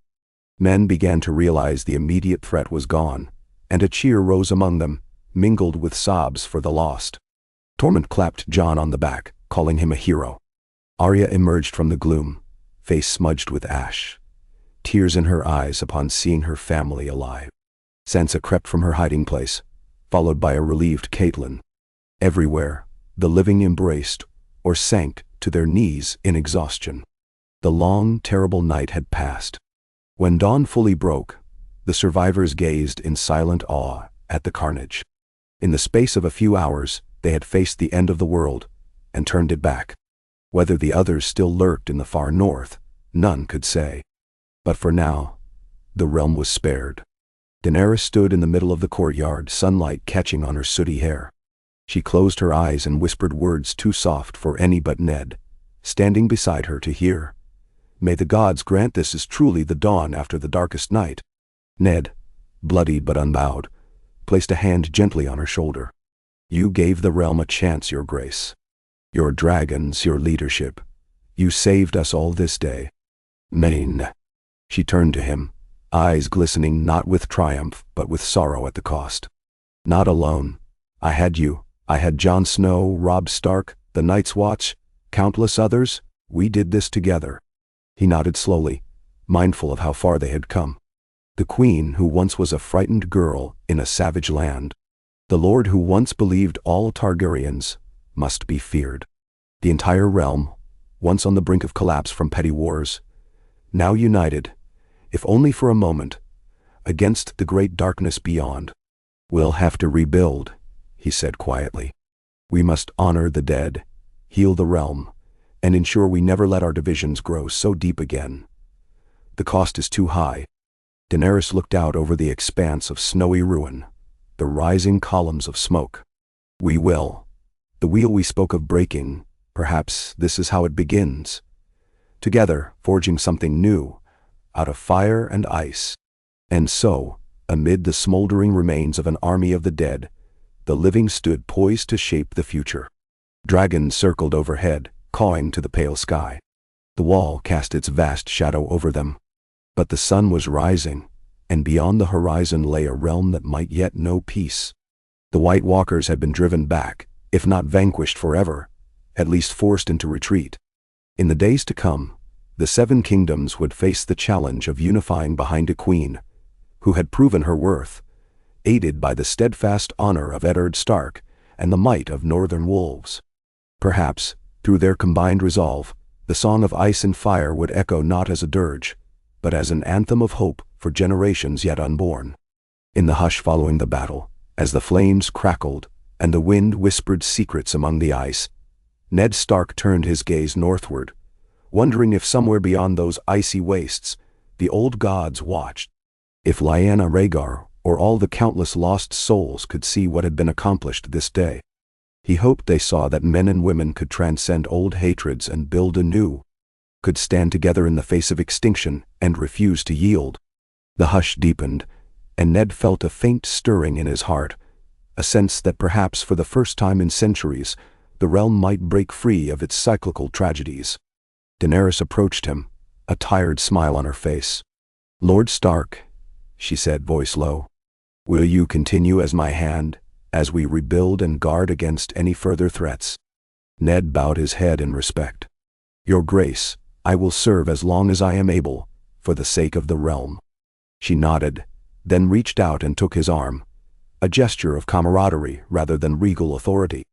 Men began to realize the immediate threat was gone, and a cheer rose among them, mingled with sobs for the lost. Tormund clapped Jon on the back, calling him a hero. Arya emerged from the gloom, face smudged with ash, tears in her eyes upon seeing her family alive. Sansa crept from her hiding place, followed by a relieved Catelyn. Everywhere, the living embraced or sank to their knees in exhaustion. The long, terrible night had passed. When dawn fully broke, the survivors gazed in silent awe at the carnage. In the space of a few hours, they had faced the end of the world and turned it back. Whether the others still lurked in the far north, none could say. But for now, the realm was spared. Daenerys stood in the middle of the courtyard, sunlight catching on her sooty hair. She closed her eyes and whispered words too soft for any but Ned, standing beside her to hear. May the gods grant this is truly the dawn after the darkest night. Ned, bloodied but unbowed, placed a hand gently on her shoulder. You gave the realm a chance, Your Grace. Your dragons, your leadership. You saved us all this day. Maine. She turned to him, eyes glistening not with triumph but with sorrow at the cost. Not alone. I had you. I had Jon Snow, Robb Stark, the Night's Watch, countless others. We did this together. He nodded slowly, mindful of how far they had come. The queen who once was a frightened girl in a savage land. The lord who once believed all Targaryens must be feared. The entire realm, once on the brink of collapse from petty wars, now united, if only for a moment, against the great darkness beyond. We'll have to rebuild, he said quietly. We must honor the dead, heal the realm, and ensure we never let our divisions grow so deep again. The cost is too high. Daenerys looked out over the expanse of snowy ruin, the rising columns of smoke. We will. The wheel we spoke of breaking, perhaps this is how it begins. Together, forging something new, out of fire and ice. And so, amid the smoldering remains of an army of the dead, the living stood poised to shape the future. Dragons circled overhead, cawing to the pale sky. The wall cast its vast shadow over them. But the sun was rising, and beyond the horizon lay a realm that might yet know peace. The White Walkers had been driven back, if not vanquished forever, at least forced into retreat. In the days to come, the Seven Kingdoms would face the challenge of unifying behind a queen who had proven her worth, aided by the steadfast honor of Eddard Stark and the might of northern wolves. Perhaps, through their combined resolve, the song of ice and fire would echo not as a dirge, but as an anthem of hope for generations yet unborn. In the hush following the battle, as the flames crackled and the wind whispered secrets among the ice, Ned Stark turned his gaze northward, wondering if somewhere beyond those icy wastes, the old gods watched. If Lyanna Rhaegar or all the countless lost souls could see what had been accomplished this day. He hoped they saw that men and women could transcend old hatreds and build anew, could stand together in the face of extinction and refuse to yield. The hush deepened, and Ned felt a faint stirring in his heart, a sense that perhaps for the first time in centuries, the realm might break free of its cyclical tragedies. Daenerys approached him, a tired smile on her face. "Lord Stark," she said, voice low, "will you continue as my hand, as we rebuild and guard against any further threats?" Ned bowed his head in respect. "Your Grace, I will serve as long as I am able, for the sake of the realm." She nodded, then reached out and took his arm, a gesture of camaraderie rather than regal authority.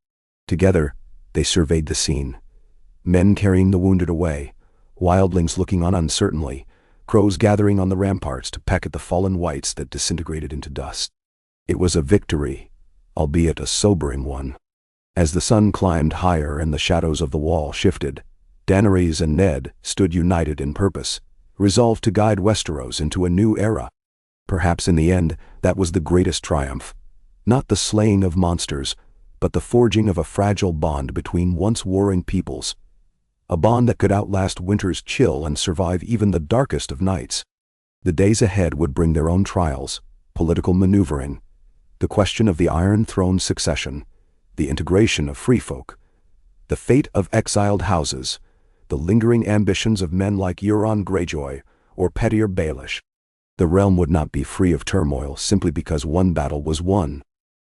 Together, they surveyed the scene. Men carrying the wounded away, wildlings looking on uncertainly, crows gathering on the ramparts to peck at the fallen whites that disintegrated into dust. It was a victory, albeit a sobering one. As the sun climbed higher and the shadows of the wall shifted, Daenerys and Ned stood united in purpose, resolved to guide Westeros into a new era. Perhaps in the end, that was the greatest triumph. Not the slaying of monsters, but the forging of a fragile bond between once warring peoples. A bond that could outlast winter's chill and survive even the darkest of nights. The days ahead would bring their own trials, political maneuvering, the question of the Iron Throne's succession, the integration of free folk, the fate of exiled houses, the lingering ambitions of men like Euron Greyjoy or pettier Baelish. The realm would not be free of turmoil simply because one battle was won.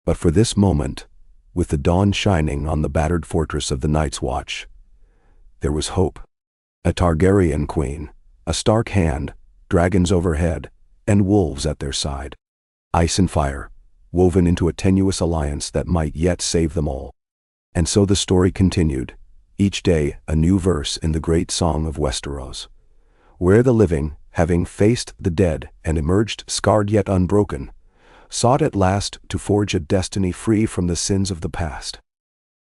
But for this moment, with the dawn shining on the battered fortress of the Night's Watch, there was hope. A Targaryen queen, a Stark hand, dragons overhead, and wolves at their side. Ice and fire, woven into a tenuous alliance that might yet save them all. And so the story continued, each day a new verse in the great song of Westeros, where the living, having faced the dead and emerged scarred yet unbroken, sought at last to forge a destiny free from the sins of the past.